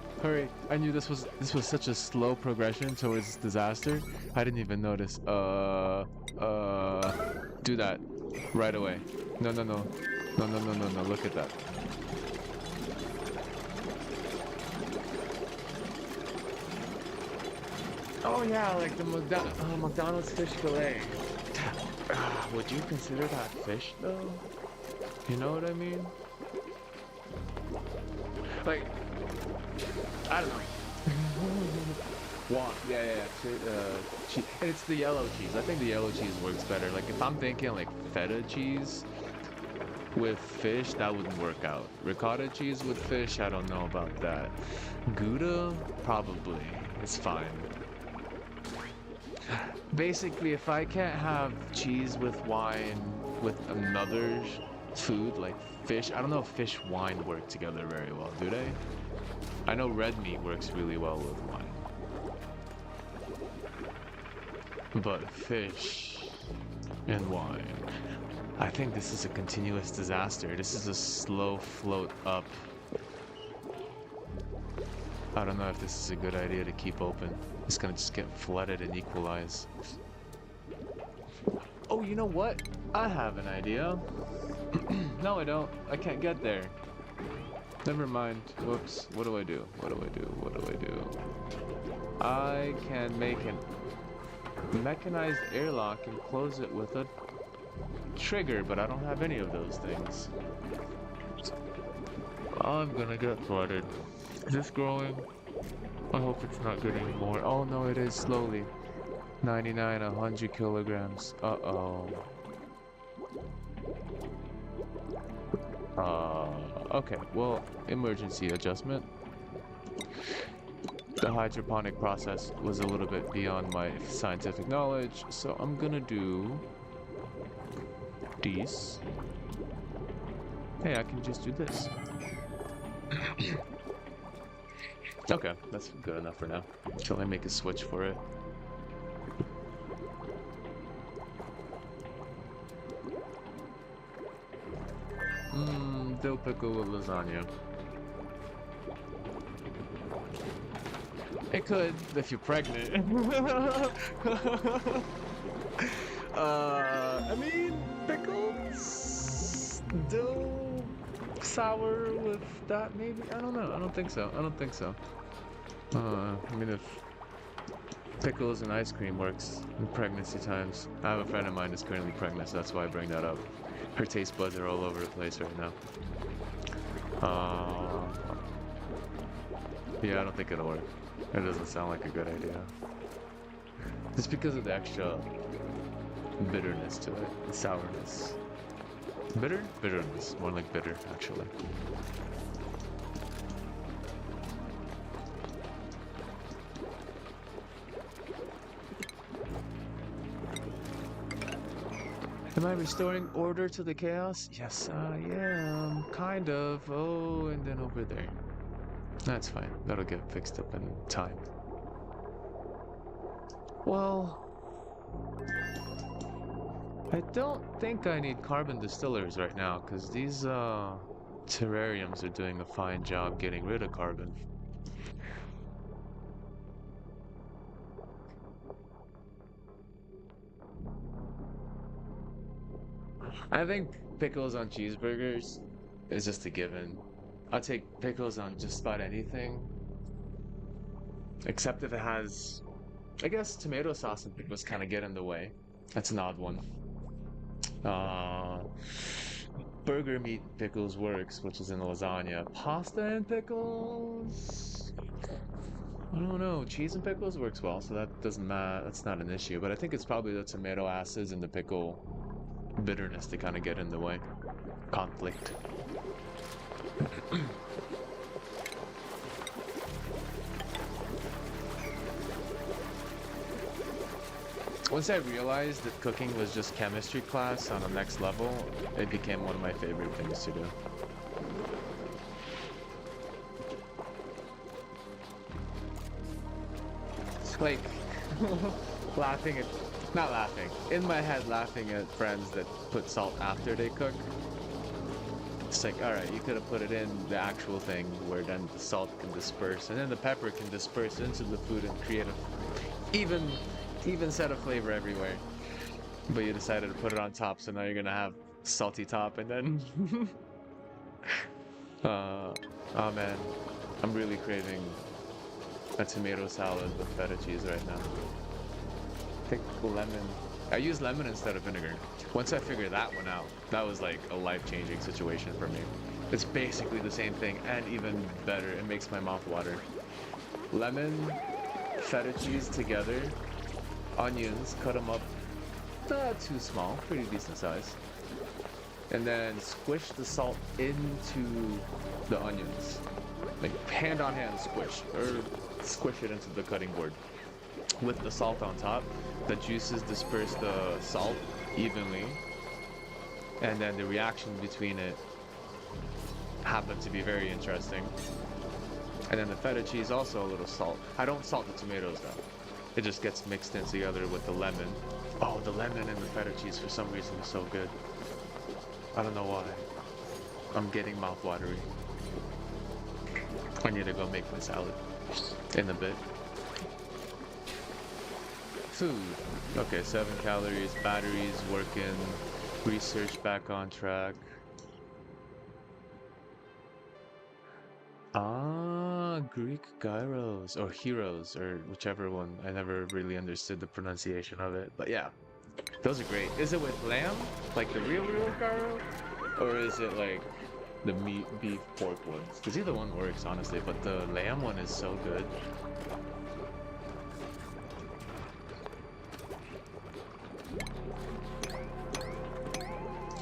I knew this was such a slow progression towards disaster. I didn't even notice. Do that right away. No. Look at that. Oh yeah, like the McDonald's fish fillet. Would you consider that fish though? You know what I mean? Like, I don't know. Cheese. It's the yellow cheese. I think the yellow cheese works better. Like if I'm thinking like feta cheese with fish, that wouldn't work out. Ricotta cheese with fish, I don't know about that. Gouda, probably. It's fine. Basically, if I can't have cheese with wine with another food like fish, I don't know if fish wine work together very well, do they? I know red meat works really well with wine. But fish and wine, I think this is a continuous disaster. This is a slow float up. I don't know if this is a good idea to keep open. It's gonna just get flooded and equalize. Oh, you know what? I have an idea. No, I don't. I can't get there. Never mind. Whoops. What do I do? I can make a mechanized airlock and close it with a trigger, but I don't have any of those things. I'm gonna get flooded. Is this growing? I hope it's not getting more. Oh no, it is slowly. 99, 100 kilograms. Uh-oh. Okay, well, emergency adjustment. The hydroponic process was a little bit beyond my scientific knowledge, so I'm gonna do these. hey, I can just do this. Okay, that's good enough for now. Until I make a switch for it. Dill pickle with lasagna. It could, if you're pregnant. I mean, pickles, dill, sour with that maybe? I don't know. I don't think so. I don't think so. I mean, if pickles and ice cream works in pregnancy times. I have a friend of mine that's currently pregnant, so that's why I bring that up. Her taste buds are all over the place right now. Yeah, I don't think it'll work. It doesn't sound like a good idea. Just because of the extra bitterness to it, the sourness. Bitter? Bitterness. More like bitter, actually. Am I restoring order to the chaos? Yes, I am. Kind of. Oh, and then over there. That's fine. That'll get fixed up in time. Well, I don't think I need carbon distillers right now, because these terrariums are doing a fine job getting rid of carbon. I think pickles on cheeseburgers is just a given. I'll take pickles on just about anything. Except if it has... I guess tomato sauce and pickles kind of get in the way. That's an odd one. Burger meat and pickles works, which is in lasagna. Pasta and pickles... I don't know. Cheese and pickles works well, so that doesn't matter. That's not an issue. But I think it's probably the tomato acids and the pickle bitterness to kind of get in the way. Conflict. Once I realized that cooking was just chemistry class on the next level, it became one of my favorite things to do. It's like laughing at, not laughing, in my head laughing at friends that put salt after they cook. It's like, alright, you could have put it in the actual thing where then the salt can disperse and then the pepper can disperse into the food and create a even set of flavor everywhere. But you decided to put it on top, so now you're gonna have salty top and then oh man, I'm really craving a tomato salad with feta cheese right now. Thick lemon. I use lemon instead of vinegar. Once I figured that one out, that was like a life-changing situation for me. It's basically the same thing and even better. It makes my mouth water. Lemon, feta cheese together, onions, cut them up not too small, pretty decent size. And then squish the salt into the onions. Like hand on hand squish, or squish it into the cutting board. With the salt on top, the juices disperse the salt evenly, and then the reaction between it happened to be very interesting. And then the feta cheese, also a little salt. I don't salt the tomatoes though. It just gets mixed in together with the lemon. Oh, the lemon and the feta cheese for some reason is so good. I don't know why. I'm getting mouth watery. I need to go make my salad in a bit. Food. Okay, 7 calories, batteries working, research back on track. Ah, Greek gyros, or heroes, or whichever one. I never really understood the pronunciation of it, but yeah. Those are great. Is it with lamb? Like the real gyro? Or is it like the meat, beef, pork ones? Because either one works, honestly, but the lamb one is so good.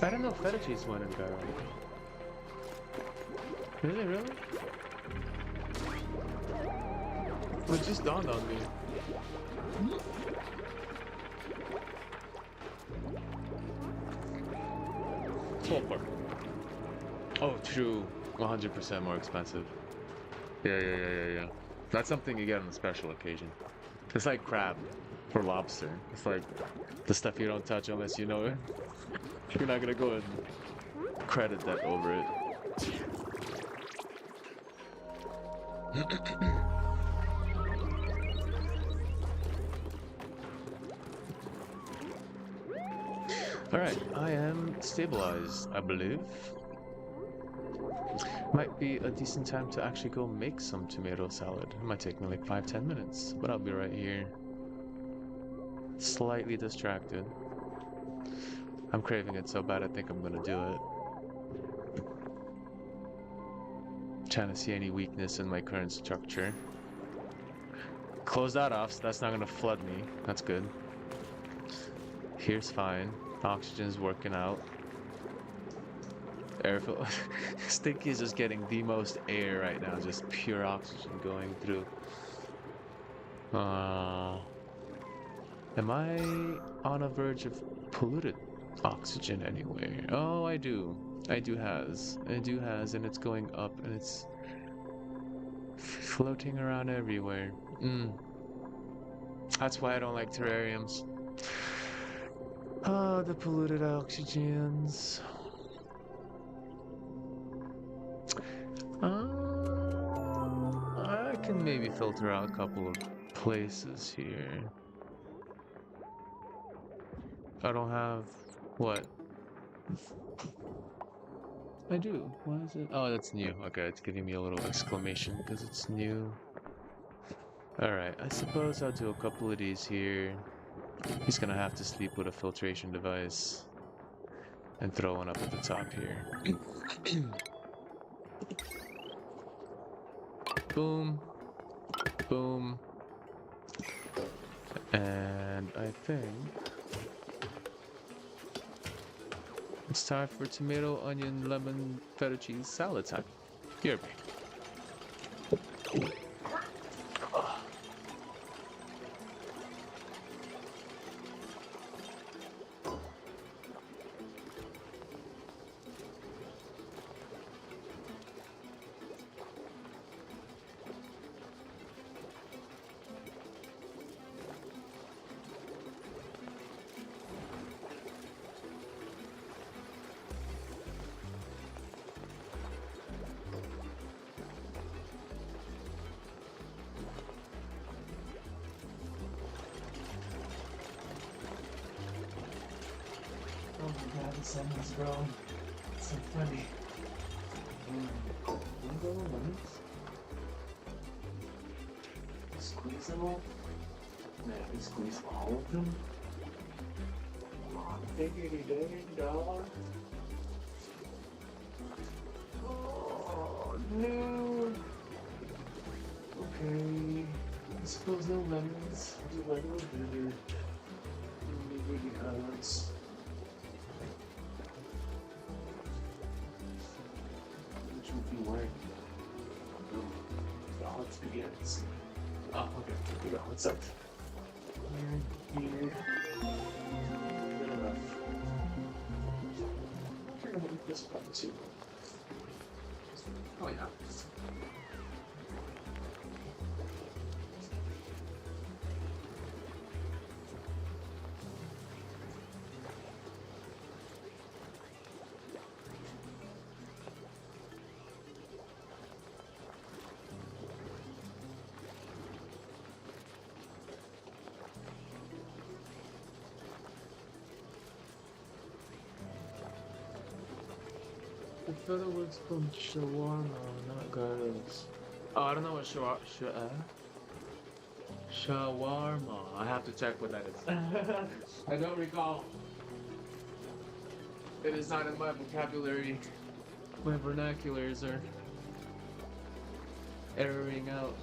I don't know if feta cheese went in gyro. Really, really? It just dawned on me. Pulled pork. Oh, true. 100% more expensive. Yeah. That's something you get on a special occasion. It's like crab or lobster. It's like the stuff you don't touch unless you know it. You're not gonna go and credit that over it. Alright, I am stabilized, I believe. Might be a decent time to actually go make some tomato salad. It might take me like 5-10 minutes, but I'll be right here. Slightly distracted. I'm craving it so bad I think I'm gonna do it. Trying to see any weakness in my current structure. Close that off, so that's not gonna flood me. That's good. Here's fine. Oxygen's working out. Airfill. Stinky is just getting the most air right now, just pure oxygen going through. Am I on a verge of polluted oxygen anywhere? Oh, I do. I do has, and it's going up, and it's floating around everywhere. That's why I don't like terrariums. Oh, the polluted oxygens. I can maybe filter out a couple of places here. I don't have... what? I do. What is it? Oh, that's new. Okay, it's giving me a little exclamation because it's new. Alright, I suppose I'll do a couple of these here. He's gonna have to sleep with a filtration device. And throw one up at the top here. Boom. Boom. And I think it's time for tomato, onion, lemon, feta cheese salad time. Here. Oh my god, the sun is growing. It's so funny. Squeeze them all? Man, we squeeze all of them? Come on, diggity dang dog. Oh no. Okay. I suppose no lemons. I'll do regular bitter. Maybe carrots. Word. Oh, let's begin. Oh, okay. Here we go. What's up? Here. Good enough. I'm gonna make this one too. Oh, yeah. The fellow works from shawarma, not garlics. Oh, I don't know what shawarma. I have to check what that is. I don't recall. It is not in my vocabulary. My vernaculars are erroring out.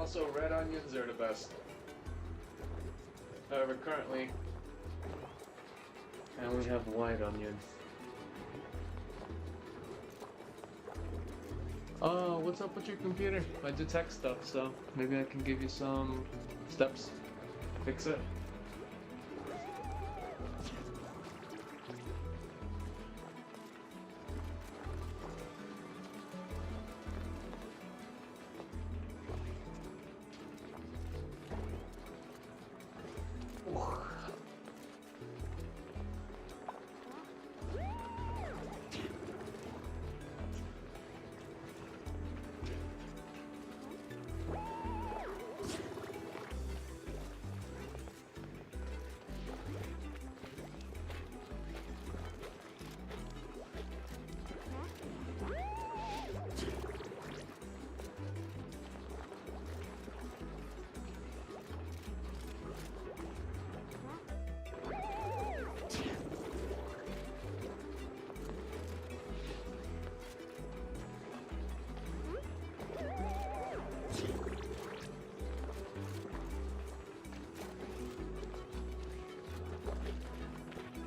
Also, red onions are the best. However, currently, I only have white onions. Oh, what's up with your computer? I do tech stuff, so maybe I can give you some steps. Fix it.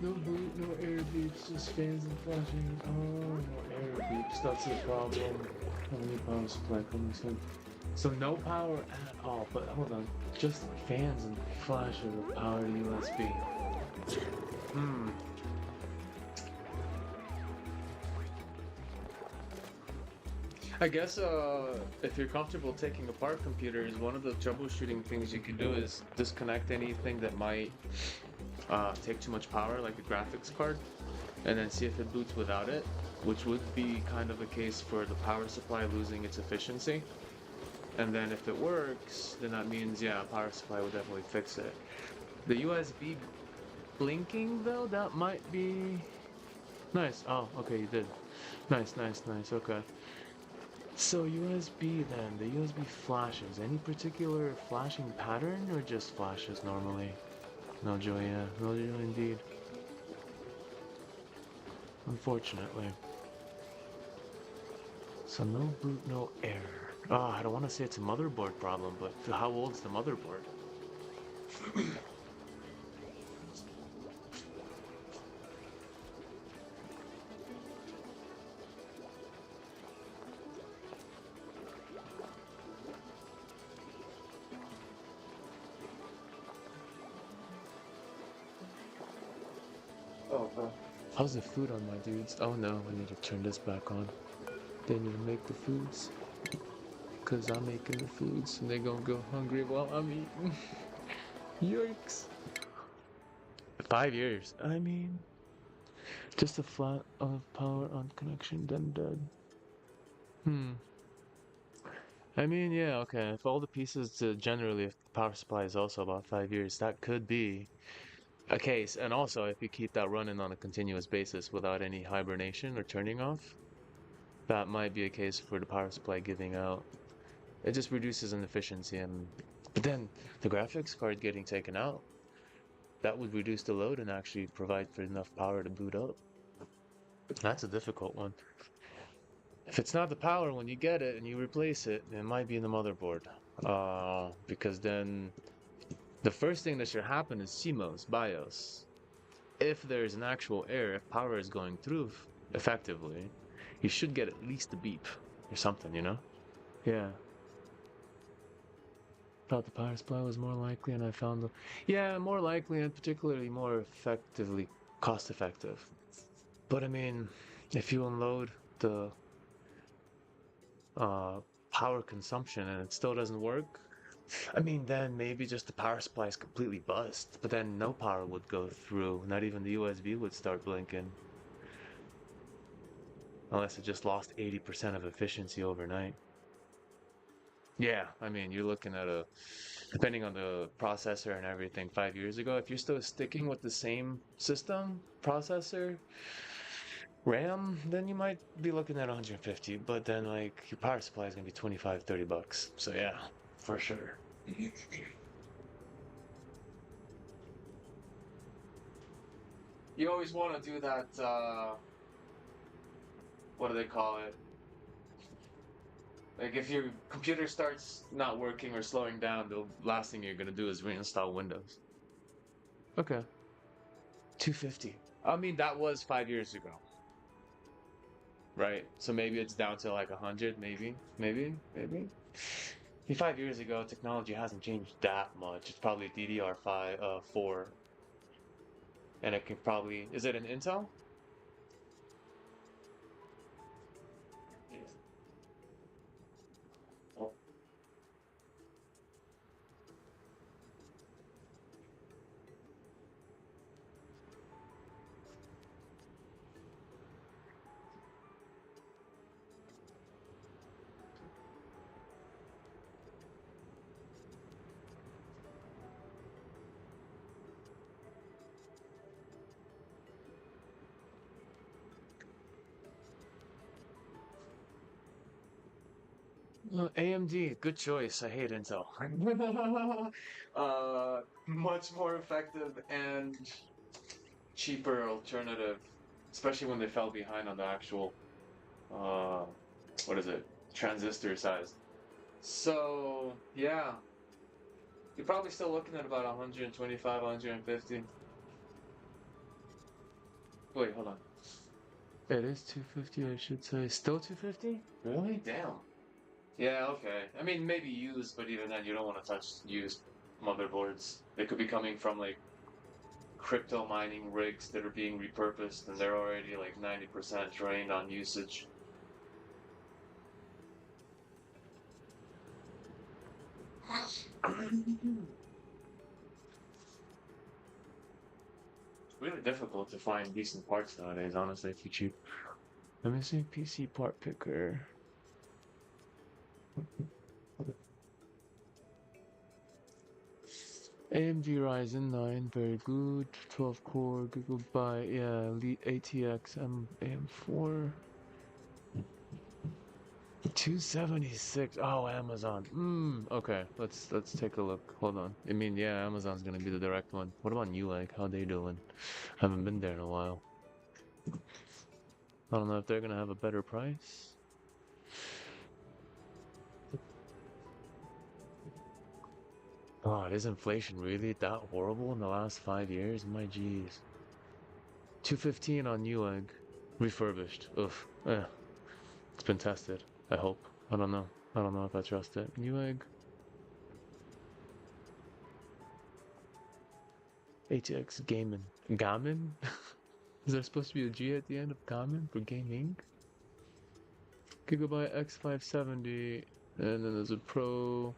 No boot, no air beeps, just fans and flashing. Oh, no air beeps, that's the problem. Only power supply coming soon. So no power at all, but hold on. Just fans and flashes of power to USB. Hmm. I guess if you're comfortable taking apart computers, one of the troubleshooting things you can do is disconnect anything that might take too much power, like a graphics card, and then see if it boots without it, which would be kind of a case for the power supply losing its efficiency. And then if it works, then that means, yeah, power supply will definitely fix it. The USB blinking, though, that might be nice. Oh, okay, you did. Nice, nice, nice, okay. So USB then, the USB flashes. Any particular flashing pattern or just flashes normally? No joy, yeah. No joy indeed. Unfortunately. So no boot, no error. Ah, I don't want to say it's a motherboard problem, but how old's the motherboard? Oh, how's the food on my dudes? Oh no, I need to turn this back on. They need to make the foods. Cause I'm making the foods and they gonna go hungry while I'm eating. Yikes. 5 years. I mean, just a flat of power on connection, then dead. Hmm. I mean, yeah, okay. If all the pieces to generally, if the power supply is also about 5 years, that could be a case. And also, if you keep that running on a continuous basis without any hibernation or turning off, that might be a case for the power supply giving out. It just reduces in efficiency, and but then the graphics card getting taken out, that would reduce the load and actually provide for enough power to boot up. That's a difficult one. If it's not the power when you get it and you replace it, it might be in the motherboard. Because then the first thing that should happen is CMOS, BIOS. If there's an actual error, if power is going through effectively, you should get at least a beep or something, you know? Yeah. Thought the power supply was more likely, and I found the yeah, more likely and particularly more effectively cost effective. But I mean, if you unload the uh, power consumption and it still doesn't work, I mean, then maybe just the power supply is completely bust. But then no power would go through. Not even the USB would start blinking, unless it just lost 80% of efficiency overnight. Yeah, I mean, you're looking at depending on the processor and everything, 5 years ago, if you're still sticking with the same system, processor, RAM, then you might be looking at 150, but then like your power supply is gonna be 25, $30. So yeah, for sure. You always want to do that, what do they call it? Like if your computer starts not working or slowing down, the last thing you're gonna do is reinstall Windows. Okay. 250. I mean, that was 5 years ago, right? So maybe it's down to like 100, maybe. 5 years ago, technology hasn't changed that much. It's probably DDR5, 4, and it can probably, is it an Intel? AMD, good choice. I hate Intel. Much more effective and cheaper alternative, especially when they fell behind on the actual, uh, what is it, transistor size. So, yeah, you're probably still looking at about 125, 150. Wait, hold on. It is 250, I should say. Still 250? Really? Damn. Yeah, okay. I mean, maybe used, but even then, you don't want to touch used motherboards. They could be coming from like crypto mining rigs that are being repurposed, and they're already like 90% drained on usage. It's really difficult to find decent parts nowadays, honestly, if you cheap. Let me see PC part picker. AMD Ryzen 9, very good. 12 core, Gigabyte, yeah, Elite ATX AM4. 276. Oh, Amazon. Okay. Let's take a look. Hold on. I mean, yeah, Amazon's gonna be the direct one. What about Newegg? How they doing? Haven't been there in a while. I don't know if they're gonna have a better price. God, is inflation really that horrible in the last 5 years? My geez. 215 on Newegg. Refurbished. Oof. It's been tested. I hope. I don't know. I don't know if I trust it. Newegg. ATX Gaming. Gamin? Is there supposed to be a G at the end of Gamin for gaming? Gigabyte X570. And then there's a Pro.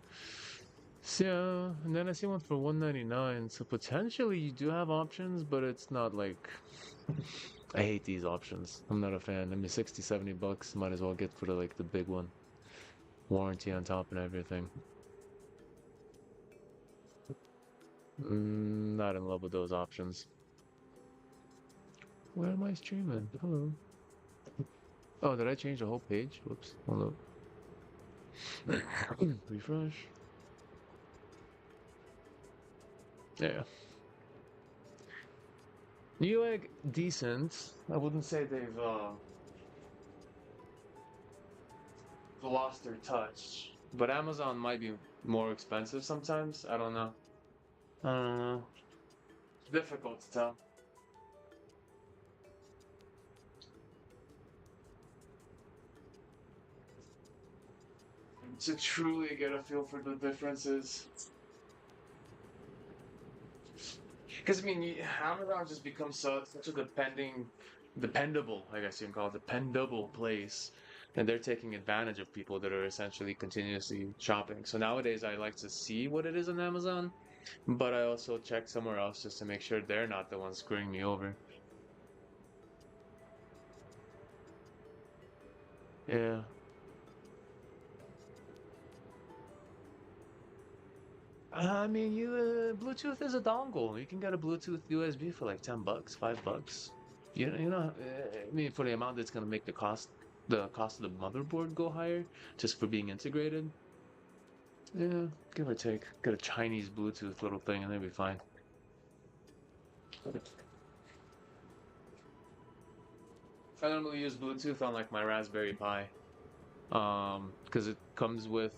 So, yeah, and then I see one for 199. So potentially you do have options, but it's not like I hate these options. I'm not a fan. I mean 60, 70 bucks, might as well get for the big one. Warranty on top and everything. Not in love with those options. Where am I streaming? Hello. Oh, did I change the whole page? Whoops. Hold up. Refresh. Yeah. Newegg, decent. I wouldn't say they've lost their touch, but Amazon might be more expensive sometimes. I don't know. I don't know. Difficult to tell. To truly get a feel for the differences. Because I mean, Amazon just becomes such a dependable, I guess you can call it, dependable place, and they're taking advantage of people that are essentially continuously shopping. So nowadays, I like to see what it is on Amazon, but I also check somewhere else just to make sure they're not the ones screwing me over. Yeah. I mean, Bluetooth is a dongle. You can get a Bluetooth USB for like 10 bucks, 5 bucks. I mean, for the amount that's gonna make the cost of the motherboard go higher just for being integrated. Yeah, give or take. Get a Chinese Bluetooth little thing and they'll be fine. I normally use Bluetooth on like my Raspberry Pi. Because it comes with,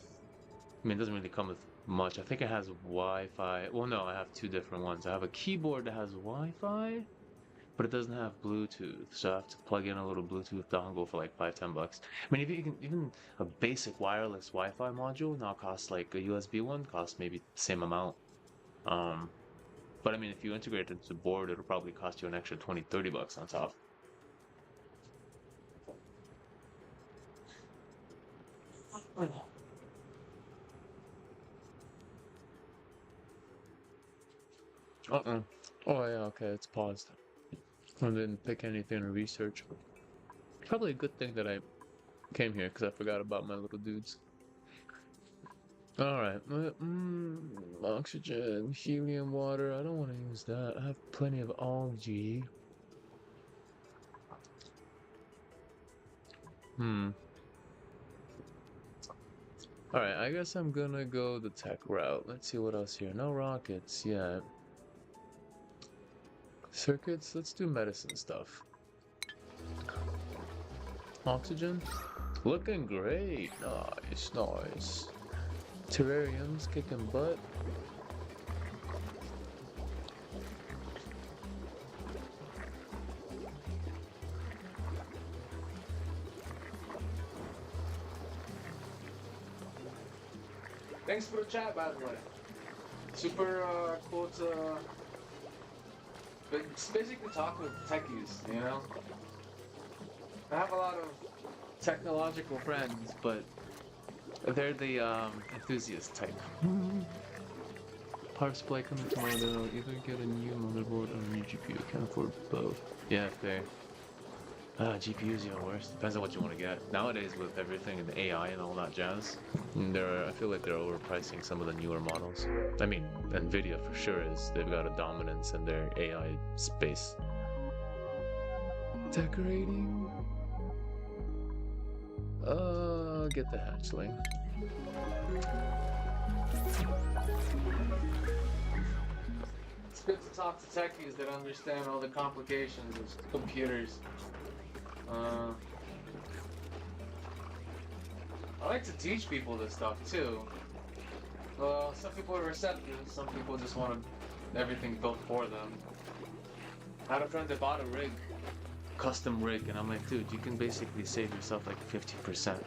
I mean, it doesn't really come with much. I think it has Wi-Fi. Well, no, I have two different ones. I have a keyboard that has Wi-Fi, but it doesn't have Bluetooth, so I have to plug in a little Bluetooth dongle for like $5-10. I mean, if you can, even a basic wireless Wi-Fi module now costs like a USB one costs maybe the same amount. Um, but I mean, if you integrate it into the board, it'll probably cost you an extra $20-30 on top. Uh-uh. Oh yeah, okay, it's paused. I didn't pick anything to research. Probably a good thing that I came here because I forgot about my little dudes. Alright, oxygen, helium, water. I don't want to use that. I have plenty of algae. Alright, I guess I'm gonna go the tech route. Let's see what else here. No rockets yet. Circuits, let's do medicine stuff. Oxygen, looking great. Nice, nice. Terrariums kicking butt. Thanks for the chat, by the way. Super cool to it's basically talk with techies, you know? I have a lot of technological friends, but they're the enthusiast type. Power supply coming tomorrow, then I'll either get a new motherboard or a new GPU. Can't afford both. Yeah, fair. GPU's even worse. Depends on what you want to get. Nowadays, with everything and AI and all that jazz, I feel like they're overpricing some of the newer models. I mean, Nvidia for sure is. They've got a dominance in their AI space. Decorating. Get the hatchling. It's good to talk to techies that understand all the complications of computers. I like to teach people this stuff too. Well, some people are receptive, some people just want everything built for them. I had a friend that bought a rig, custom rig, and I'm like, dude, you can basically save yourself like 50%.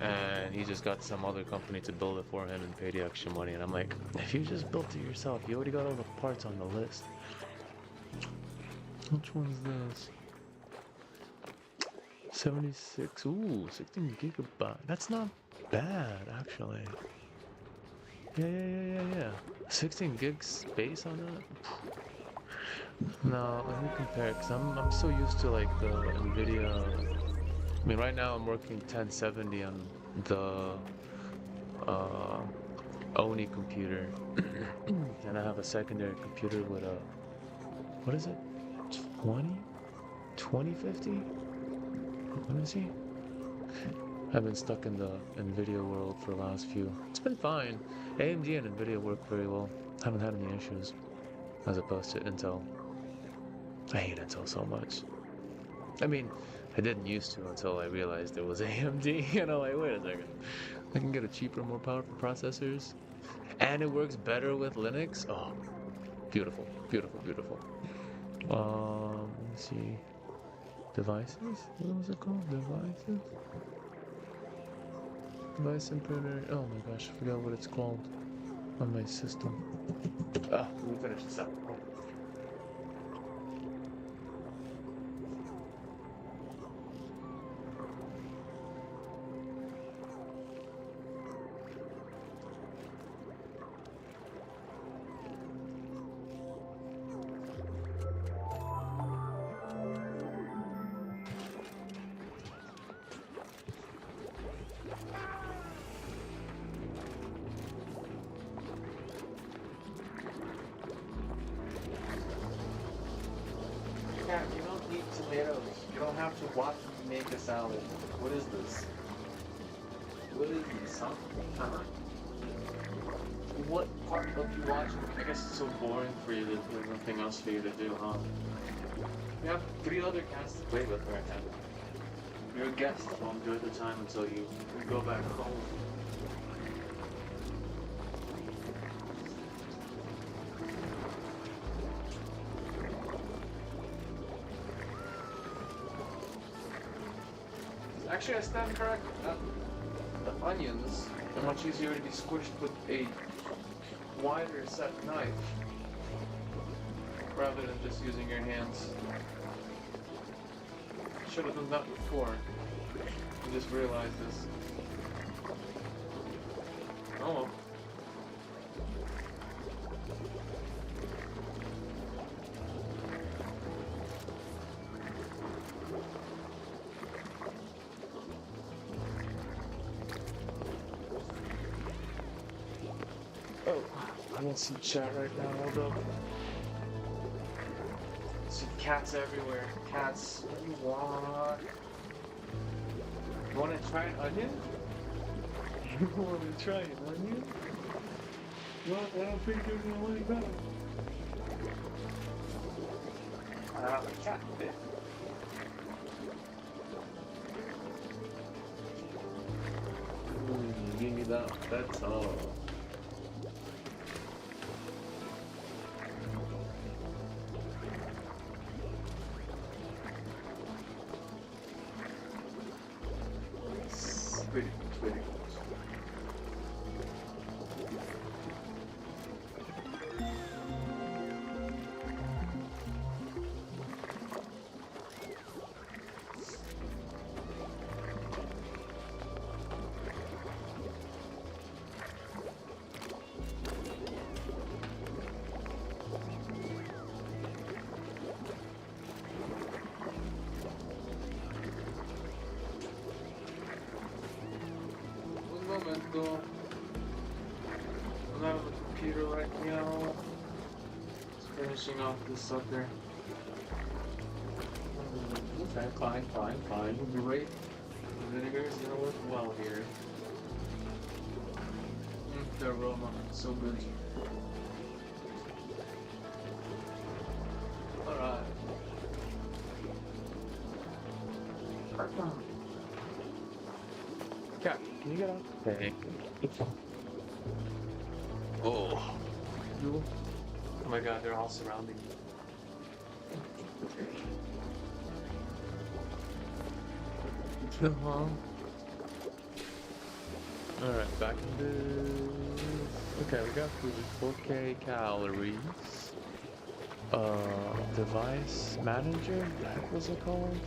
And he just got some other company to build it for him and pay the extra money. And I'm like, if you just built it yourself, you already got all the parts on the list. Which one's this? 76, ooh, 16 gigabyte. That's not bad, actually. Yeah. 16 gig space on that? No, let me compare, because I'm so used to like the NVIDIA. I mean, right now I'm working 1070 on the Oni computer. And I have a secondary computer with a, what is it? 2050? Let me see. I've been stuck in the NVIDIA world for the last few. It's been fine. AMD and NVIDIA work very well. Haven't had any issues. As opposed to Intel. I hate Intel so much. I mean, I didn't used to until I realized there was AMD. And I'm like, wait a second. I can get a cheaper, more powerful processors. And it works better with Linux. Oh, beautiful, beautiful, beautiful. Let me see. Devices? What was it called? Devices? Device and printer. Oh my gosh, I forgot what it's called on my system. Let me finish this up. You don't need tomatoes. You don't have to watch me make a salad. What is this? What is this, huh? What part of you watching? I guess it's so boring for you that there's nothing else for you to do, huh? You have 3 other cats to play with right now. You're a guest, so enjoy the time until you go back home. Actually, I stand correct. The onions are much easier to be squished with a wider set knife rather than just using your hands. Should have done that before. I just realized this. Oh well. Oh, I'm in some chat right now, hold up. Some cats everywhere. Cats, what do you want? You want to try an onion? You want to try an onion? Well, I don't think you're going to like that. A cat bit. Give me that. That's all. Pretty cool. Momento. I'm out of the computer right now. Just finishing off this sucker. Okay, fine. Great. The vinegar is gonna work well here. The aroma, so good. Alright. Cat, can you get out? Okay. Oh. Oh my god, they're all surrounding me. Alright, back to okay, we got food with 4K calories. Device manager? What was it called?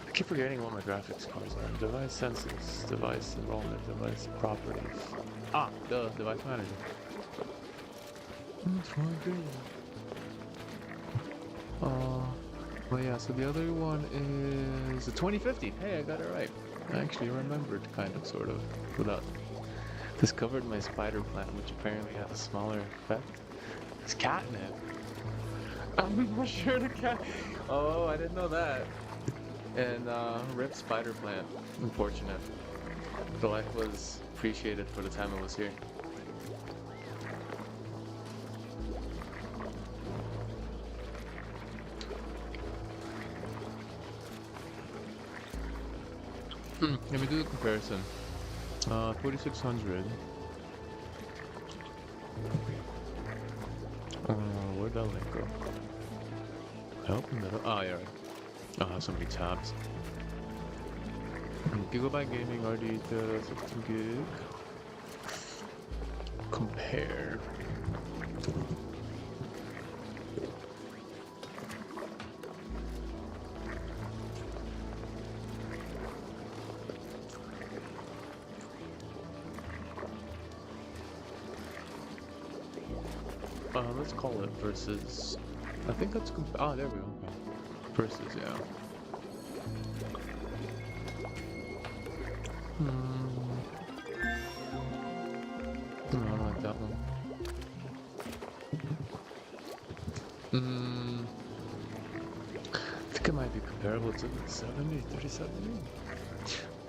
I keep forgetting what my graphics cards are. Device senses, device enrollment, device properties. Ah, the device manager. That's fine. Well, yeah, so the other one is the 2050. Hey, I got it right. I actually remembered, kind of, sort of, without. Discovered my spider plant, which apparently had a smaller effect. It's catnip. I'm not sure the cat. Oh, I didn't know that. And rip spider plant. Unfortunate. The life was appreciated for the time it was here. Let me do the comparison. 4600. Where'd that link go? I opened it up. Oh, yeah, right. So many tabs. Gigabyte gaming RD 16 gig. Compare. Let's call it versus. I think that's oh, there we go. Versus, yeah. No, I don't like that one. I think it might be comparable to the 3070.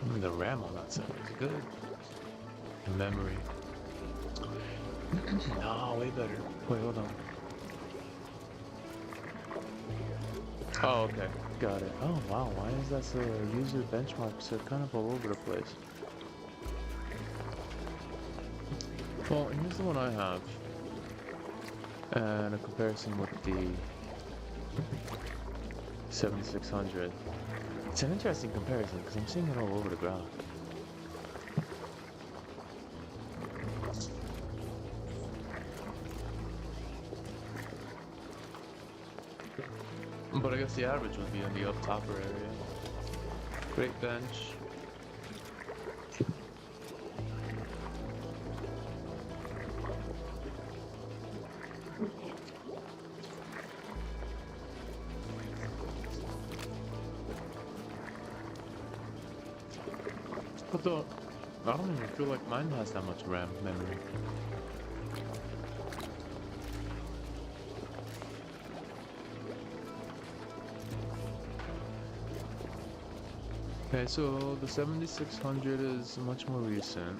I mean, the RAM on that side is good. The memory. No, way better. Wait, hold on. Oh, okay. Got it. Oh, wow. Why is that so user benchmarks are kind of all over the place? Well, here's the one I have. And a comparison with the 7600. It's an interesting comparison because I'm seeing it all over the graph. But I guess the average would be in the up topper area. Great bench. But I don't even feel like mine has that much RAM memory. Okay, so the 7600 is much more recent.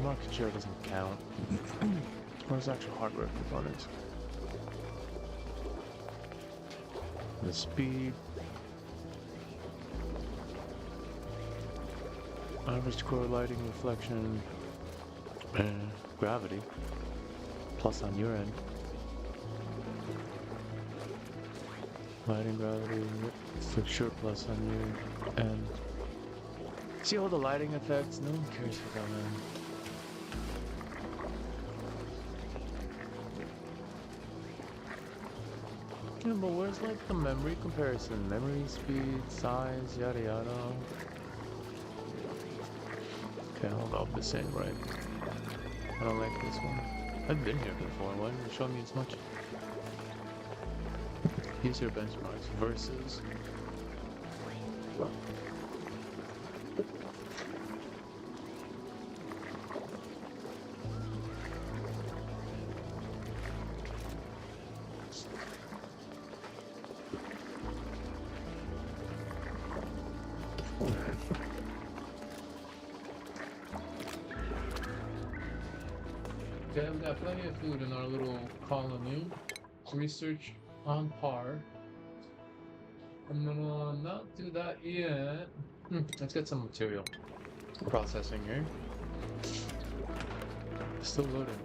Market share doesn't count. Where's actual hardware components? The speed. Average core lighting reflection. And gravity. Plus on your end. Lighting gravity, fixture plus on your end. See all the lighting effects? No one cares for that, man. Yeah, but where's like the memory comparison? Memory, speed, size, yada yada. Okay, hold up, this ain't right. I don't like this one. I've been here before, why didn't you show me as much? User benchmarks versus. Okay, we've got plenty of food in our little colony. Research on par. I'm gonna not do that yet. Let's get some material processing here. Still loading.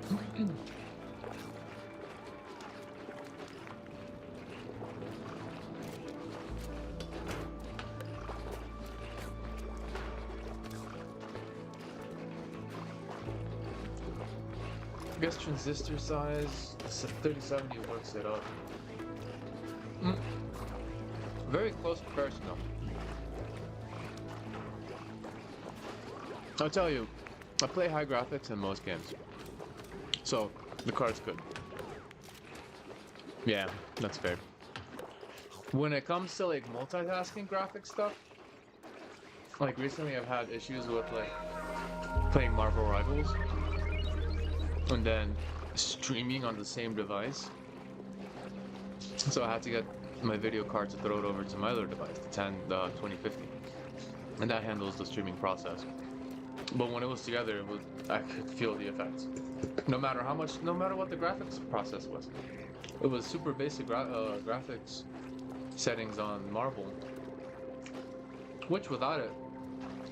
I guess transistor size 3070 works it up. Very close comparison though. I'll tell you, I play high graphics in most games, so the card's good. Yeah, that's fair. When it comes to like multitasking graphic stuff, like recently I've had issues with like playing Marvel Rivals and then streaming on the same device. So I had to get my video card to throw it over to my other device, the 2050, and that handles the streaming process. But when it was together, I could feel the effects. No matter what the graphics process was. It was super basic graphics settings on Marvel, which without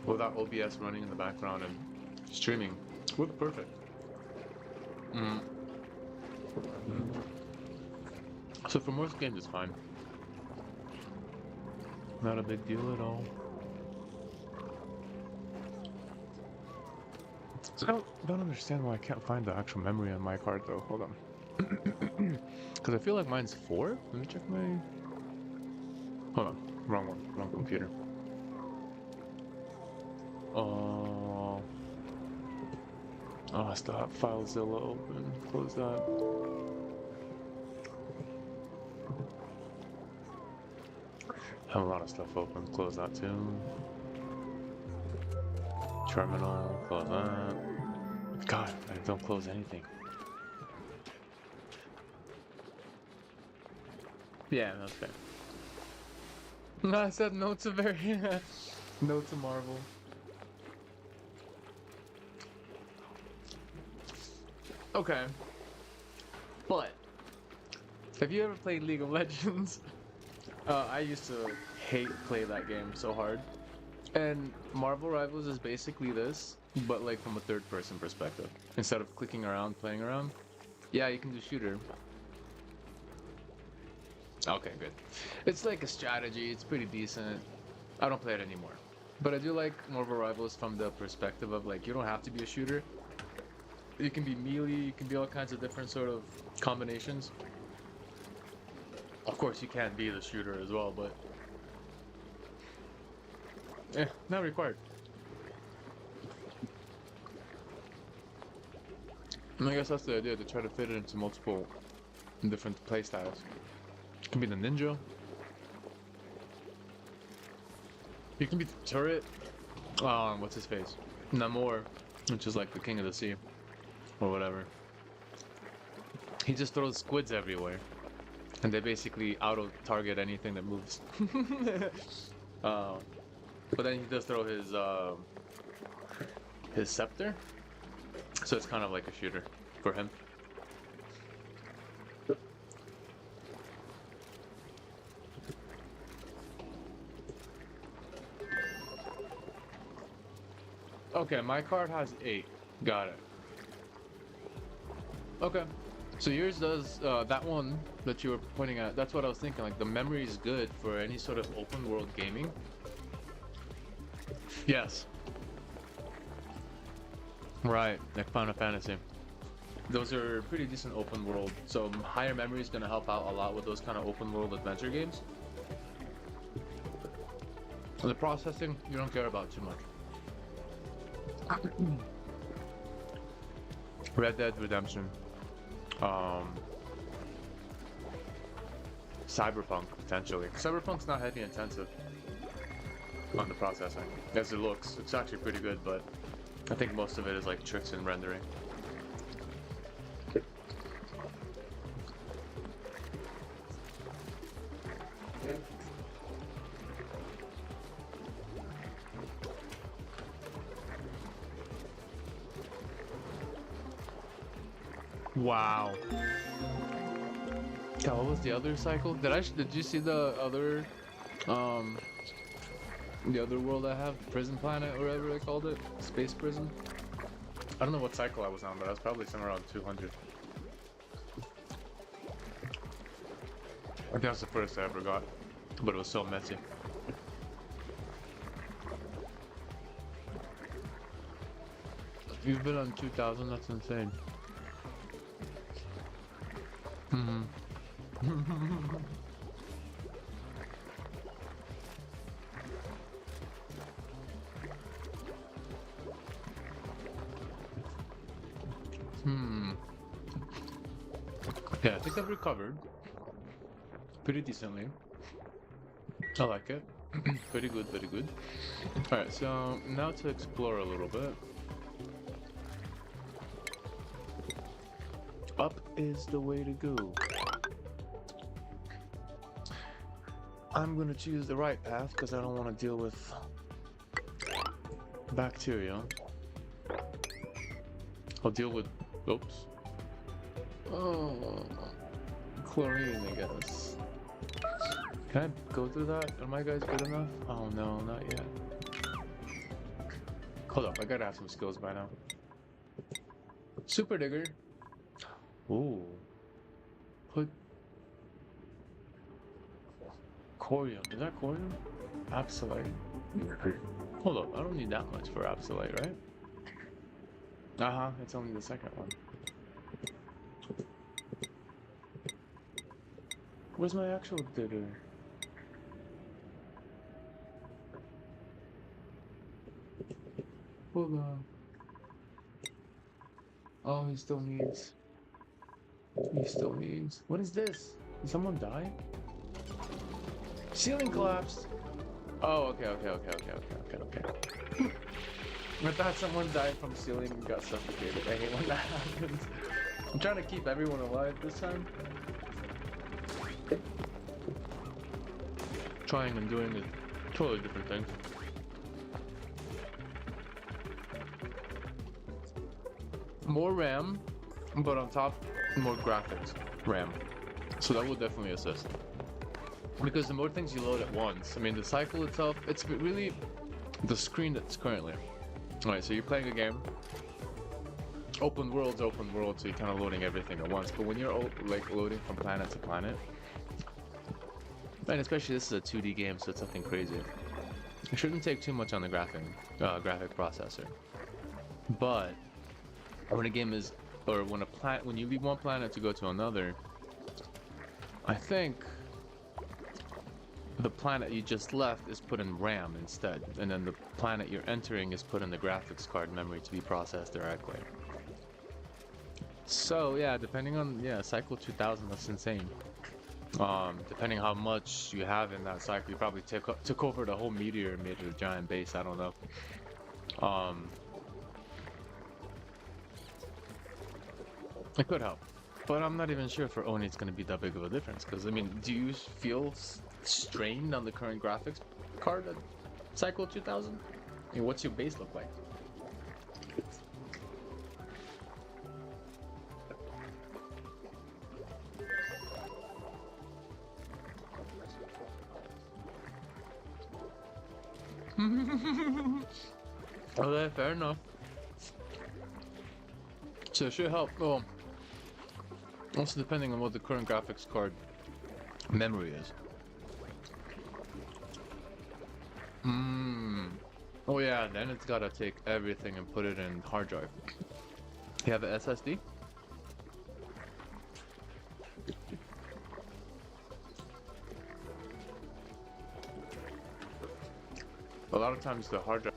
OBS running in the background and streaming, worked perfect. So for most games, it's fine. Not a big deal at all. So I don't understand why I can't find the actual memory on my card though. Hold on. Because I feel like mine's 4. Let me check my... Hold on. Wrong one. Wrong computer. Oh, I still have FileZilla open. Close that. I have a lot of stuff open. Close that too. Terminal. Close that. God, I don't close anything. Yeah, that's fair. No, I said no to no to Marvel. Okay. But Have you ever played League of Legends? I used to hate play that game so hard. And Marvel Rivals is basically this, but like from a third person perspective. Instead of clicking around, playing around. Yeah, you can do shooter. Okay, good. It's like a strategy, it's pretty decent. I don't play it anymore. But I do like Marvel Rivals from the perspective of like, you don't have to be a shooter. You can be melee, you can be all kinds of different sort of combinations. Of course, you can't be the shooter as well, but not required. And I guess that's the idea, to try to fit it into multiple different play styles. You can be the ninja. You can be the turret. What's his face? Namor, which is like the king of the sea, or whatever. He just throws squids everywhere. And they basically auto-target anything that moves. But then he does throw his scepter, so it's kind of like a shooter for him. Okay, my card has 8. Got it. Okay. So yours does, that one that you were pointing at, that's what I was thinking, like the memory is good for any sort of open world gaming. Yes. Right, like Final Fantasy. Those are pretty decent open world, so higher memory is going to help out a lot with those kind of open world adventure games. The processing, you don't care about too much. Red Dead Redemption. Cyberpunk, potentially. Cyberpunk's not heavy intensive on the processing, as it looks. It's actually pretty good, but I think most of it is like tricks in rendering. Wow. God, what was the other cycle? Did you see the other world I have? Prison Planet or whatever they called it? Space Prison? I don't know what cycle I was on, but I was probably somewhere around 200. I think that's the first I ever got, but it was so messy. You've been on 2000, that's insane. Yeah, I think I've recovered pretty decently. I like it. Pretty good, very good. Alright, so now to explore a little bit. Up is the way to go. I'm gonna choose the right path because I don't want to deal with bacteria. I'll deal with, oops. Oh, chlorine, I guess. Can I go through that? Are my guys good enough? Oh no, not yet. Hold up, I gotta have some skills by now. Super Digger. Ooh. Put Corium. Is that Corium? Absolite. Hold up, I don't need that much for Absolite, right? Uh-huh, it's only the second one. Where's my actual digger? Hold on. Oh, he still needs. He still needs. What is this? Did someone die? Ceiling collapsed. Oh, okay. I thought someone died from ceiling and got suffocated. I hate when that happens. I'm trying to keep everyone alive this time. Trying and doing a totally different thing. More RAM, but on top, more graphics RAM. So that will definitely assist. Because the more things you load at once, I mean, the cycle itself, it's really the screen that's currently. Alright, so you're playing a game. Open world, so you're kind of loading everything at once. But when you're like loading from planet to planet, and especially this is a 2D game, so it's nothing crazy. It shouldn't take too much on the graphic processor. But when a game is, or when you leave one planet to go to another, I think the planet you just left is put in RAM instead, and then the planet you're entering is put in the graphics card memory to be processed directly. So yeah, depending on cycle 2000, that's insane. Depending how much you have in that cycle, you probably took over the whole meteor and made it a giant base. I don't know. It could help, but I'm not even sure for Oni it's going to be that big of a difference. Because I mean, do you feel strained on the current graphics card at cycle 2000? I mean, what's your base look like? Okay, fair enough. So it should help. Well, also depending on what the current graphics card memory is. Oh yeah, then it's gotta take everything and put it in hard drive. You have an SSD? A lot of times the hard drive.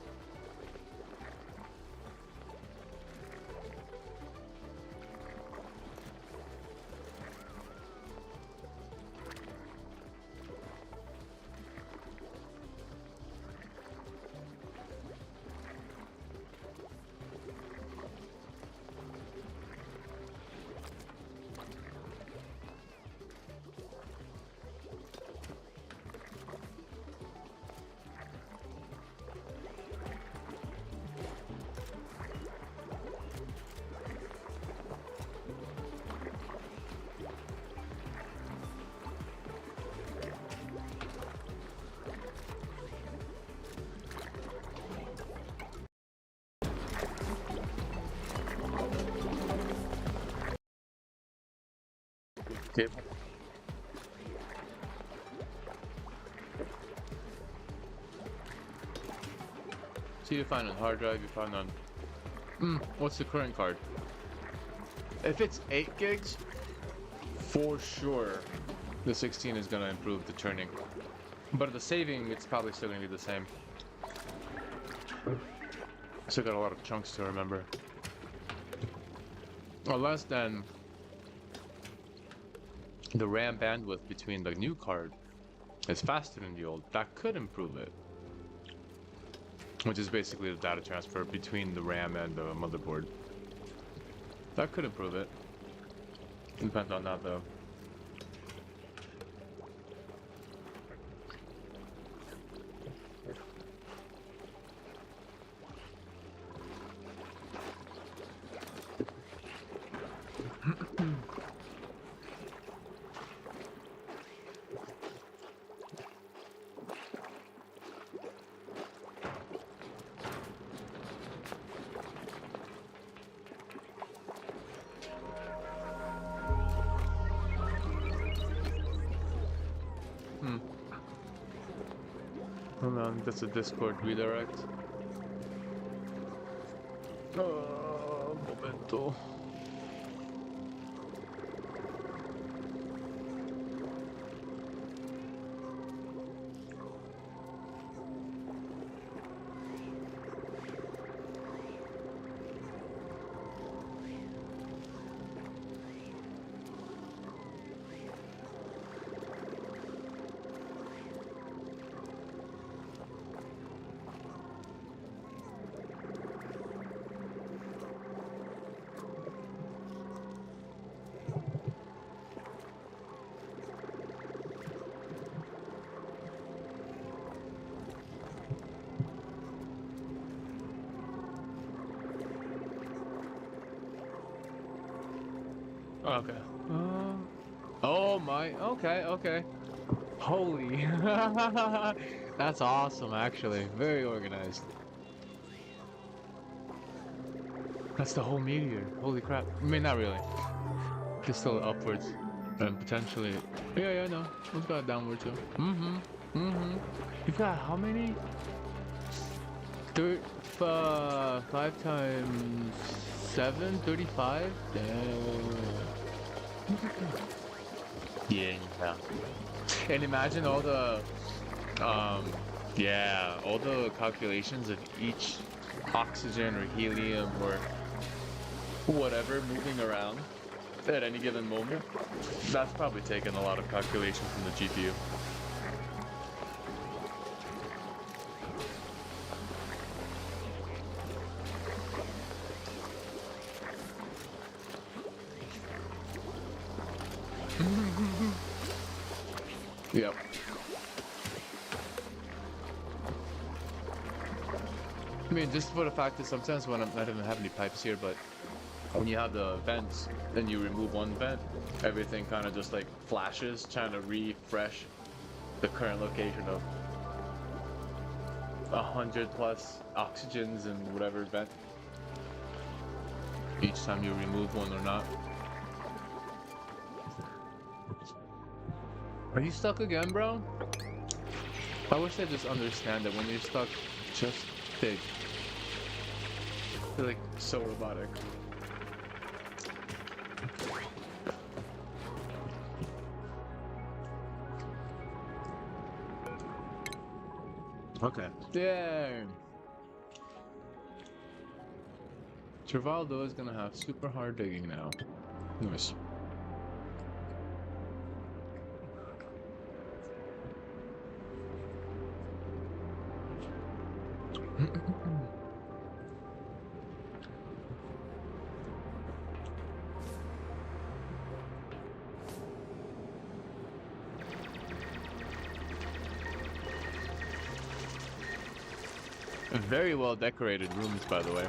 Cable. So you find on hard drive, you find on what's the current card? If it's 8 gigs, for sure the 16 is gonna improve the turning. But the saving, it's probably still gonna be the same. Still got a lot of chunks to remember. Unless then the RAM bandwidth between the new card is faster than the old. That could improve it. Which is basically the data transfer between the RAM and the motherboard. That could improve it. Depends on that though. Hold on, that's a Discord redirect. Momento. Okay. Oh my, okay, okay. Holy. That's awesome, actually. Very organized. That's the whole meteor. Holy crap. I mean, not really. Just still upwards. And potentially. Yeah, yeah, no. It's got downward too. Mm-hmm. Mm-hmm. You've got how many? 5 times 7? 35? Damn. Yeah, yeah. And imagine all the, um, yeah, all the calculations of each oxygen or helium or whatever moving around at any given moment. That's probably taken a lot of calculation from the GPU. Yep. I mean, just for the fact that sometimes when I don't even have any pipes here, but when you have the vents and you remove one vent, everything kind of just like flashes, trying to refresh the current location of 100+ oxygens and whatever vent each time you remove one or not. Are you stuck again, bro? I wish I just understand that when you're stuck, just dig. They're like so robotic. Okay. Yay! Trivaldo is gonna have super hard digging now. Nice. Very well decorated rooms, by the way.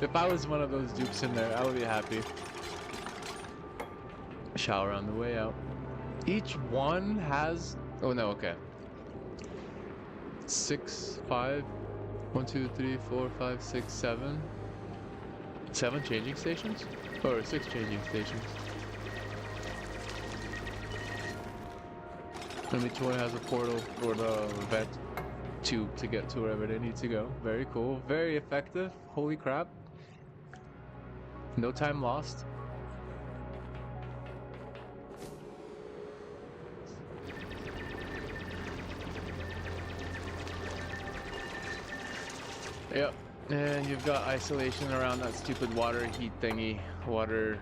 If I was one of those dupes in there, I would be happy. Shower on the way out. Each one has... Oh no, okay. 6, 5, 1, 2, 3, 4, 5, 6, 7. 7 changing stations? Or 6 changing stations. And each one has a portal or the vent tube to get to wherever they need to go. Very cool. Very effective. Holy crap. No time lost. Yep. And you've got isolation around that stupid water heat thingy. Water.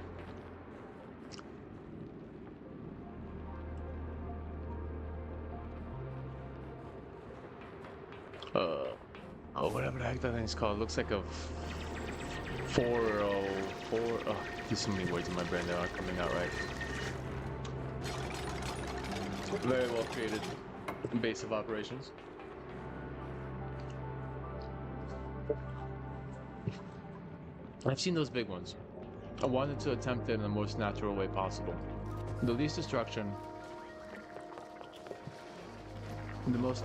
Oh, whatever the heck that thing's called. It looks like a 404. Oh, there's so many words in my brain that aren't coming out right. Very well created base of operations. I've seen those big ones. I wanted to attempt it in the most natural way possible. The least destruction. The most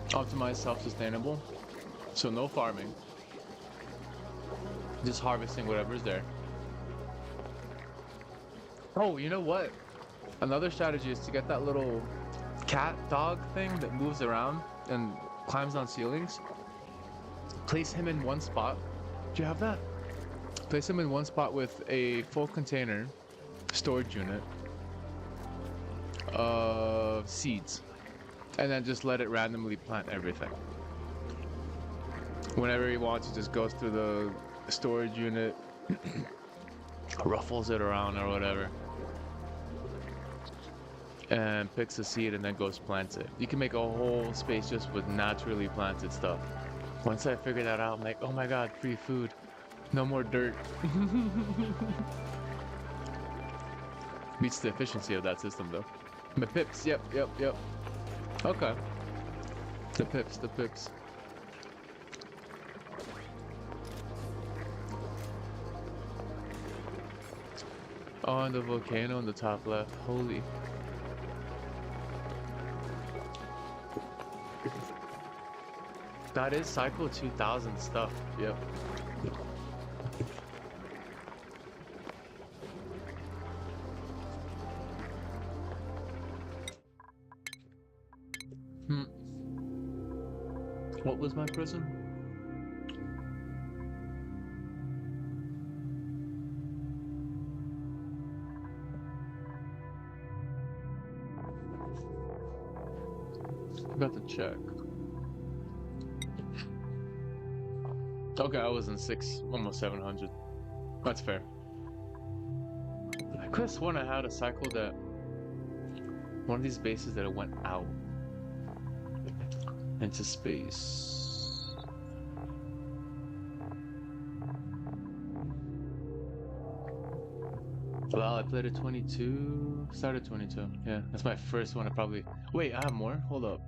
optimized self-sustainable. So no farming. Just harvesting whatever's there. Oh, you know what? Another strategy is to get that little cat dog thing that moves around and climbs on ceilings. Place him in one spot. Do you have that? Place him in one spot with a full container storage unit of seeds. And then just let it randomly plant everything. Whenever he wants, he just goes through the storage unit, ruffles it around or whatever, and picks a seed and then goes plants it. You can make a whole space just with naturally planted stuff. Once I figured that out, I'm like, oh my god, free food. No more dirt. Beats the efficiency of that system though. The pips, yep. Okay. The pips. Oh, and the volcano on the top left. Holy. That is Cycle 2000 stuff. Yep. Hmm. What was my prison? Got to check. Okay, I was in 6, almost 700. That's fair. I could have sworn I had a cycle that one of these bases that it went out into space. Well, I played at 22, started 22. Yeah, that's my first one. I probably. Wait, I have more? Hold up.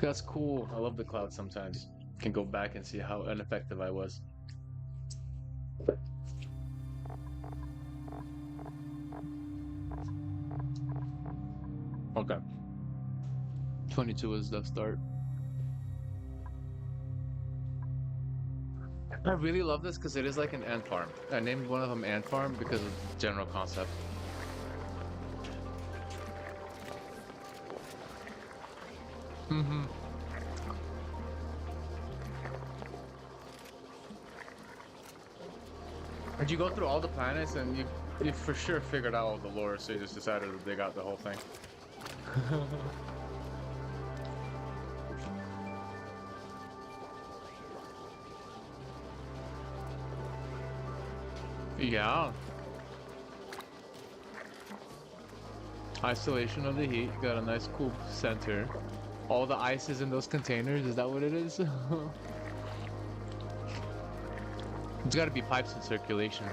That's cool. I love the cloud sometimes. Can go back and see how ineffective I was. Okay. 22 is the start. I really love this because it is like an ant farm. I named one of them ant farm because of the general concept. Mm-hmm. Did you go through all the planets and you for sure figured out all the lore, so you just decided to dig out the whole thing? Yeah. Isolation of the heat. Got a nice cool center. All the ice is in those containers. Is that what it is? There's got to be pipes in circulation.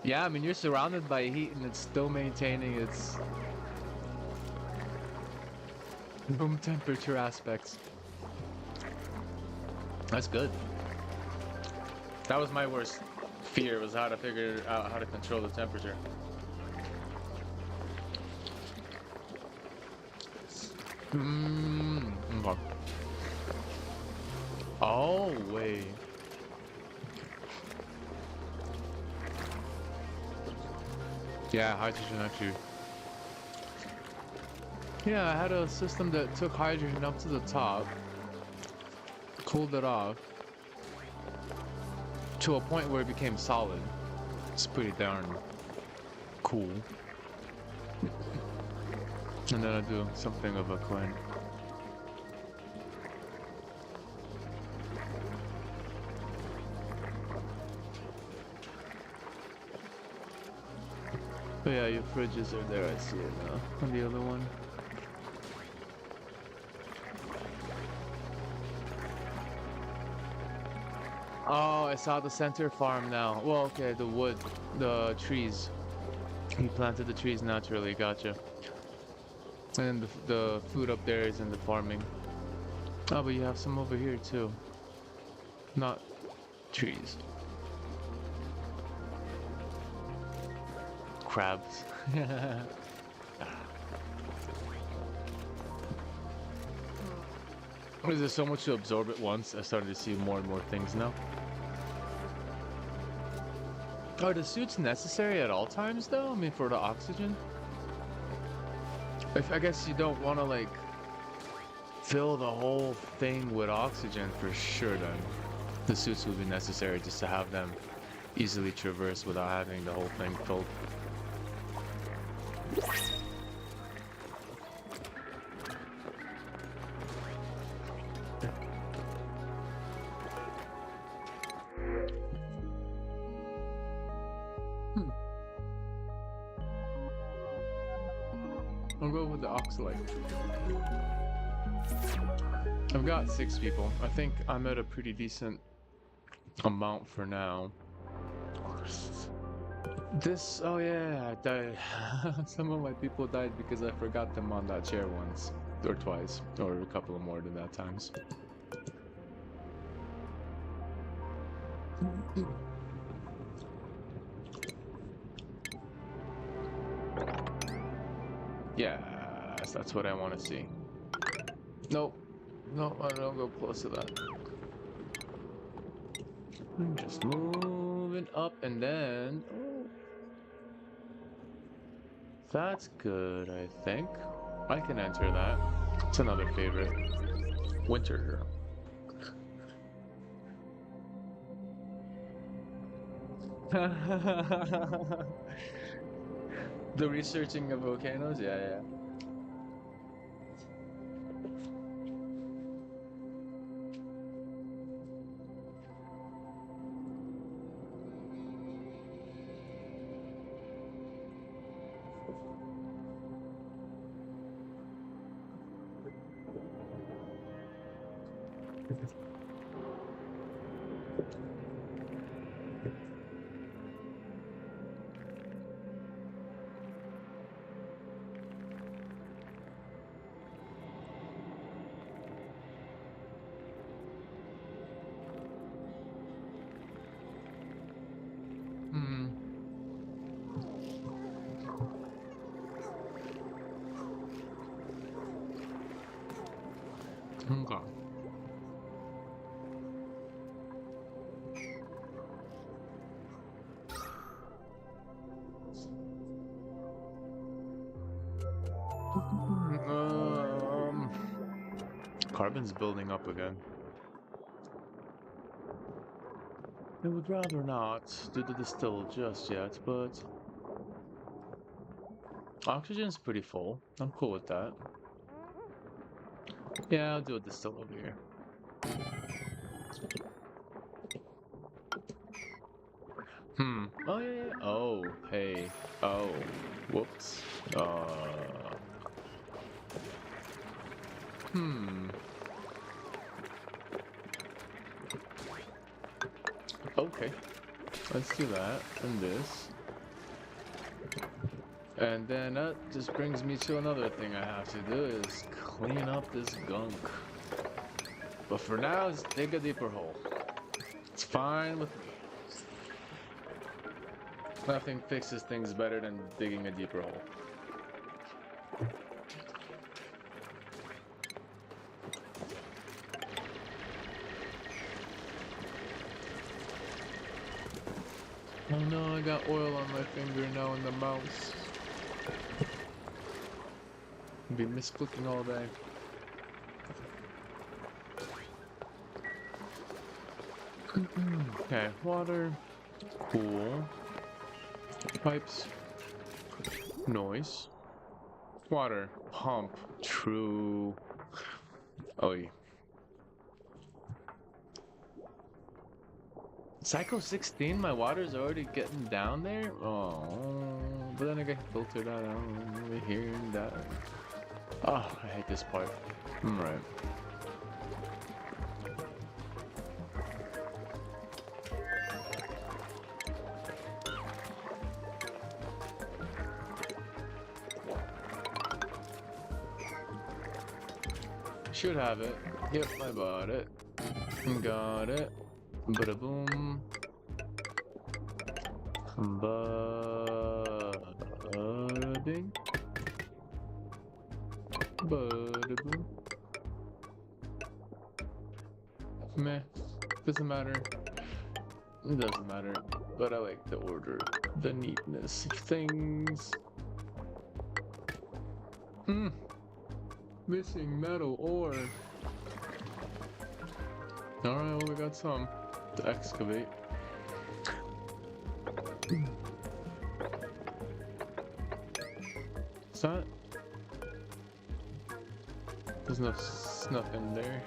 Yeah, I mean, you're surrounded by heat and it's still maintaining its room temperature aspects. That's good. That was my worst fear, was how to figure out how to control the temperature. Okay. Oh, wait. Yeah, hydrogen actually. Yeah, I had a system that took hydrogen up to the top, cooled it off, to a point where it became solid. It's pretty darn cool. And then I do something of a coin. Oh yeah, your fridges are there, I see it now. And the other one. Oh, I saw the center farm now. Well, okay, the wood, the trees. He planted the trees naturally, gotcha. And the food up there is in the farming. Oh, but you have some over here too. Not trees. Crabs. Is there so much to absorb at once? I started to see more and more things now. Are the suits necessary at all times though? I mean, for the oxygen? I guess you don't want to like fill the whole thing with oxygen for sure then. The suits would be necessary just to have them easily traverse without having the whole thing filled. I'll go with the oxalate. I've got 6 people. I think I'm at a pretty decent amount for now. This, oh yeah, I died. Some of my people died because I forgot them on that chair once, or twice, or a couple of more than that times. Yes, that's what I want to see. Nope. Nope, I don't go close to that. Just moving up and then... Oh, that's good, I think. I can enter that. It's another favorite. Winter. The researching of volcanoes? Yeah, yeah. Hmm. Okay. Um, Carbon's building up again. I would rather not do the distill just yet, but oxygen's pretty full. I'm cool with that. Yeah, I'll do a distill over here. Hmm. Oh yeah, yeah. Oh, hey. Oh. Whoops. Hmm. Okay. Let's do that and this. And then that just brings me to another thing I have to do is clean up this gunk. But for now, just dig a deeper hole. It's fine with me. Nothing fixes things better than digging a deeper hole. Oh no, I got oil on my finger now in the mouse. I'll be misclicking all day. Okay, water, pool, pipes, noise, water, pump, true. Oh, yeah. Psycho 16, my water's already getting down there? Oh, but then I get filtered out. I don't really hearing that. Oh, I hate this part. Right. Should have it. Yep, I bought it. Got it. Bada boom. Bada bing. Bada boom. Meh. Doesn't matter. It doesn't matter. But I like the order. The neatness of things. Hmm. Missing metal ore. Alright, well, we got some to excavate. Is that? There's no snuff in there.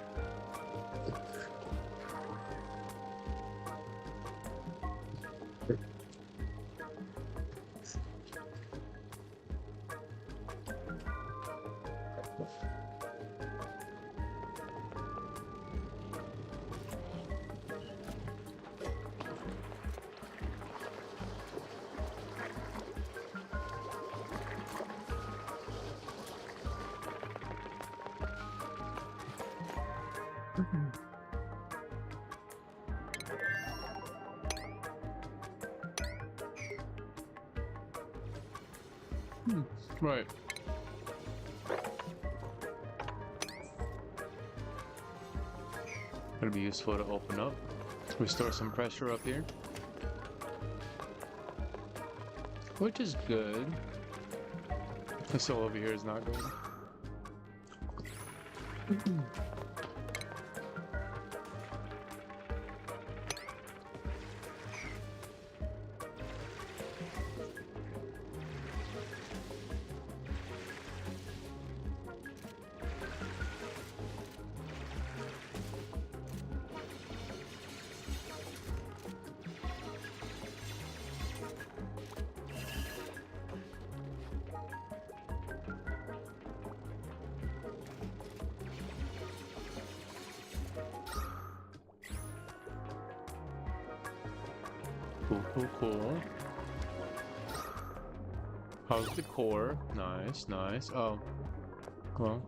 Right. It'll be useful to open up, restore some pressure up here, which is good. This hole over here is not good. Cool. How's the core? Nice. Oh. Well.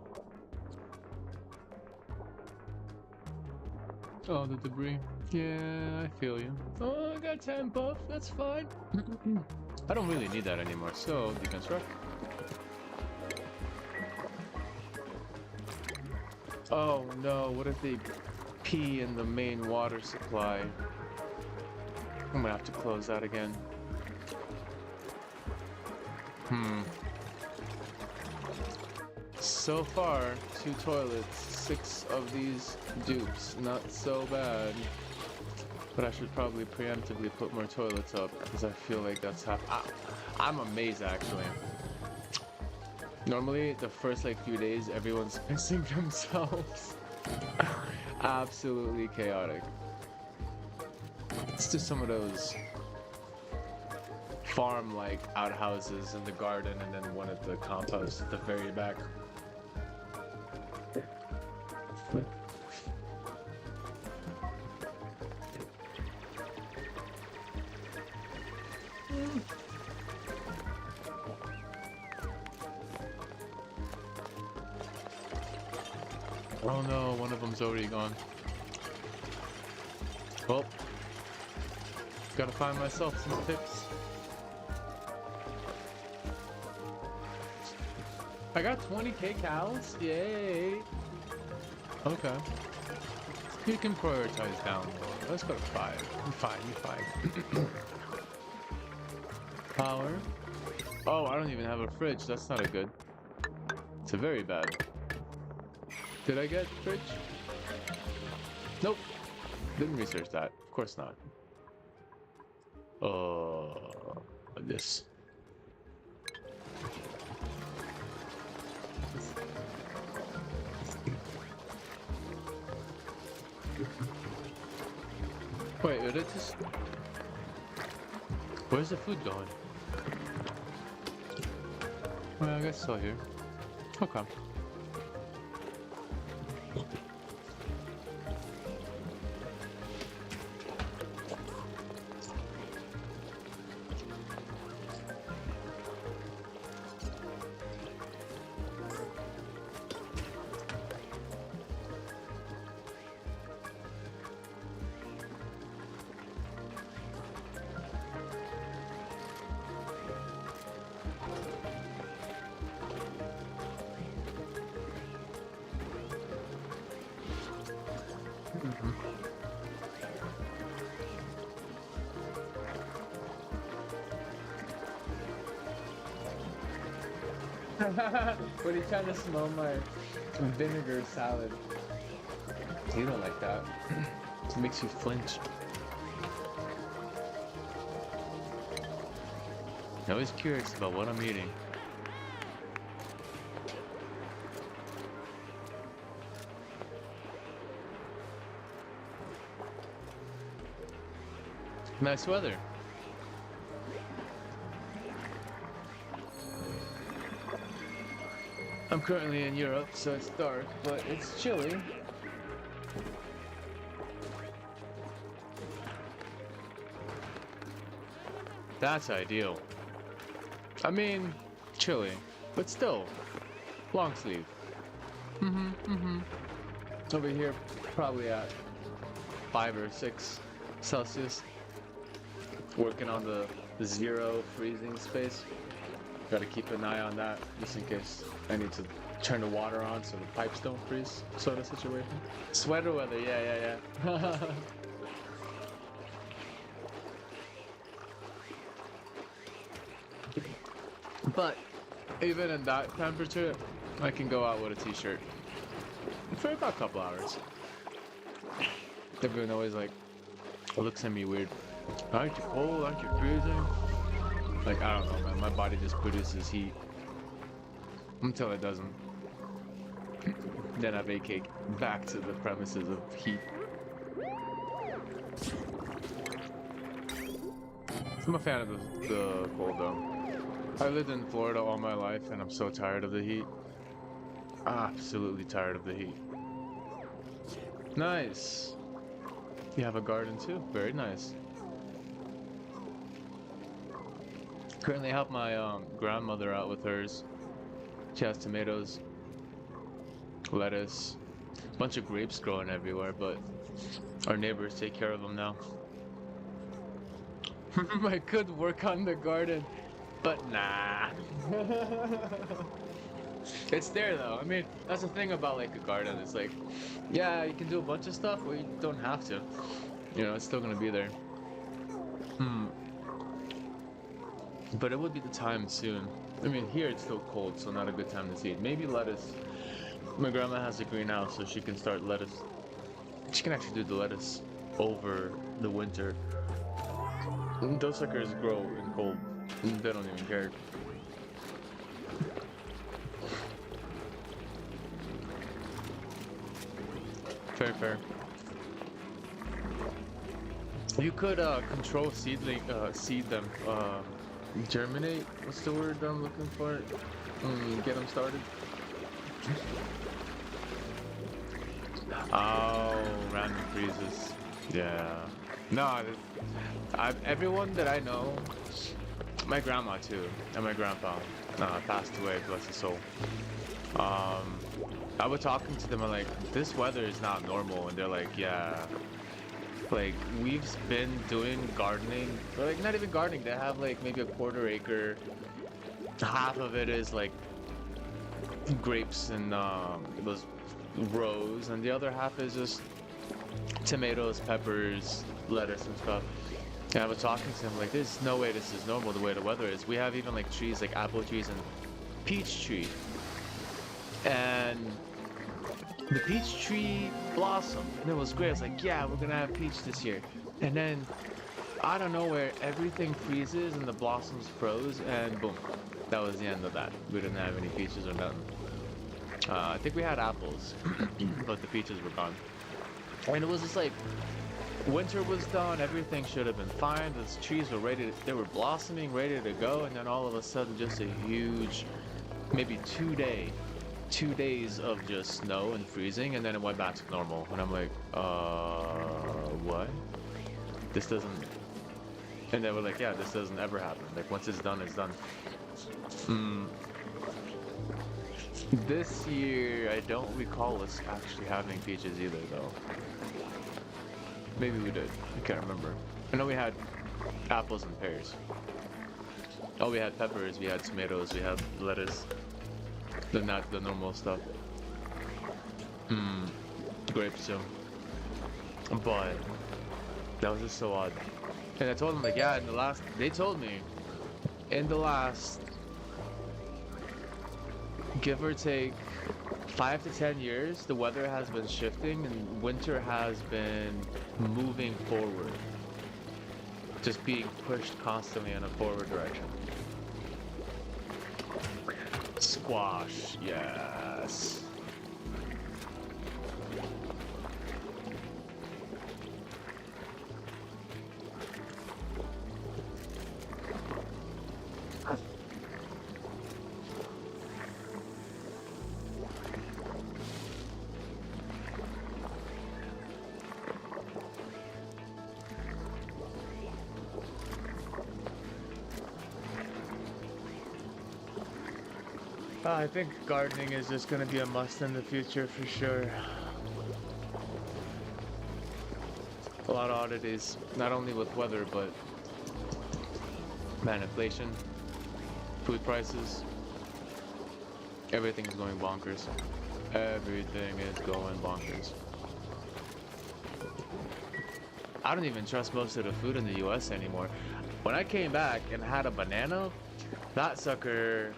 Oh, the debris. Yeah, I feel you. Oh, I got 10 buff. That's fine. I don't really need that anymore, so deconstruct. Oh no, what if they pee in the main water supply? I'm gonna have to close that again. So far, 2 toilets, 6 of these dupes. Not so bad. But I should probably preemptively put more toilets up, because I feel like that's I'm amazed, actually. Normally, the first few days, everyone's pissing themselves. Absolutely chaotic. It's just some of those farm-like outhouses in the garden, and then one at the compost at the very back. Oh no, one of them's already gone. Well, gotta find myself some tips. I got 20k cows? Yay! Okay. You can prioritize down. Let's go to 5. You're fine. Power. Oh, I don't even have a fridge. That's not a good. It's a very bad. Did I get fridge? Nope. Didn't research that. Of course not. This. Wait, did it just... Where's the food going? Well, I guess it's all here. Okay. What are you trying to smell my vinegar salad? You don't like that. It makes you flinch. I'm always curious about what I'm eating. Nice weather. I'm currently in Europe, so it's dark, but it's chilly. That's ideal. I mean, chilly, but still, long sleeve. Over here, probably at 5 or 6 Celsius. Working on the 0 freezing space. Gotta keep an eye on that just in case I need to turn the water on so the pipes don't freeze, sort of situation. Sweater weather, yeah. But even in that temperature, I can go out with a t-shirt for about a couple hours. Everyone always like looks at me weird. Aren't you cold? Aren't you freezing? Like, I don't know, man. My body just produces heat until it doesn't. Then I vacate back to the premises of heat. I'm a fan of the cold though. I lived in Florida all my life and I'm so tired of the heat. Absolutely tired of the heat. Nice. You have a garden too? Very nice. Currently help my grandmother out with hers. She has tomatoes, lettuce, a bunch of grapes growing everywhere, but our neighbors take care of them now. I could work on the garden, but nah. It's there though. I mean, that's the thing about like a garden. It's like, yeah, you can do a bunch of stuff, or you don't have to. You know, it's still gonna be there. But it would be the time soon. I mean, here it's still cold, so not a good time to seed. Maybe lettuce. My grandma has a greenhouse, so she can start lettuce. She can actually do the lettuce over the winter. Those suckers grow in cold. They don't even care. Fair, fair. You could control seed them. Germinate. What's the word I'm looking for? Get them started. Oh, random freezes. Yeah. No, everyone that I know, my grandma too, and my grandpa passed away, bless his soul. I was talking to them, I'm like, this weather is not normal, and they're like, yeah. Like, we've been doing gardening, or like not even gardening, they have like maybe a quarter acre. Half of it is like grapes and those rows, and the other half is just tomatoes, peppers, lettuce and stuff. And I was talking to him like, there's no way this is normal the way the weather is. We have even like trees like apple trees and peach tree. And the peach tree blossomed and it was great. I was like, yeah, we're gonna have peach this year. And then out of nowhere, everything freezes and the blossoms froze and boom. That was the end of that. We didn't have any peaches or nothing. I think we had apples, but the peaches were gone. And it was just like, winter was done, everything should have been fine. The trees were they were blossoming, ready to go, and then all of a sudden just a huge, maybe 2 days of just snow and freezing, and then it went back to normal. And I'm like, what? This doesn't... And they were like, yeah, this doesn't ever happen. Like, once it's done, it's done. This year, I don't recall us actually having peaches either, though. Maybe we did. I can't remember. I know we had apples and pears. Oh, we had peppers, we had tomatoes, we had lettuce. Not the normal stuff. Grapes too. But that was just so odd. And I told them like, yeah, they told me in the last, give or take 5 to 10 years, the weather has been shifting and winter has been moving forward. Just being pushed constantly in a forward direction. Squash, yes. I think gardening is just going to be a must in the future for sure. A lot of oddities, not only with weather, but man, inflation. Food prices, everything is going bonkers. Everything is going bonkers. I don't even trust most of the food in the US anymore. When I came back and had a banana, that sucker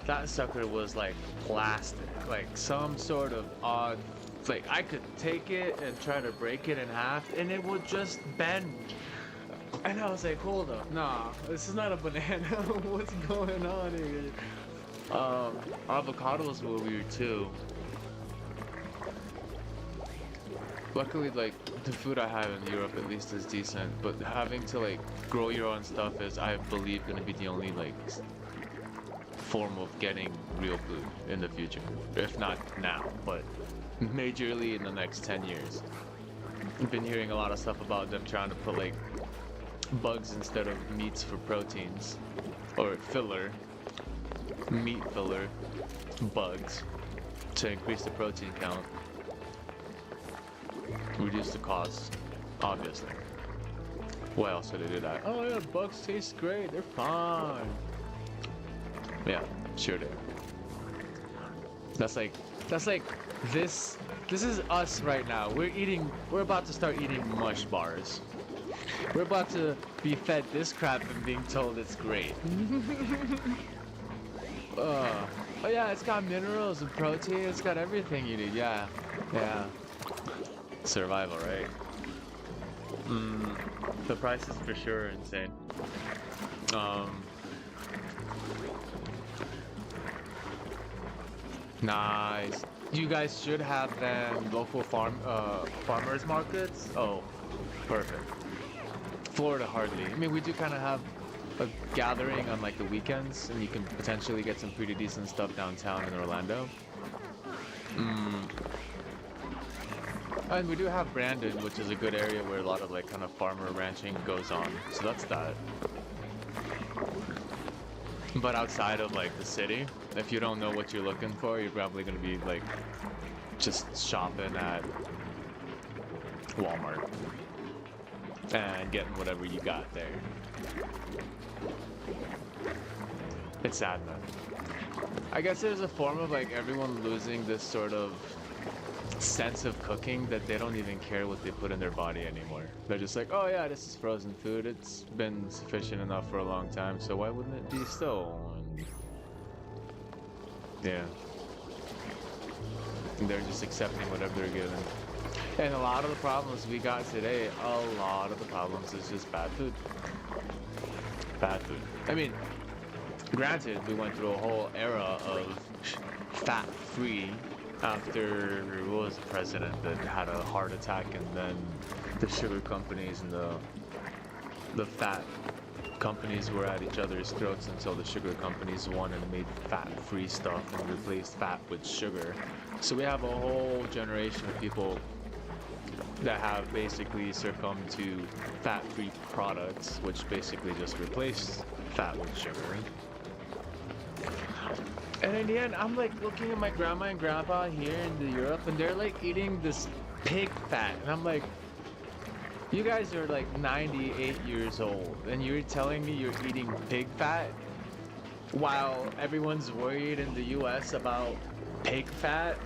was like plastic, like some sort of odd, like I could take it and try to break it in half and it would just bend. And I was like, hold up, nah, this is not a banana. What's going on here? Avocados were weird too. Luckily, like, the food I have in Europe at least is decent, but having to, like, grow your own stuff is, I believe, gonna be the only, like, form of getting real food in the future. If not now, but majorly in the next 10 years. I've been hearing a lot of stuff about them trying to put, like, bugs instead of meats for proteins. Or filler. Meat filler. Bugs. To increase the protein count. Reduce the cost, obviously. What else would they do that? Oh yeah, bugs taste great, they're fine. Yeah, sure do. That's like this is us right now. We're about to start eating mush bars. We're about to be fed this crap and being told it's great. Oh yeah, it's got minerals and protein, it's got everything you need, yeah. Survival, right? The prices for sure are insane. Nice. You guys should have then local farmers markets. Oh, perfect. Florida hardly. I mean, we do kind of have a gathering on like the weekends, and you can potentially get some pretty decent stuff downtown in Orlando. And we do have Brandon, which is a good area where a lot of like kind of farmer ranching goes on. So that's that. But outside of like the city, if you don't know what you're looking for, you're probably gonna be like just shopping at Walmart and getting whatever you got there. It's sad, man. I guess there's a form of like everyone losing this sort of sense of cooking that they don't even care what they put in their body anymore. They're just like, oh yeah, this is frozen food. It's been sufficient enough for a long time, so why wouldn't it be still? And yeah. And they're just accepting whatever they're given. And a lot of the problems we got today, a lot of the problems is just bad food. Bad food. I mean, granted, we went through a whole era of fat-free after, what was the president that had a heart attack, and then the sugar companies and the fat companies were at each other's throats until the sugar companies won and made fat-free stuff and replaced fat with sugar. So we have a whole generation of people that have basically succumbed to fat-free products, which basically just replace fat with sugar. And in the end, I'm like looking at my grandma and grandpa here in Europe, and they're like eating this pig fat, and I'm like, you guys are like 98 years old, and you're telling me you're eating pig fat while everyone's worried in the US about pig fat?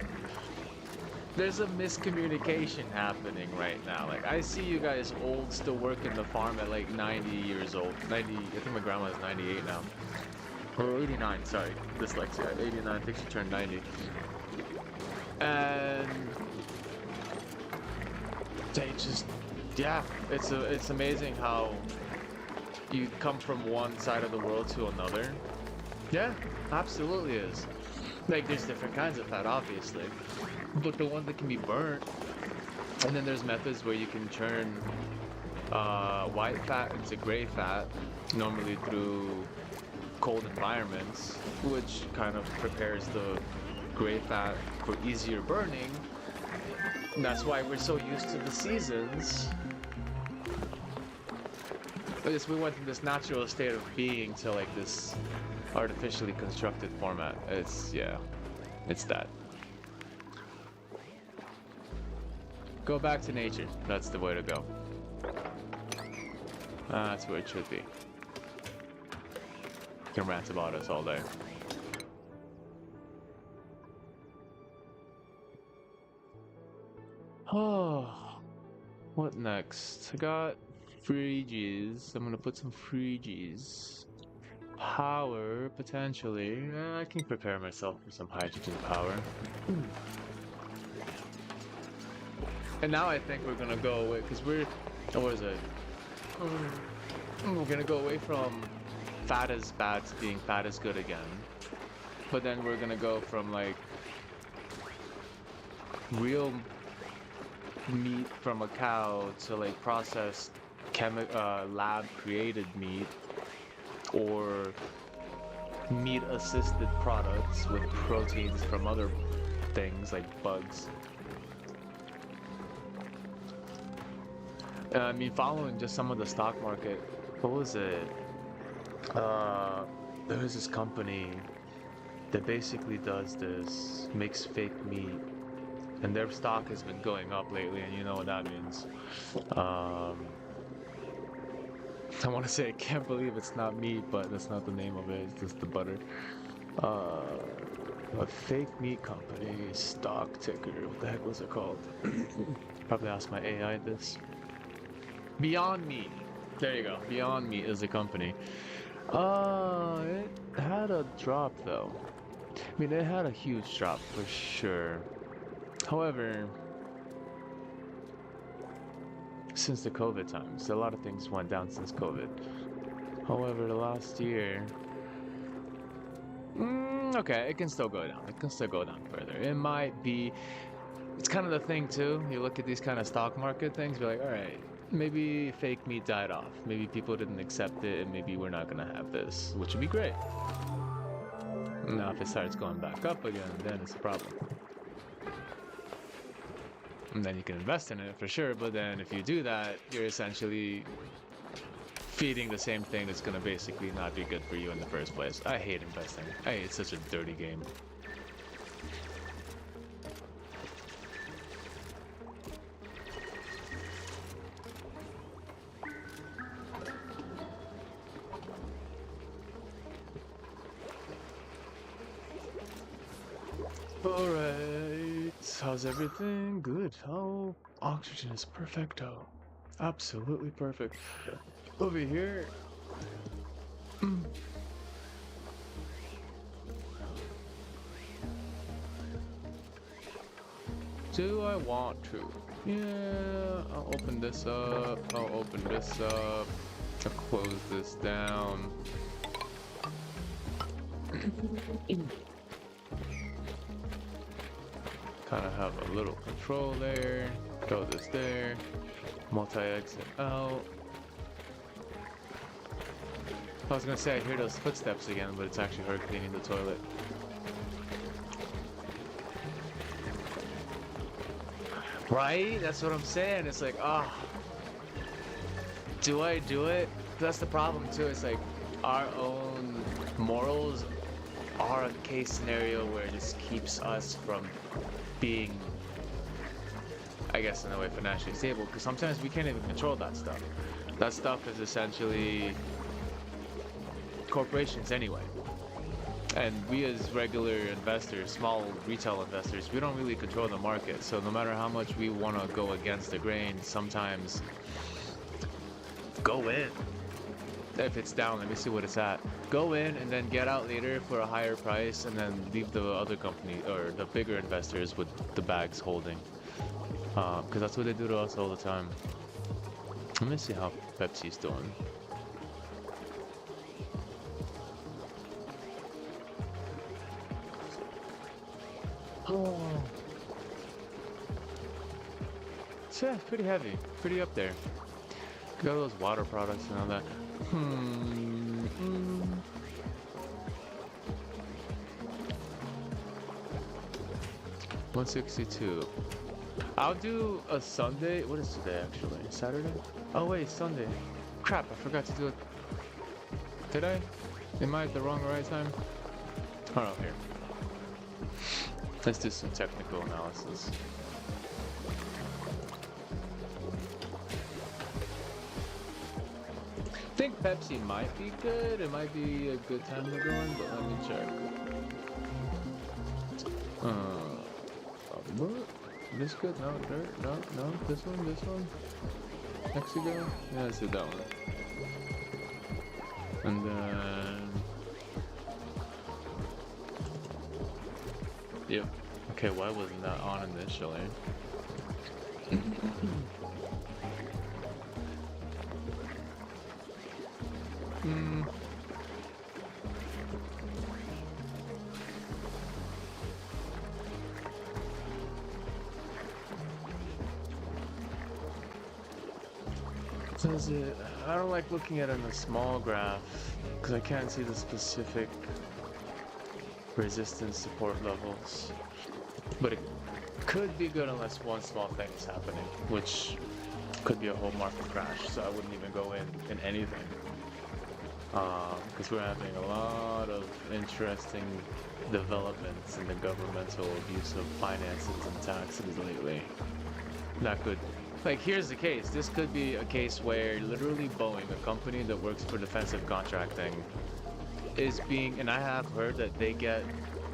There's a miscommunication happening right now. Like, I see you guys old still working the farm at like 90 years old. 90, I think my grandma is 98 now. Or 89, sorry, dyslexia. 89, I think she turned 90. And they just, yeah, it's amazing how you come from one side of the world to another. Yeah, absolutely is. Like, there's different kinds of fat, obviously, but the one that can be burnt, and then there's methods where you can turn white fat into gray fat, normally through cold environments, which kind of prepares the gray fat for easier burning. And that's why we're so used to the seasons. I guess we went from this natural state of being to like this artificially constructed format. It's, yeah, it's that. Go back to nature. That's the way to go. That's where it should be. can rant about us all day. Oh, what next? I got freegies. I'm gonna put some freegies. Power, potentially. I can prepare myself for some hydrogen power. And now I think we're gonna go away, because we're... Oh, what is it? We're gonna go away from fat is bad to being fat is good again. But then we're gonna go from like real meat from a cow to like processed lab created meat, or meat assisted products with proteins from other things like bugs. I mean, following just some of the stock market, what was it? There was this company that basically does this, makes fake meat, and their stock has been going up lately, and you know what that means. I want to say I can't believe it's not meat, but that's not the name of it, it's just the butter. A fake meat company, stock ticker, what the heck was it called? Probably ask my AI this. Beyond Meat. There you go. Beyond Meat is a company. It had a drop though. I mean, it had a huge drop for sure. However, since the COVID times, a lot of things went down since COVID. However, the last year, okay, it can still go down. It can still go down further. It might be. It's kind of the thing too. You look at these kind of stock market things, you're like, all right. Maybe fake meat died off. Maybe people didn't accept it, and maybe we're not gonna have this, which would be great. Now, if it starts going back up again, then it's a problem. And then you can invest in it for sure, but then if you do that, you're essentially feeding the same thing that's gonna basically not be good for you in the first place. I hate investing. It's such a dirty game. Alright, how's everything? Good. Oh, oxygen is perfecto. Absolutely perfect. Over here. Do I want to? Yeah, I'll open this up. I'll open this up. I'll close this down. Kind of have a little control there. Throw this there. Multi-exit out. I was gonna say I hear those footsteps again, but it's actually her cleaning the toilet. Right? That's what I'm saying. It's like, do I do it? That's the problem too. It's like our own morals are a case scenario where it just keeps us from being, I guess in a way, financially stable, because sometimes we can't even control that stuff. That stuff is essentially corporations anyway. And we as regular investors, small retail investors, we don't really control the market. So no matter how much we want to go against the grain, sometimes go in. If it's down, let me see what it's at. Go in and then get out later for a higher price, and then leave the other company or the bigger investors with the bags holding. Because that's what they do to us all the time. Let me see how Pepsi's doing. Oh. So yeah, pretty heavy, pretty up there. Got all those water products and all that. 162. I'll do a Sunday. What is today actually? Saturday? Oh wait, Sunday. Crap, I forgot to do it. Did I? Am I at the wrong or right time? Oh, here. Let's do some technical analysis. think Pepsi might be good. It might be a good time to go in, but let me check. What? This good? No, dirt? No, no. This one? Mexico? Yeah, let's do that one. And then... Yep. Okay, why wasn't that on initially? Does it? I don't like looking at it in a small graph because I can't see the specific resistance support levels. But it could be good unless one small thing is happening, which could be a whole market crash. So I wouldn't even go in anything because we're having a lot of interesting developments in the governmental abuse of finances and taxes lately. That could. Like, here's the case. This could be a case where literally Boeing, a company that works for defensive contracting, is being, and I have heard that they get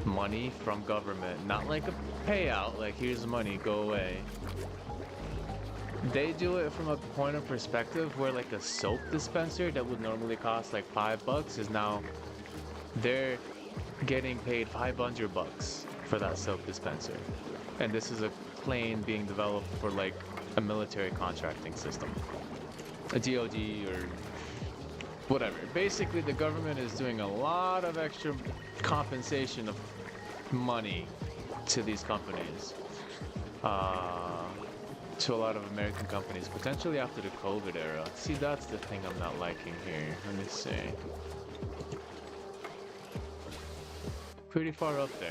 money from government, not like a payout, like here's the money, go away. They do it from a point of perspective where like a soap dispenser that would normally cost like $5 is now, they're getting paid $500 for that soap dispenser. And this is a plane being developed for like a military contracting system, a DoD or whatever. Basically, the government is doing a lot of extra compensation of money to these companies, to a lot of American companies, potentially after the COVID era. See, that's the thing I'm not liking here. Let me see. Pretty far up there.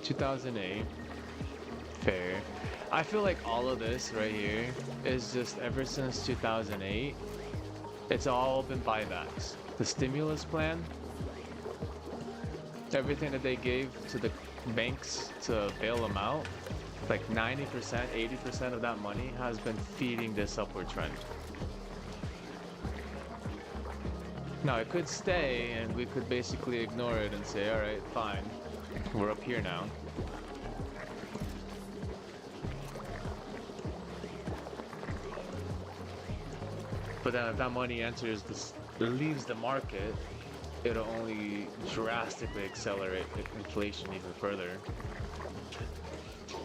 2008. Fair. I feel like all of this right here is just ever since 2008, it's all been buybacks. The stimulus plan, everything that they gave to the banks to bail them out, like 90%, 80% of that money has been feeding this upward trend. Now it could stay and we could basically ignore it and say, all right, fine, we're up here now. But then if that money enters, leaves the market, it'll only drastically accelerate inflation even further.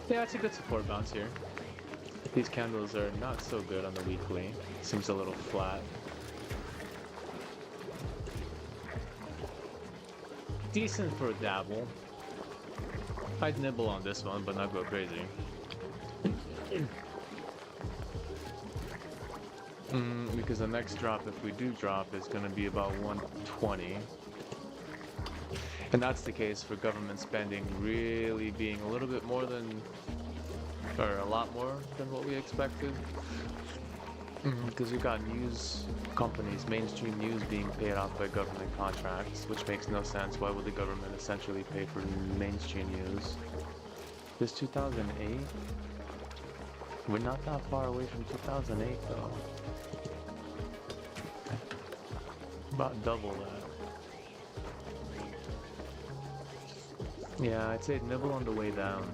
Yeah, it's a good support bounce here. These candles are not so good on the weekly. Seems a little flat. Decent for a dabble. I'd nibble on this one, but not go crazy. Because the next drop, if we do drop, is going to be about 120. And that's the case for government spending really being a little bit more than, or a lot more than what we expected. Because we've got news companies, mainstream news being paid off by government contracts, which makes no sense. Why would the government essentially pay for mainstream news? This 2008? We're not that far away from 2008 though. About double that. Yeah, I'd say nibble on the way down.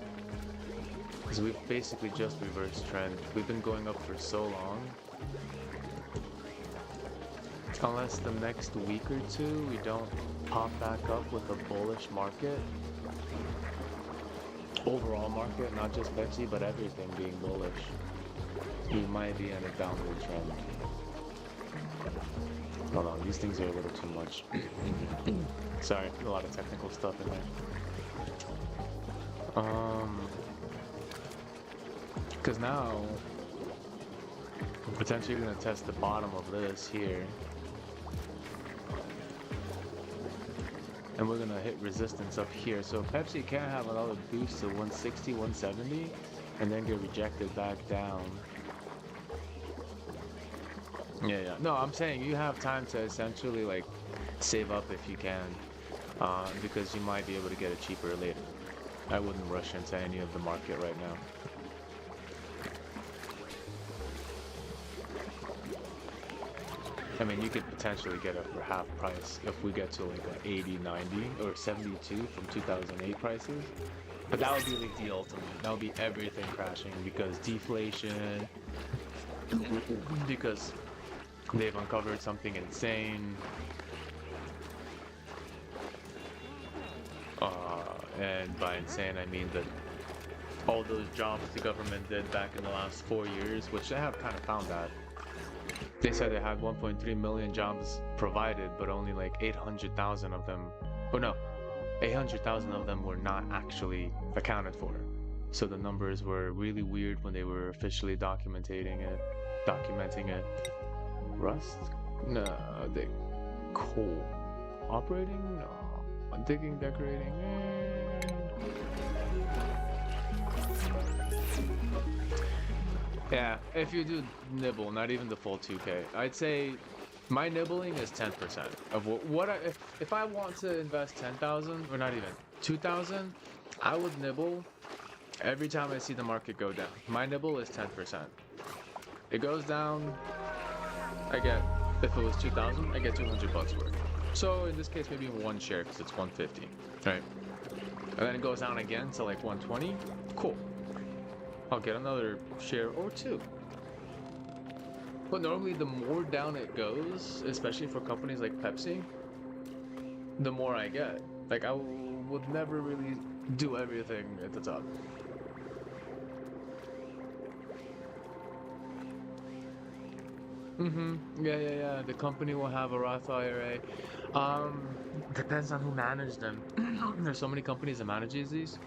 Because we've basically just reversed trend. We've been going up for so long. Unless the next week or two we don't pop back up with a bullish market. Overall market, not just Pepsi, but everything being bullish. We might be in a downward trend. Hold on, these things are a little too much. Sorry, a lot of technical stuff in there. Because now we're potentially going to test the bottom of this here. And we're going to hit resistance up here. So Pepsi can't have another boost to 160, 170 and then get rejected back down. Yeah. No, I'm saying you have time to essentially like save up if you can, because you might be able to get it cheaper later. I wouldn't rush into any of the market right now. I mean, you could potentially get it for half price if we get to like 80, 90, or 72 from 2008 prices. But that would be like the ultimate. That would be everything crashing because deflation, because they've uncovered something insane. And by insane, I mean that all those jobs the government did back in the last 4 years, which they have kind of found that. They said they had 1.3 million jobs provided, but only like 800,000 of them, or no, 800,000 of them were not actually accounted for. So the numbers were really weird when they were officially documenting it. Rust? No, they coal. Operating? No. Digging, decorating. Yeah, if you do nibble, not even the full 2K, I'd say my nibbling is 10% of what if I want to invest 10,000 or not even 2,000, I would nibble every time I see the market go down. My nibble is 10%. It goes down, I get, if it was 2,000, I get 200 bucks worth. So in this case, maybe one share because it's 150, right? And then it goes down again to like 120. Cool. I'll get another share or two. But normally, the more down it goes, especially for companies like Pepsi, the more I get. Like I would never really do everything at the top. Yeah. The company will have a Roth IRA. Depends on who managed them. There's so many companies that manage these.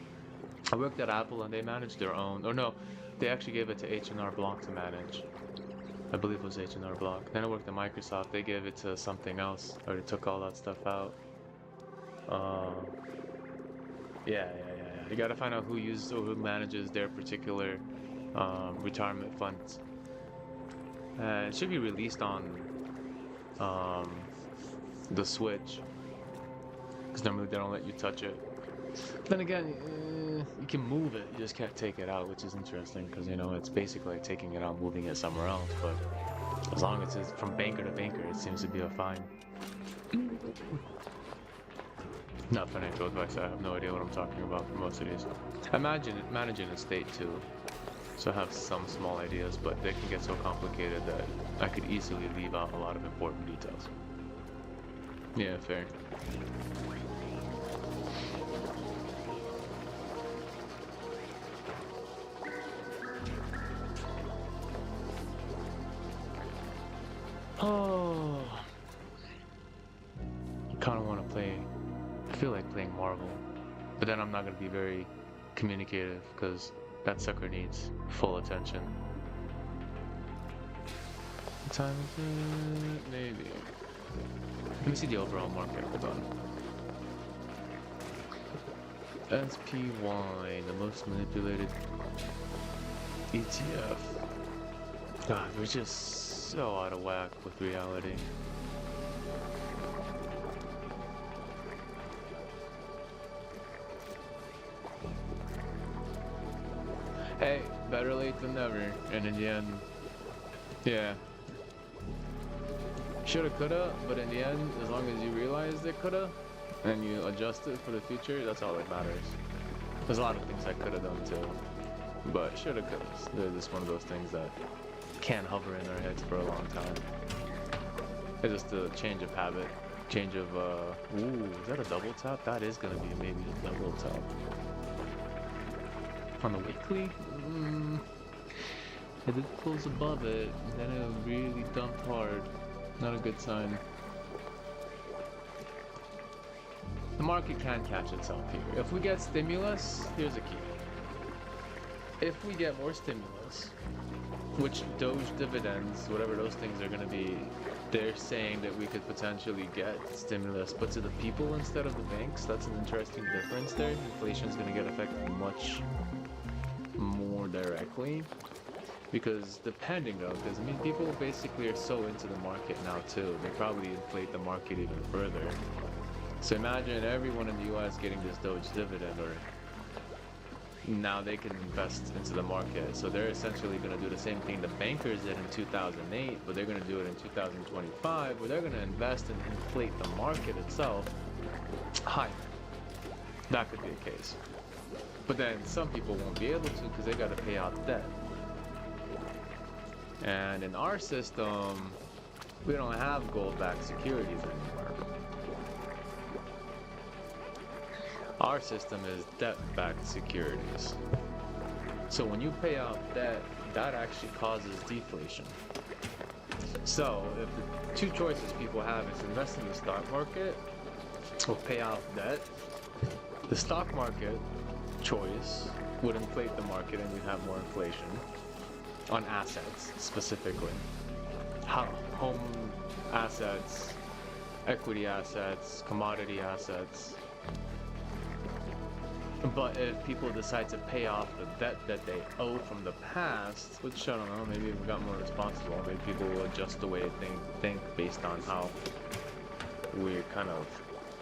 I worked at Apple and they managed their own. Or no, they actually gave it to H&R Block to manage. I believe it was H&R Block. Then I worked at Microsoft. They gave it to something else, or they took all that stuff out. Yeah. You gotta find out who uses or who manages their particular retirement funds. It should be released on the Switch, because normally they don't let you touch it. Then again, you can move it, you just can't take it out, which is interesting, because you know it's basically like taking it out, moving it somewhere else. But as long as it's from banker to banker, it seems to be a fine. Not financial advice. I have no idea what I'm talking about for most of these. I imagine managing a state too. So I have some small ideas, but they can get so complicated that I could easily leave out a lot of important details. Yeah, fair. Oh, I kind of want to play. I feel like playing Marvel, but then I'm not going to be very communicative because that sucker needs full attention. What time is it? Maybe. Let me see the overall market. Hold on. SPY, the most manipulated ETF. God, we're just so out of whack with reality. Hey, better late than never. And in the end, yeah. Shoulda, coulda, but in the end, as long as you realize it coulda, and you adjust it for the future, that's all that matters. There's a lot of things I coulda done too, but shoulda, coulda. They're just one of those things that can't hover in our heads for a long time. It's just a change of habit, change of, ooh, is that a double tap? That is gonna be maybe a double tap. On the weekly? If it pulls above it, then it'll really dump hard. Not a good sign. The market can catch itself here. If we get stimulus, here's a key. If we get more stimulus, which Doge dividends, whatever those things are going to be, they're saying that we could potentially get stimulus, but to the people instead of the banks. That's an interesting difference there. Inflation is going to get affected much more directly. Because depending though, because I mean people basically are so into the market now too, they probably inflate the market even further. So imagine everyone in the US getting this Doge dividend, or now they can invest into the market. So they're essentially going to do the same thing the bankers did in 2008, but they're going to do it in 2025, where they're going to invest and inflate the market itself higher. That could be a case. But then some people won't be able to because they got to pay out debt. And in our system, we don't have gold-backed securities anymore. Our system is debt-backed securities. So when you pay out debt, that actually causes deflation. So if the two choices people have is invest in the stock market or pay out debt, the stock market choice would inflate the market and we'd have more inflation on assets specifically. Home assets, equity assets, commodity assets. But if people decide to pay off the debt that they owe from the past, which I don't know, maybe we got more responsible, maybe people will adjust the way they think based on how we're kind of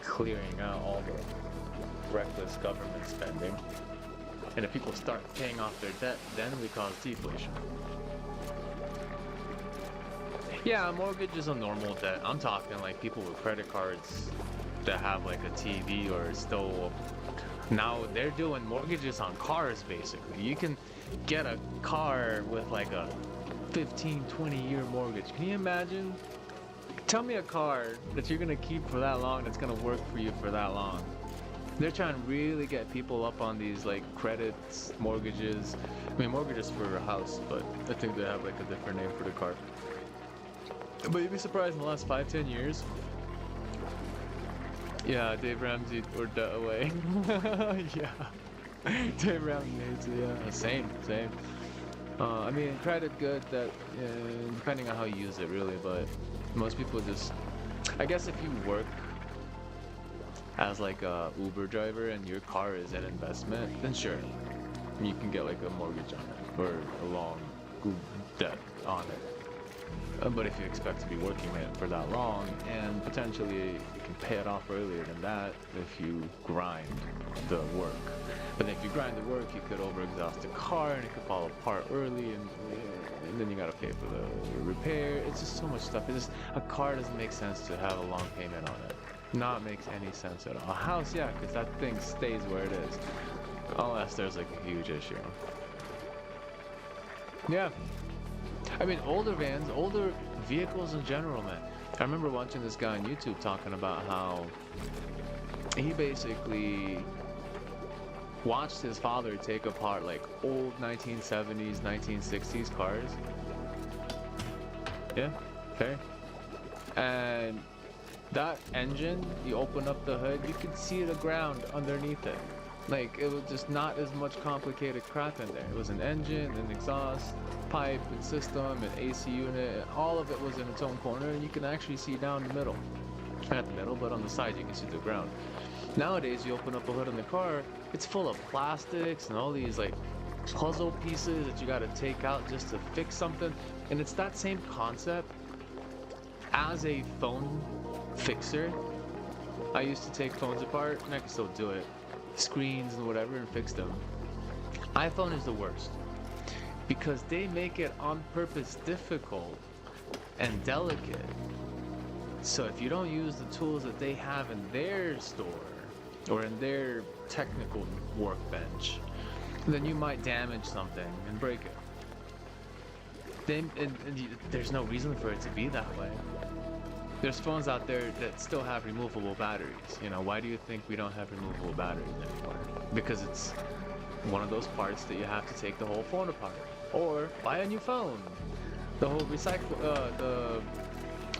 clearing out all the reckless government spending. And if people start paying off their debt, then we cause deflation. Yeah, mortgage is a normal debt. I'm talking like people with credit cards that have like a TV or still... Now they're doing mortgages on cars basically. You can get a car with like a 15, 20-year mortgage. Can you imagine? Tell me a car that you're gonna keep for that long that's gonna work for you for that long. They're trying to really get people up on these like credits, mortgages. I mean mortgages for a house, but I think they have like a different name for the car. But you'd be surprised in the last 5-10 years. Yeah, Dave Ramsey or debt away. Yeah. Dave Ramsey hates it, yeah. Same. I mean, credit good, that depending on how you use it really, but most people just... I guess if you work as like a Uber driver and your car is an investment, then sure, you can get like a mortgage on it or a long debt on it. But if you expect to be working it for that long, and potentially you can pay it off earlier than that if you grind the work. But then if you grind the work, you could overexhaust the car and it could fall apart early, and then you gotta pay for the repair. It's just so much stuff. It's just, a car doesn't make sense to have a long payment on it. Not makes any sense at all. A house, yeah, because that thing stays where it is. Unless there's like a huge issue. Yeah. I mean, older vans, older vehicles in general, man. I remember watching this guy on YouTube talking about how he basically watched his father take apart like old 1970s, 1960s cars. Yeah, fair. And that engine, you open up the hood, you could see the ground underneath it. Like, it was just not as much complicated crap in there. It was an engine, an exhaust pipe and system, an AC unit, and all of it was in its own corner, and you can actually see down the middle. Not the middle, but on the side you can see the ground. Nowadays, you open up a hood in the car, it's full of plastics and all these like puzzle pieces that you gotta take out just to fix something. And it's that same concept as a phone fixer. I used to take phones apart, and I can still do it. Screens and whatever, and fix them. iPhone is the worst because they make it on purpose difficult and delicate. So if you don't use the tools that they have in their store or in their technical workbench, then you might damage something and break it. There's no reason for it to be that way. There's phones out there that still have removable batteries. You know, why do you think we don't have removable batteries anymore? Because it's one of those parts that you have to take the whole phone apart. Or buy a new phone. The whole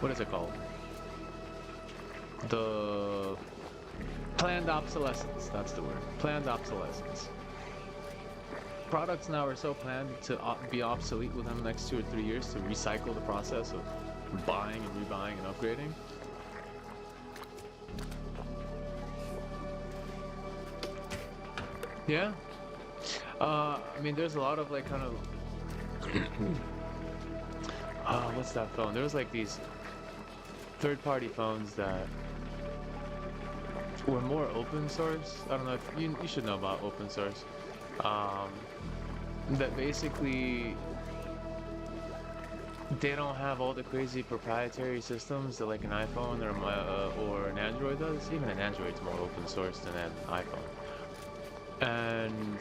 what is it called? The planned obsolescence, that's the word. Planned obsolescence. Products now are so planned to be obsolete within the next 2 or 3 years to recycle the process of buying and rebuying and upgrading. Yeah. I mean, there's a lot of like kind of what's that phone? There was like these third-party phones that were more open source. I don't know if you should know about open source. Um, that basically they don't have all the crazy proprietary systems that like an iPhone or an Android does. Even an Android's more open source than an iPhone. And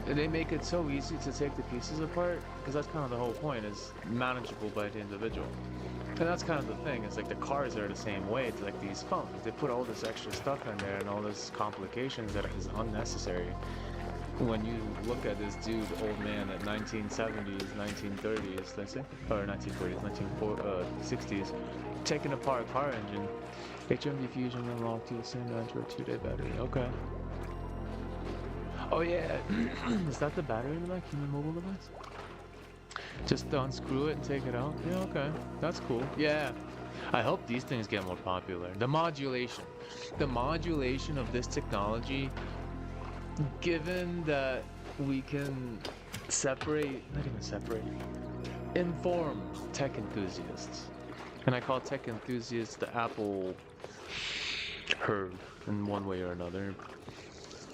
they make it so easy to take the pieces apart because that's kind of the whole point, is manageable by the individual. And that's kind of the thing, it's like the cars are the same way. It's like these phones, they put all this extra stuff in there and all this complications that is unnecessary. When you look at this dude, old man at 1970s, 1930s, let's say, or 1940s, 1960s, taking apart a car engine, HMD fusion unlocked to the same Android 2-day battery. Okay. Oh yeah, is that the battery in the back? Human mobile device? Just unscrew it and take it out? Yeah, okay. That's cool. Yeah. I hope these things get more popular. The modulation. The modulation of this technology, given that we can separate, not even separate, inform tech enthusiasts. And I call tech enthusiasts the Apple herd in one way or another.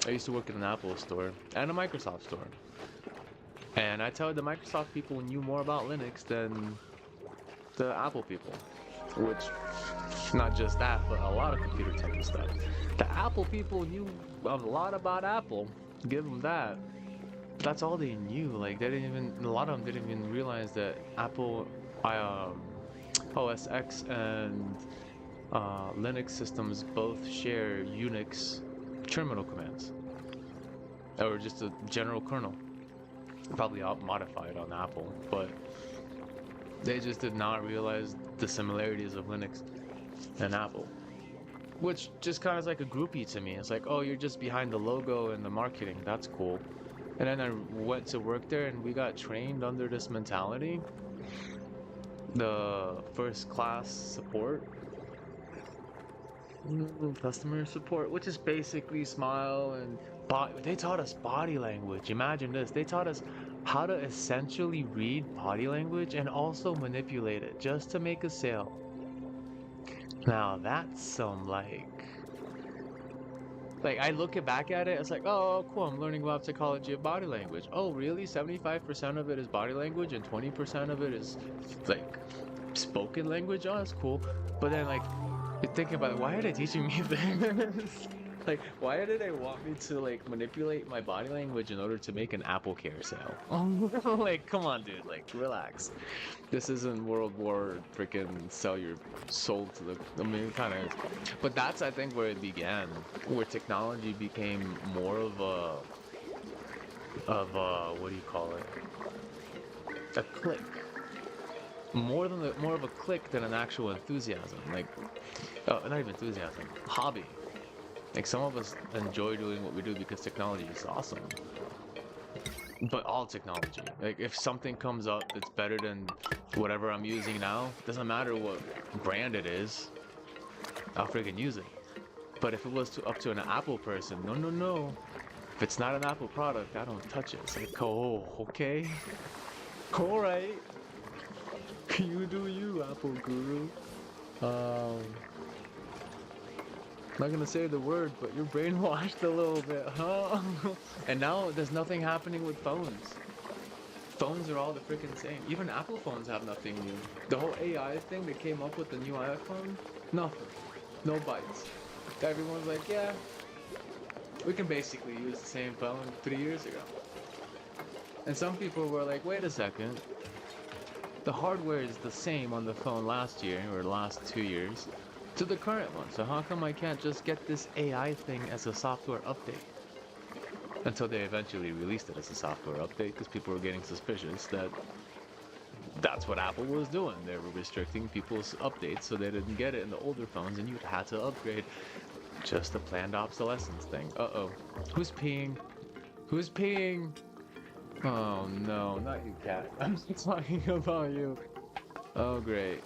I used to work in an Apple store and a Microsoft store. And I tell you, the Microsoft people knew more about Linux than the Apple people. Which, not just that, but a lot of computer tech and stuff. The Apple people knew a lot about Apple. Give them that. But that's all they knew. Like, they didn't even, a lot of them didn't even realize that Apple OS X and Linux systems both share Unix terminal commands, or just a general kernel, probably modified on Apple, but they just did not realize the similarities of Linux and Apple, which just kind of is like a groupie to me. It's like, oh, you're just behind the logo and the marketing, that's cool. And then I went to work there and we got trained under this mentality, the first class support, customer support, which is basically smile and they taught us body language. Imagine this, they taught us how to essentially read body language and also manipulate it just to make a sale. Now that's some like I look back at it, it's like, oh cool, I'm learning about psychology of body language. Oh really? 75% of it is body language and 20% of it is like spoken language? Oh, that's cool. But then like you're thinking about it, why are they teaching me this? Like, why did they want me to like manipulate my body language in order to make an Apple Care sale? Like, come on, dude. Like, relax. This isn't World War freaking sell your soul to the. I mean, it kind of is. But that's, I think, where it began, where technology became more of a what do you call it? A click. More of a click than an actual enthusiasm. Like, not even enthusiasm. Hobby. Like, some of us enjoy doing what we do because technology is awesome. But all technology. Like, if something comes up that's better than whatever I'm using now, doesn't matter what brand it is, I'll freaking use it. But if it was up to an Apple person, no. If it's not an Apple product, I don't touch it. It's like, oh, okay. Alright. You do you, Apple guru. Not gonna say the word, but you're brainwashed a little bit, huh? And now there's nothing happening with phones. Phones are all the freaking same. Even Apple phones have nothing new. The whole AI thing that came up with the new iPhone, nothing. No bites. Everyone's like, yeah, we can basically use the same phone 3 years ago. And some people were like, wait a second. The hardware is the same on the phone last year, or last 2 years, to the current one, so how come I can't just get this AI thing as a software update? Until they eventually released it as a software update, because people were getting suspicious that that's what Apple was doing. They were restricting people's updates so they didn't get it in the older phones and you'd had to upgrade. Just a planned obsolescence thing. Uh-oh. Who's peeing? Who's peeing? Oh no, not you, cat. I'm talking about you. Oh great.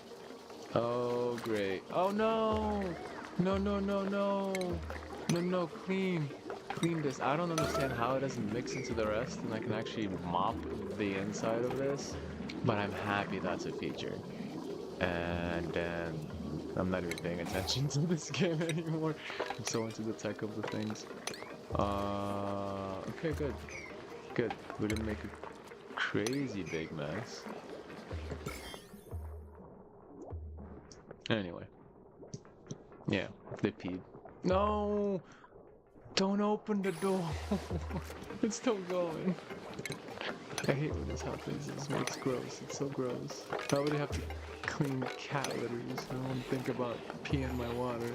Oh great. Oh no! No, clean this. I don't understand how it doesn't mix into the rest and I can actually mop the inside of this, but I'm happy that's a feature. And then I'm not even paying attention to this game anymore. I'm so into the tech of the things. Okay, good. Good. We didn't make a crazy big mess. Anyway. Yeah, they peed. No! Don't open the door! It's still going. I hate when this happens. This makes gross. It's so gross. I would have to clean cat litters. I don't think about peeing my water.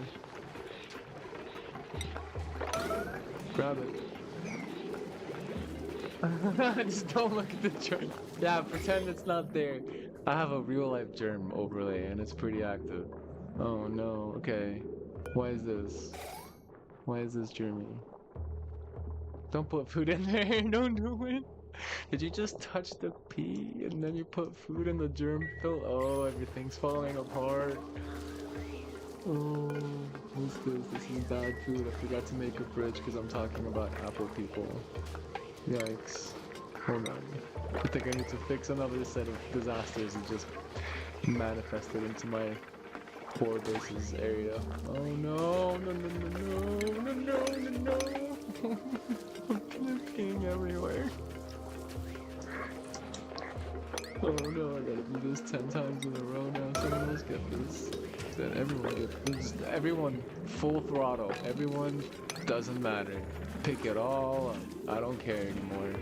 Grab it. Just don't look at the germ. Yeah, pretend it's not there. I have a real life germ overlay and it's pretty active. Oh no, okay. Why is this? Why is this germy? Don't put food in there. Don't do it. Did you just touch the pee and then you put food in the germ fill? Oh, everything's falling apart. Oh, what's this? This is bad food. I forgot to make a fridge because I'm talking about Apple people. Yikes. Hold on. I think I need to fix another set of disasters that just manifested into my poor bases area. Oh no, no, no, no, no, no, no, no, no. I'm clicking everywhere. Oh no, I gotta do this 10 times in a row now. Someone else get this. Then everyone get this. Everyone full throttle. Everyone doesn't matter. Pick it all up. I don't care anymore.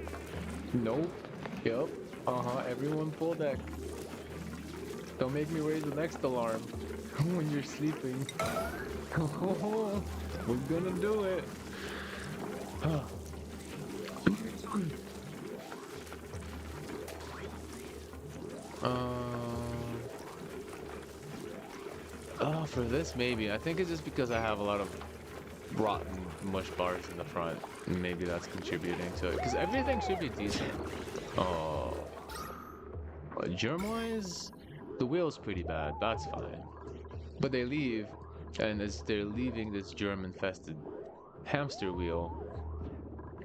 Nope. Yep. Everyone full deck. Don't make me raise the next alarm when you're sleeping. We're gonna do it. Oh, for this maybe. I think it's just because I have a lot of rotten mush bars in the front. Maybe that's contributing to it. Because everything should be decent. Oh. Germ-wise, the wheel's pretty bad. That's fine. But they leave, and as they're leaving this germ-infested hamster wheel,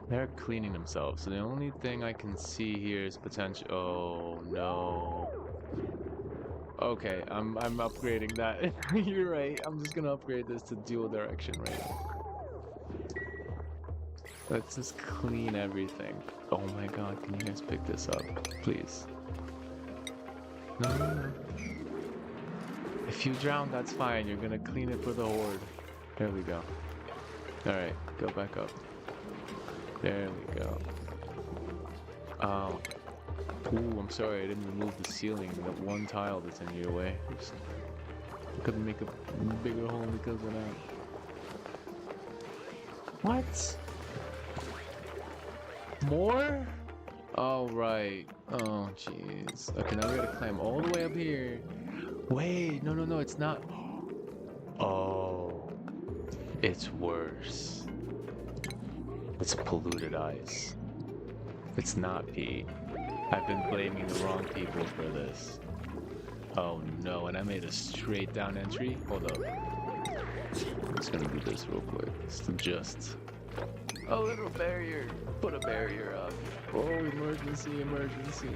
they're cleaning themselves. So the only thing I can see here is potential. Oh no. Okay, I'm upgrading that. You're right. I'm just gonna upgrade this to dual direction right now. Let's just clean everything. Oh my god, can you guys pick this up? Please. No, no, no. If you drown, that's fine. You're gonna clean it for the horde. There we go. Alright, go back up. There we go. Ooh, I'm sorry, I didn't remove the ceiling. That one tile that's in your way. Just couldn't make a bigger hole because of that. What? More? Oh, right. Oh, jeez. Okay, now we gotta climb all the way up here. Wait, no, no, no, it's not. Oh, it's worse. It's polluted ice. It's not pee. I've been blaming the wrong people for this. Oh no, and I made a straight down entry? Hold up. I'm just gonna do this real quick. Just a little barrier. Put a barrier up. Oh, emergency, emergency.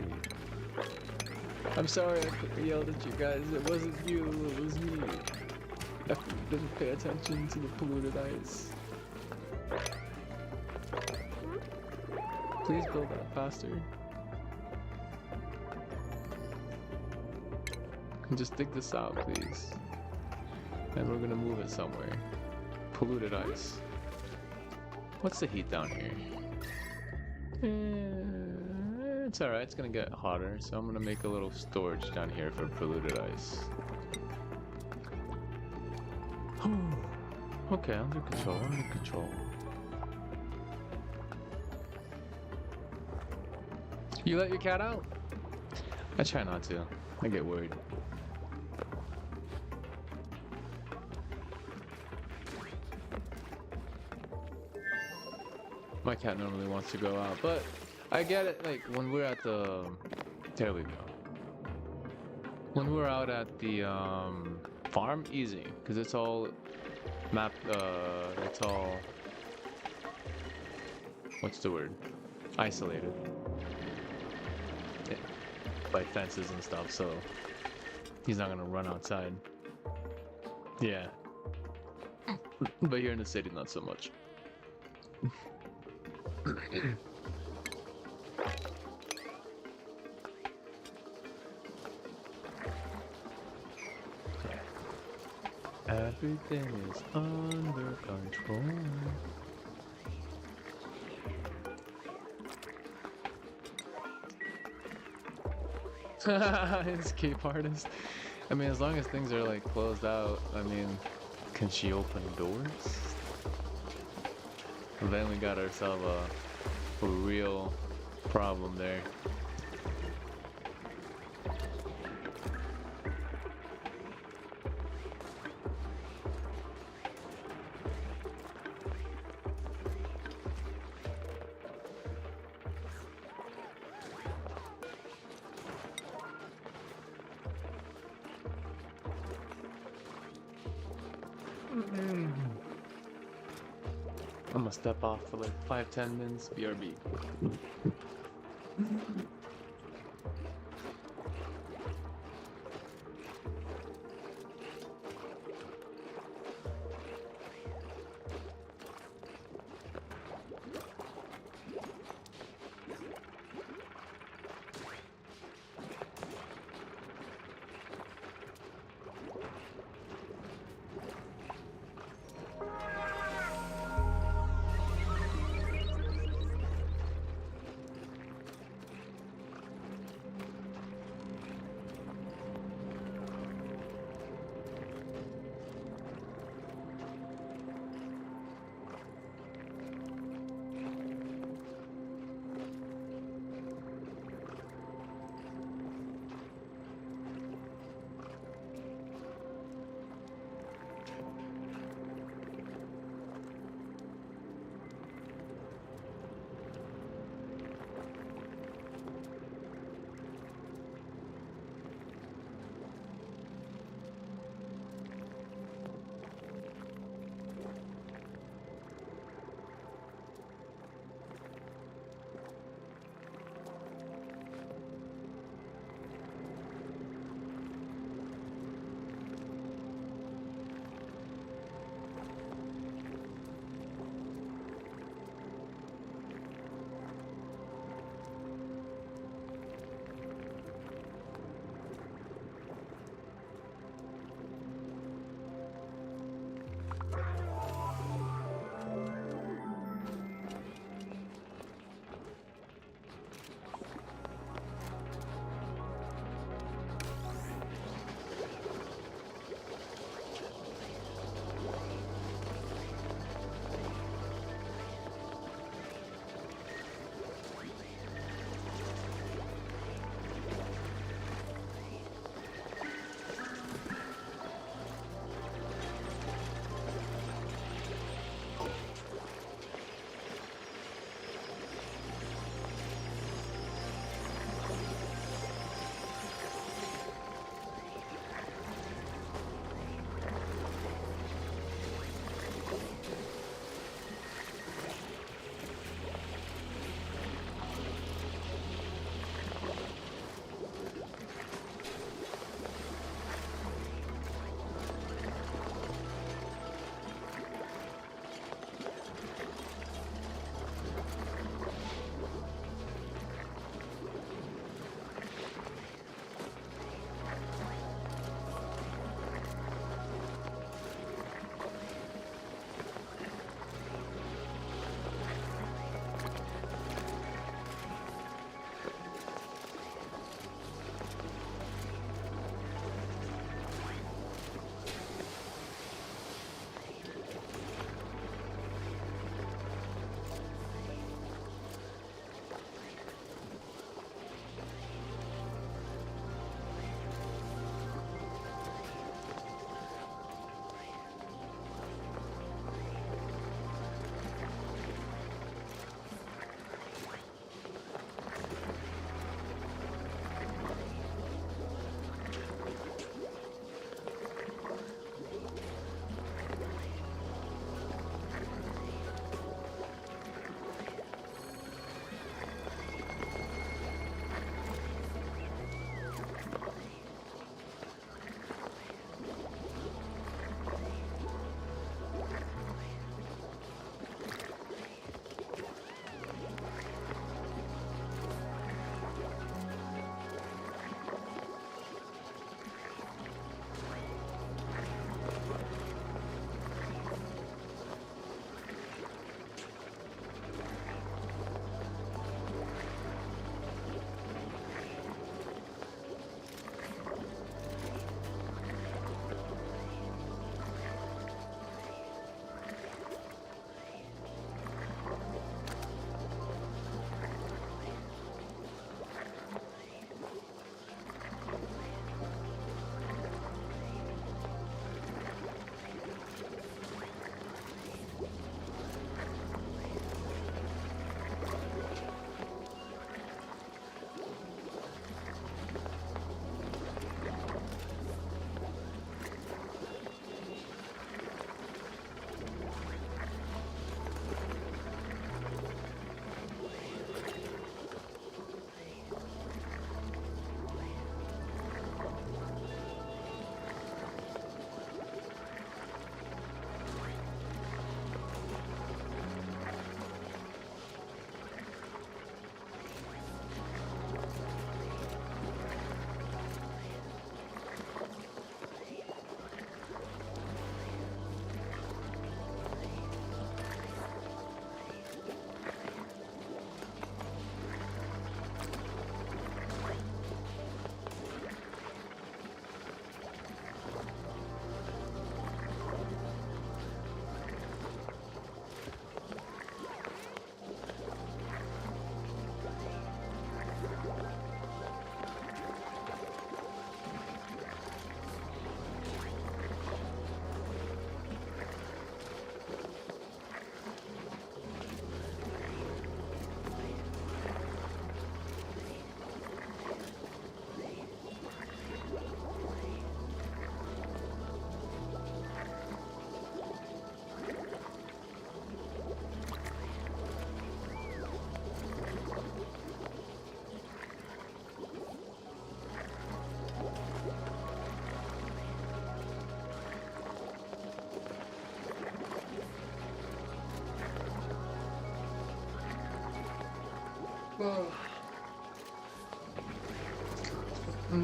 I'm sorry I yelled at you guys. It wasn't you, it was me. I didn't pay attention to the polluted ice. Please build that faster. And just dig this out, please. And we're gonna move it somewhere. Polluted ice. What's the heat down here? It's alright, it's gonna get hotter, so I'm gonna make a little storage down here for polluted ice. Okay, under control, under control. You let your cat out? I try not to. I get worried. My cat normally wants to go out, but I get it, like, when we're at the... There we go. When we're out at the, farm, easy. Because it's all mapped, it's all... What's the word? Isolated. Yeah. By fences and stuff, so... He's not gonna run outside. Yeah. But here in the city, not so much. Everything is under control. Escape artist. I mean, as long as things are like closed out, I mean, can she open doors? And then we got ourselves a real problem there. I'm gonna step off for like 5-10 minutes, BRB.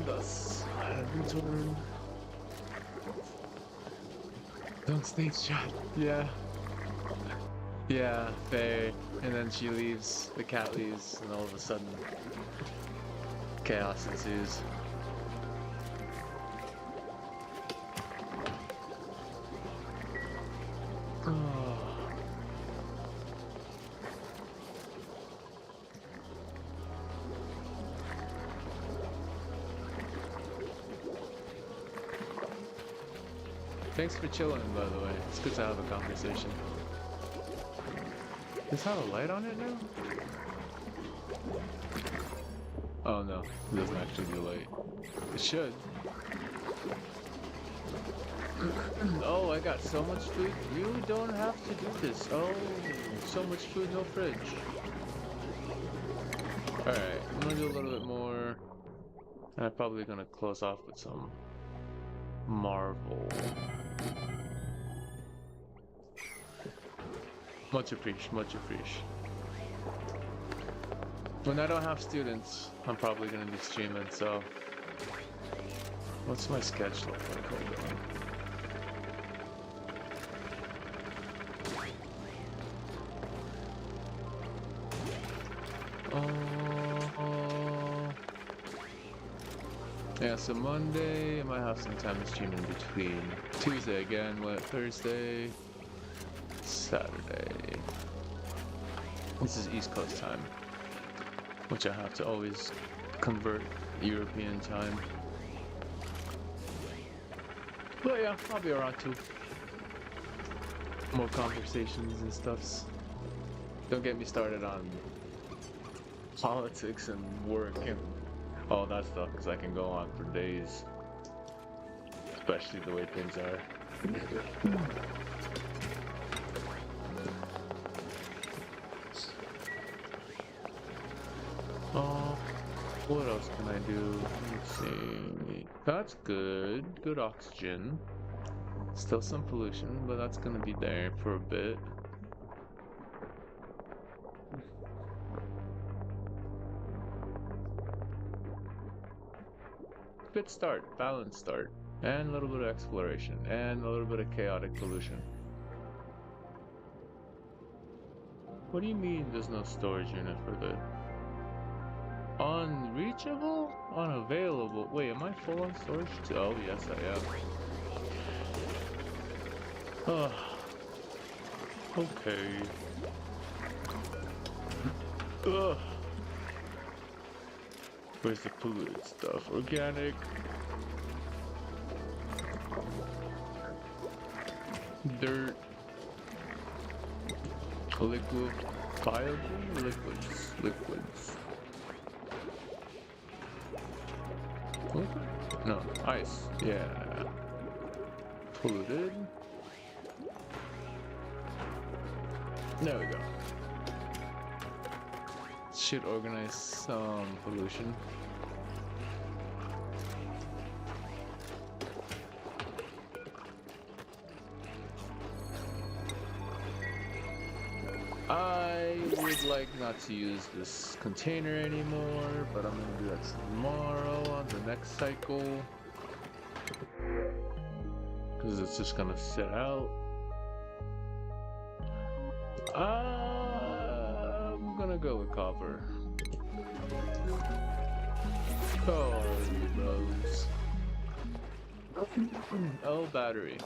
Thus, I have returned. Don't sneeze, chat. Yeah. Yeah, Faye. And then she leaves, the cat leaves, and all of a sudden, chaos ensues. Thanks for chilling, by the way. It's good to have a conversation. Does it have a light on it now? Oh no, it doesn't actually do light. It should. Oh, I got so much food. You don't have to do this. Oh, so much food, no fridge. Alright, I'm gonna do a little bit more. I'm probably gonna close off with some Marvel. Much appreciated, much appreciated. When I don't have students, I'm probably gonna be streaming, so... What's my sketch look like? Hold on. Yeah, so Monday, I might have some time to stream in between. Tuesday again, Thursday, Saturday. This is East Coast time, which I have to always convert European time. But yeah, I'll be around too. More conversations and stuffs. Don't get me started on politics and work and all that stuff, because I can go on for days. Especially the way things are. Oh, what else can I do? Let's see. That's good. Good oxygen. Still some pollution, but that's gonna be there for a bit. Good start, balanced start, and a little bit of exploration, and a little bit of chaotic pollution. What do you mean there's no storage unit for the... Unreachable? Unavailable? Wait, am I full on storage too? Oh, yes I am. Oh. Okay. Ugh. Where's the polluted stuff? Organic. Dirt. Liquid. Viable? Liquids. Liquids. What? No. Ice. Yeah. Polluted. There we go. Should organize some pollution. I would like not to use this container anymore, but I'm gonna do that tomorrow on the next cycle. Because it's just gonna sit out. I'm gonna go with copper. Oh, bros. Oh, battery.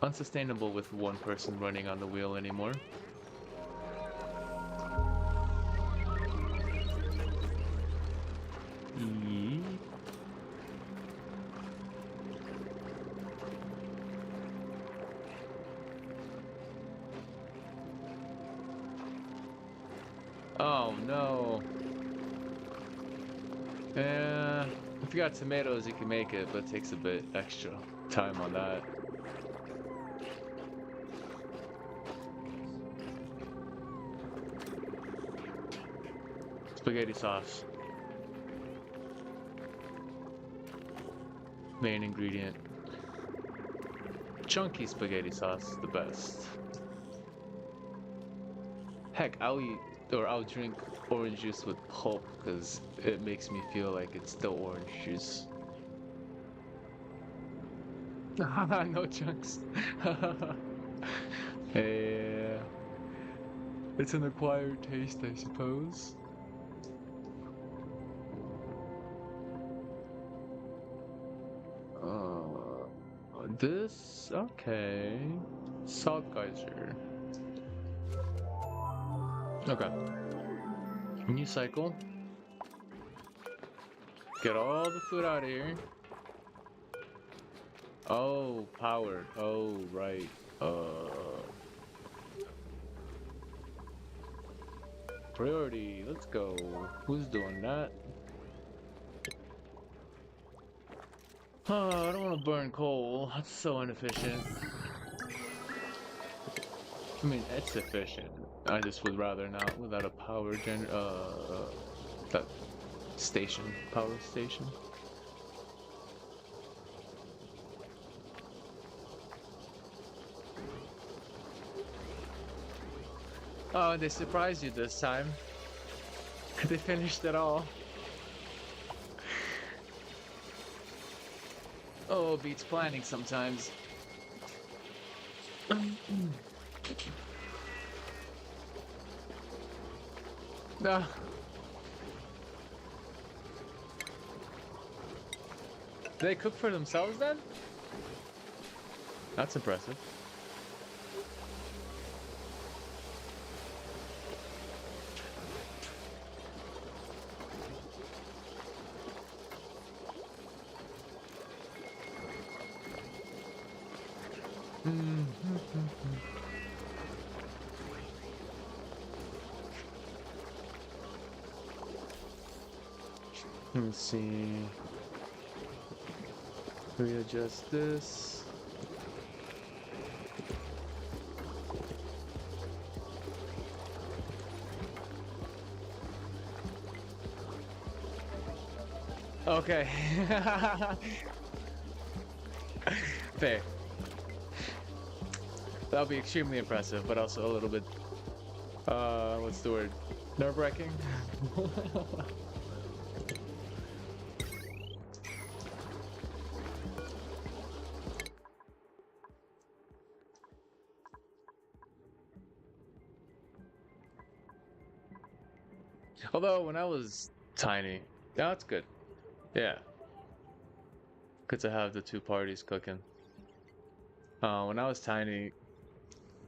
Unsustainable with one person running on the wheel anymore. Oh no. Yeah, if you got tomatoes you can make it, but it takes a bit extra time on that. Spaghetti sauce. Main ingredient. Chunky spaghetti sauce, the best. Heck, I'll eat Or I'll drink orange juice with pulp because it makes me feel like it's still orange juice. No chunks. Yeah, it's an acquired taste, I suppose. This okay. Salt geyser. Okay. New cycle. Get all the food out of here. Oh, powered. Oh, right. Priority. Let's go. Who's doing that? Oh, I don't want to burn coal. That's so inefficient. I mean, it's efficient. I just would rather not without a that station, power station. Oh, they surprised you this time. They finished it all. Oh, beats planning sometimes. Ah. They cook for themselves then? That's impressive. Let's see. Readjust this. Okay. Fair. That'll be extremely impressive, but also a little bit, what's the word? Nerve-wracking? Although, when I was tiny, yeah, that's good. Yeah. Good to have the two parties cooking. When I was tiny,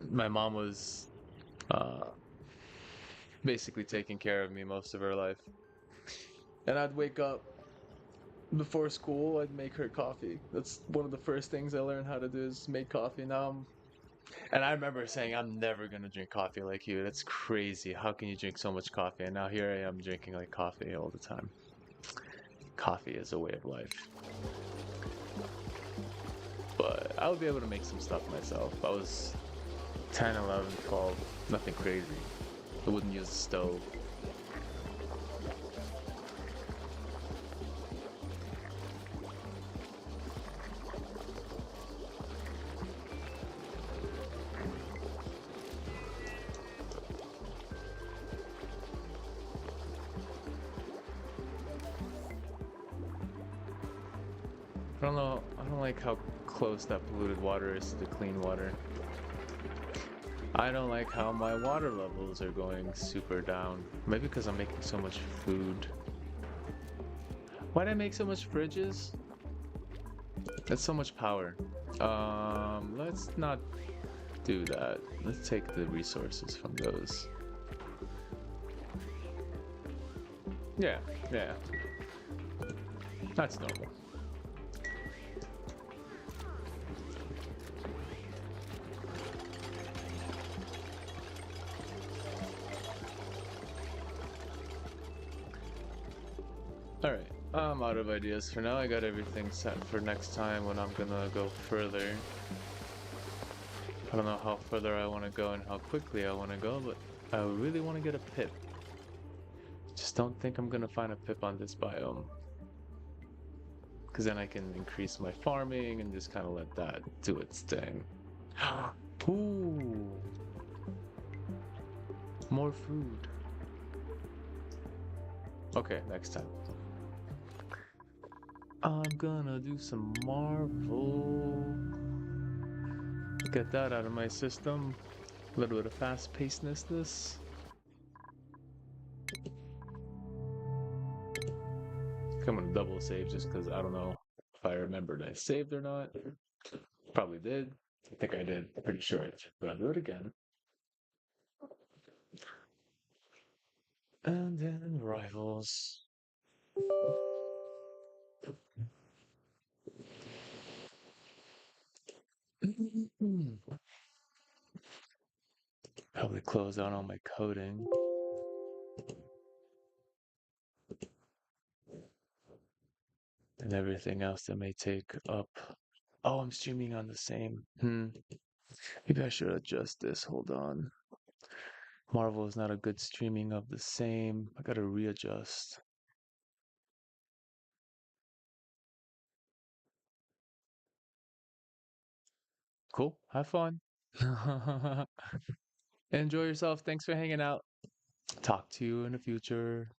my mom was uh, basically taking care of me most of her life. And I'd wake up before school, I'd make her coffee. That's one of the first things I learned how to do is make coffee. And I remember saying, I'm never gonna drink coffee like you. That's crazy. How can you drink so much coffee? And now here I am drinking like coffee all the time. Coffee is a way of life. But I would be able to make some stuff myself. I was 10, 11, 12, nothing crazy. I wouldn't use a stove. I don't know, I don't like how close that polluted water is to the clean water. I don't like how my water levels are going super down. Maybe because I'm making so much food. Why'd I make so much fridges? That's so much power. Let's not do that. Let's take the resources from those. Yeah, yeah. That's normal. Alright, I'm out of ideas for now. I got everything set for next time when I'm gonna go further. I don't know how further I want to go and how quickly I want to go, but I really want to get a pip. Just don't think I'm gonna find a pip on this biome. Because then I can increase my farming and just kind of let that do its thing. Ooh. More food. Okay, next time. I'm gonna do some Marvel. Get that out of my system. A little bit of fast pacedness. I'm gonna double save just because I don't know if I remembered I saved or not. Probably did. I think I did. Pretty sure I did. But I'll do it again. And then rivals. Probably close out all my coding and everything else that may take up. Oh, I'm streaming on the same. Maybe I should adjust this. Hold on. Marvel is not a good streaming of the same. I gotta readjust. Cool. Have fun. Enjoy yourself. Thanks for hanging out. Talk to you in the future.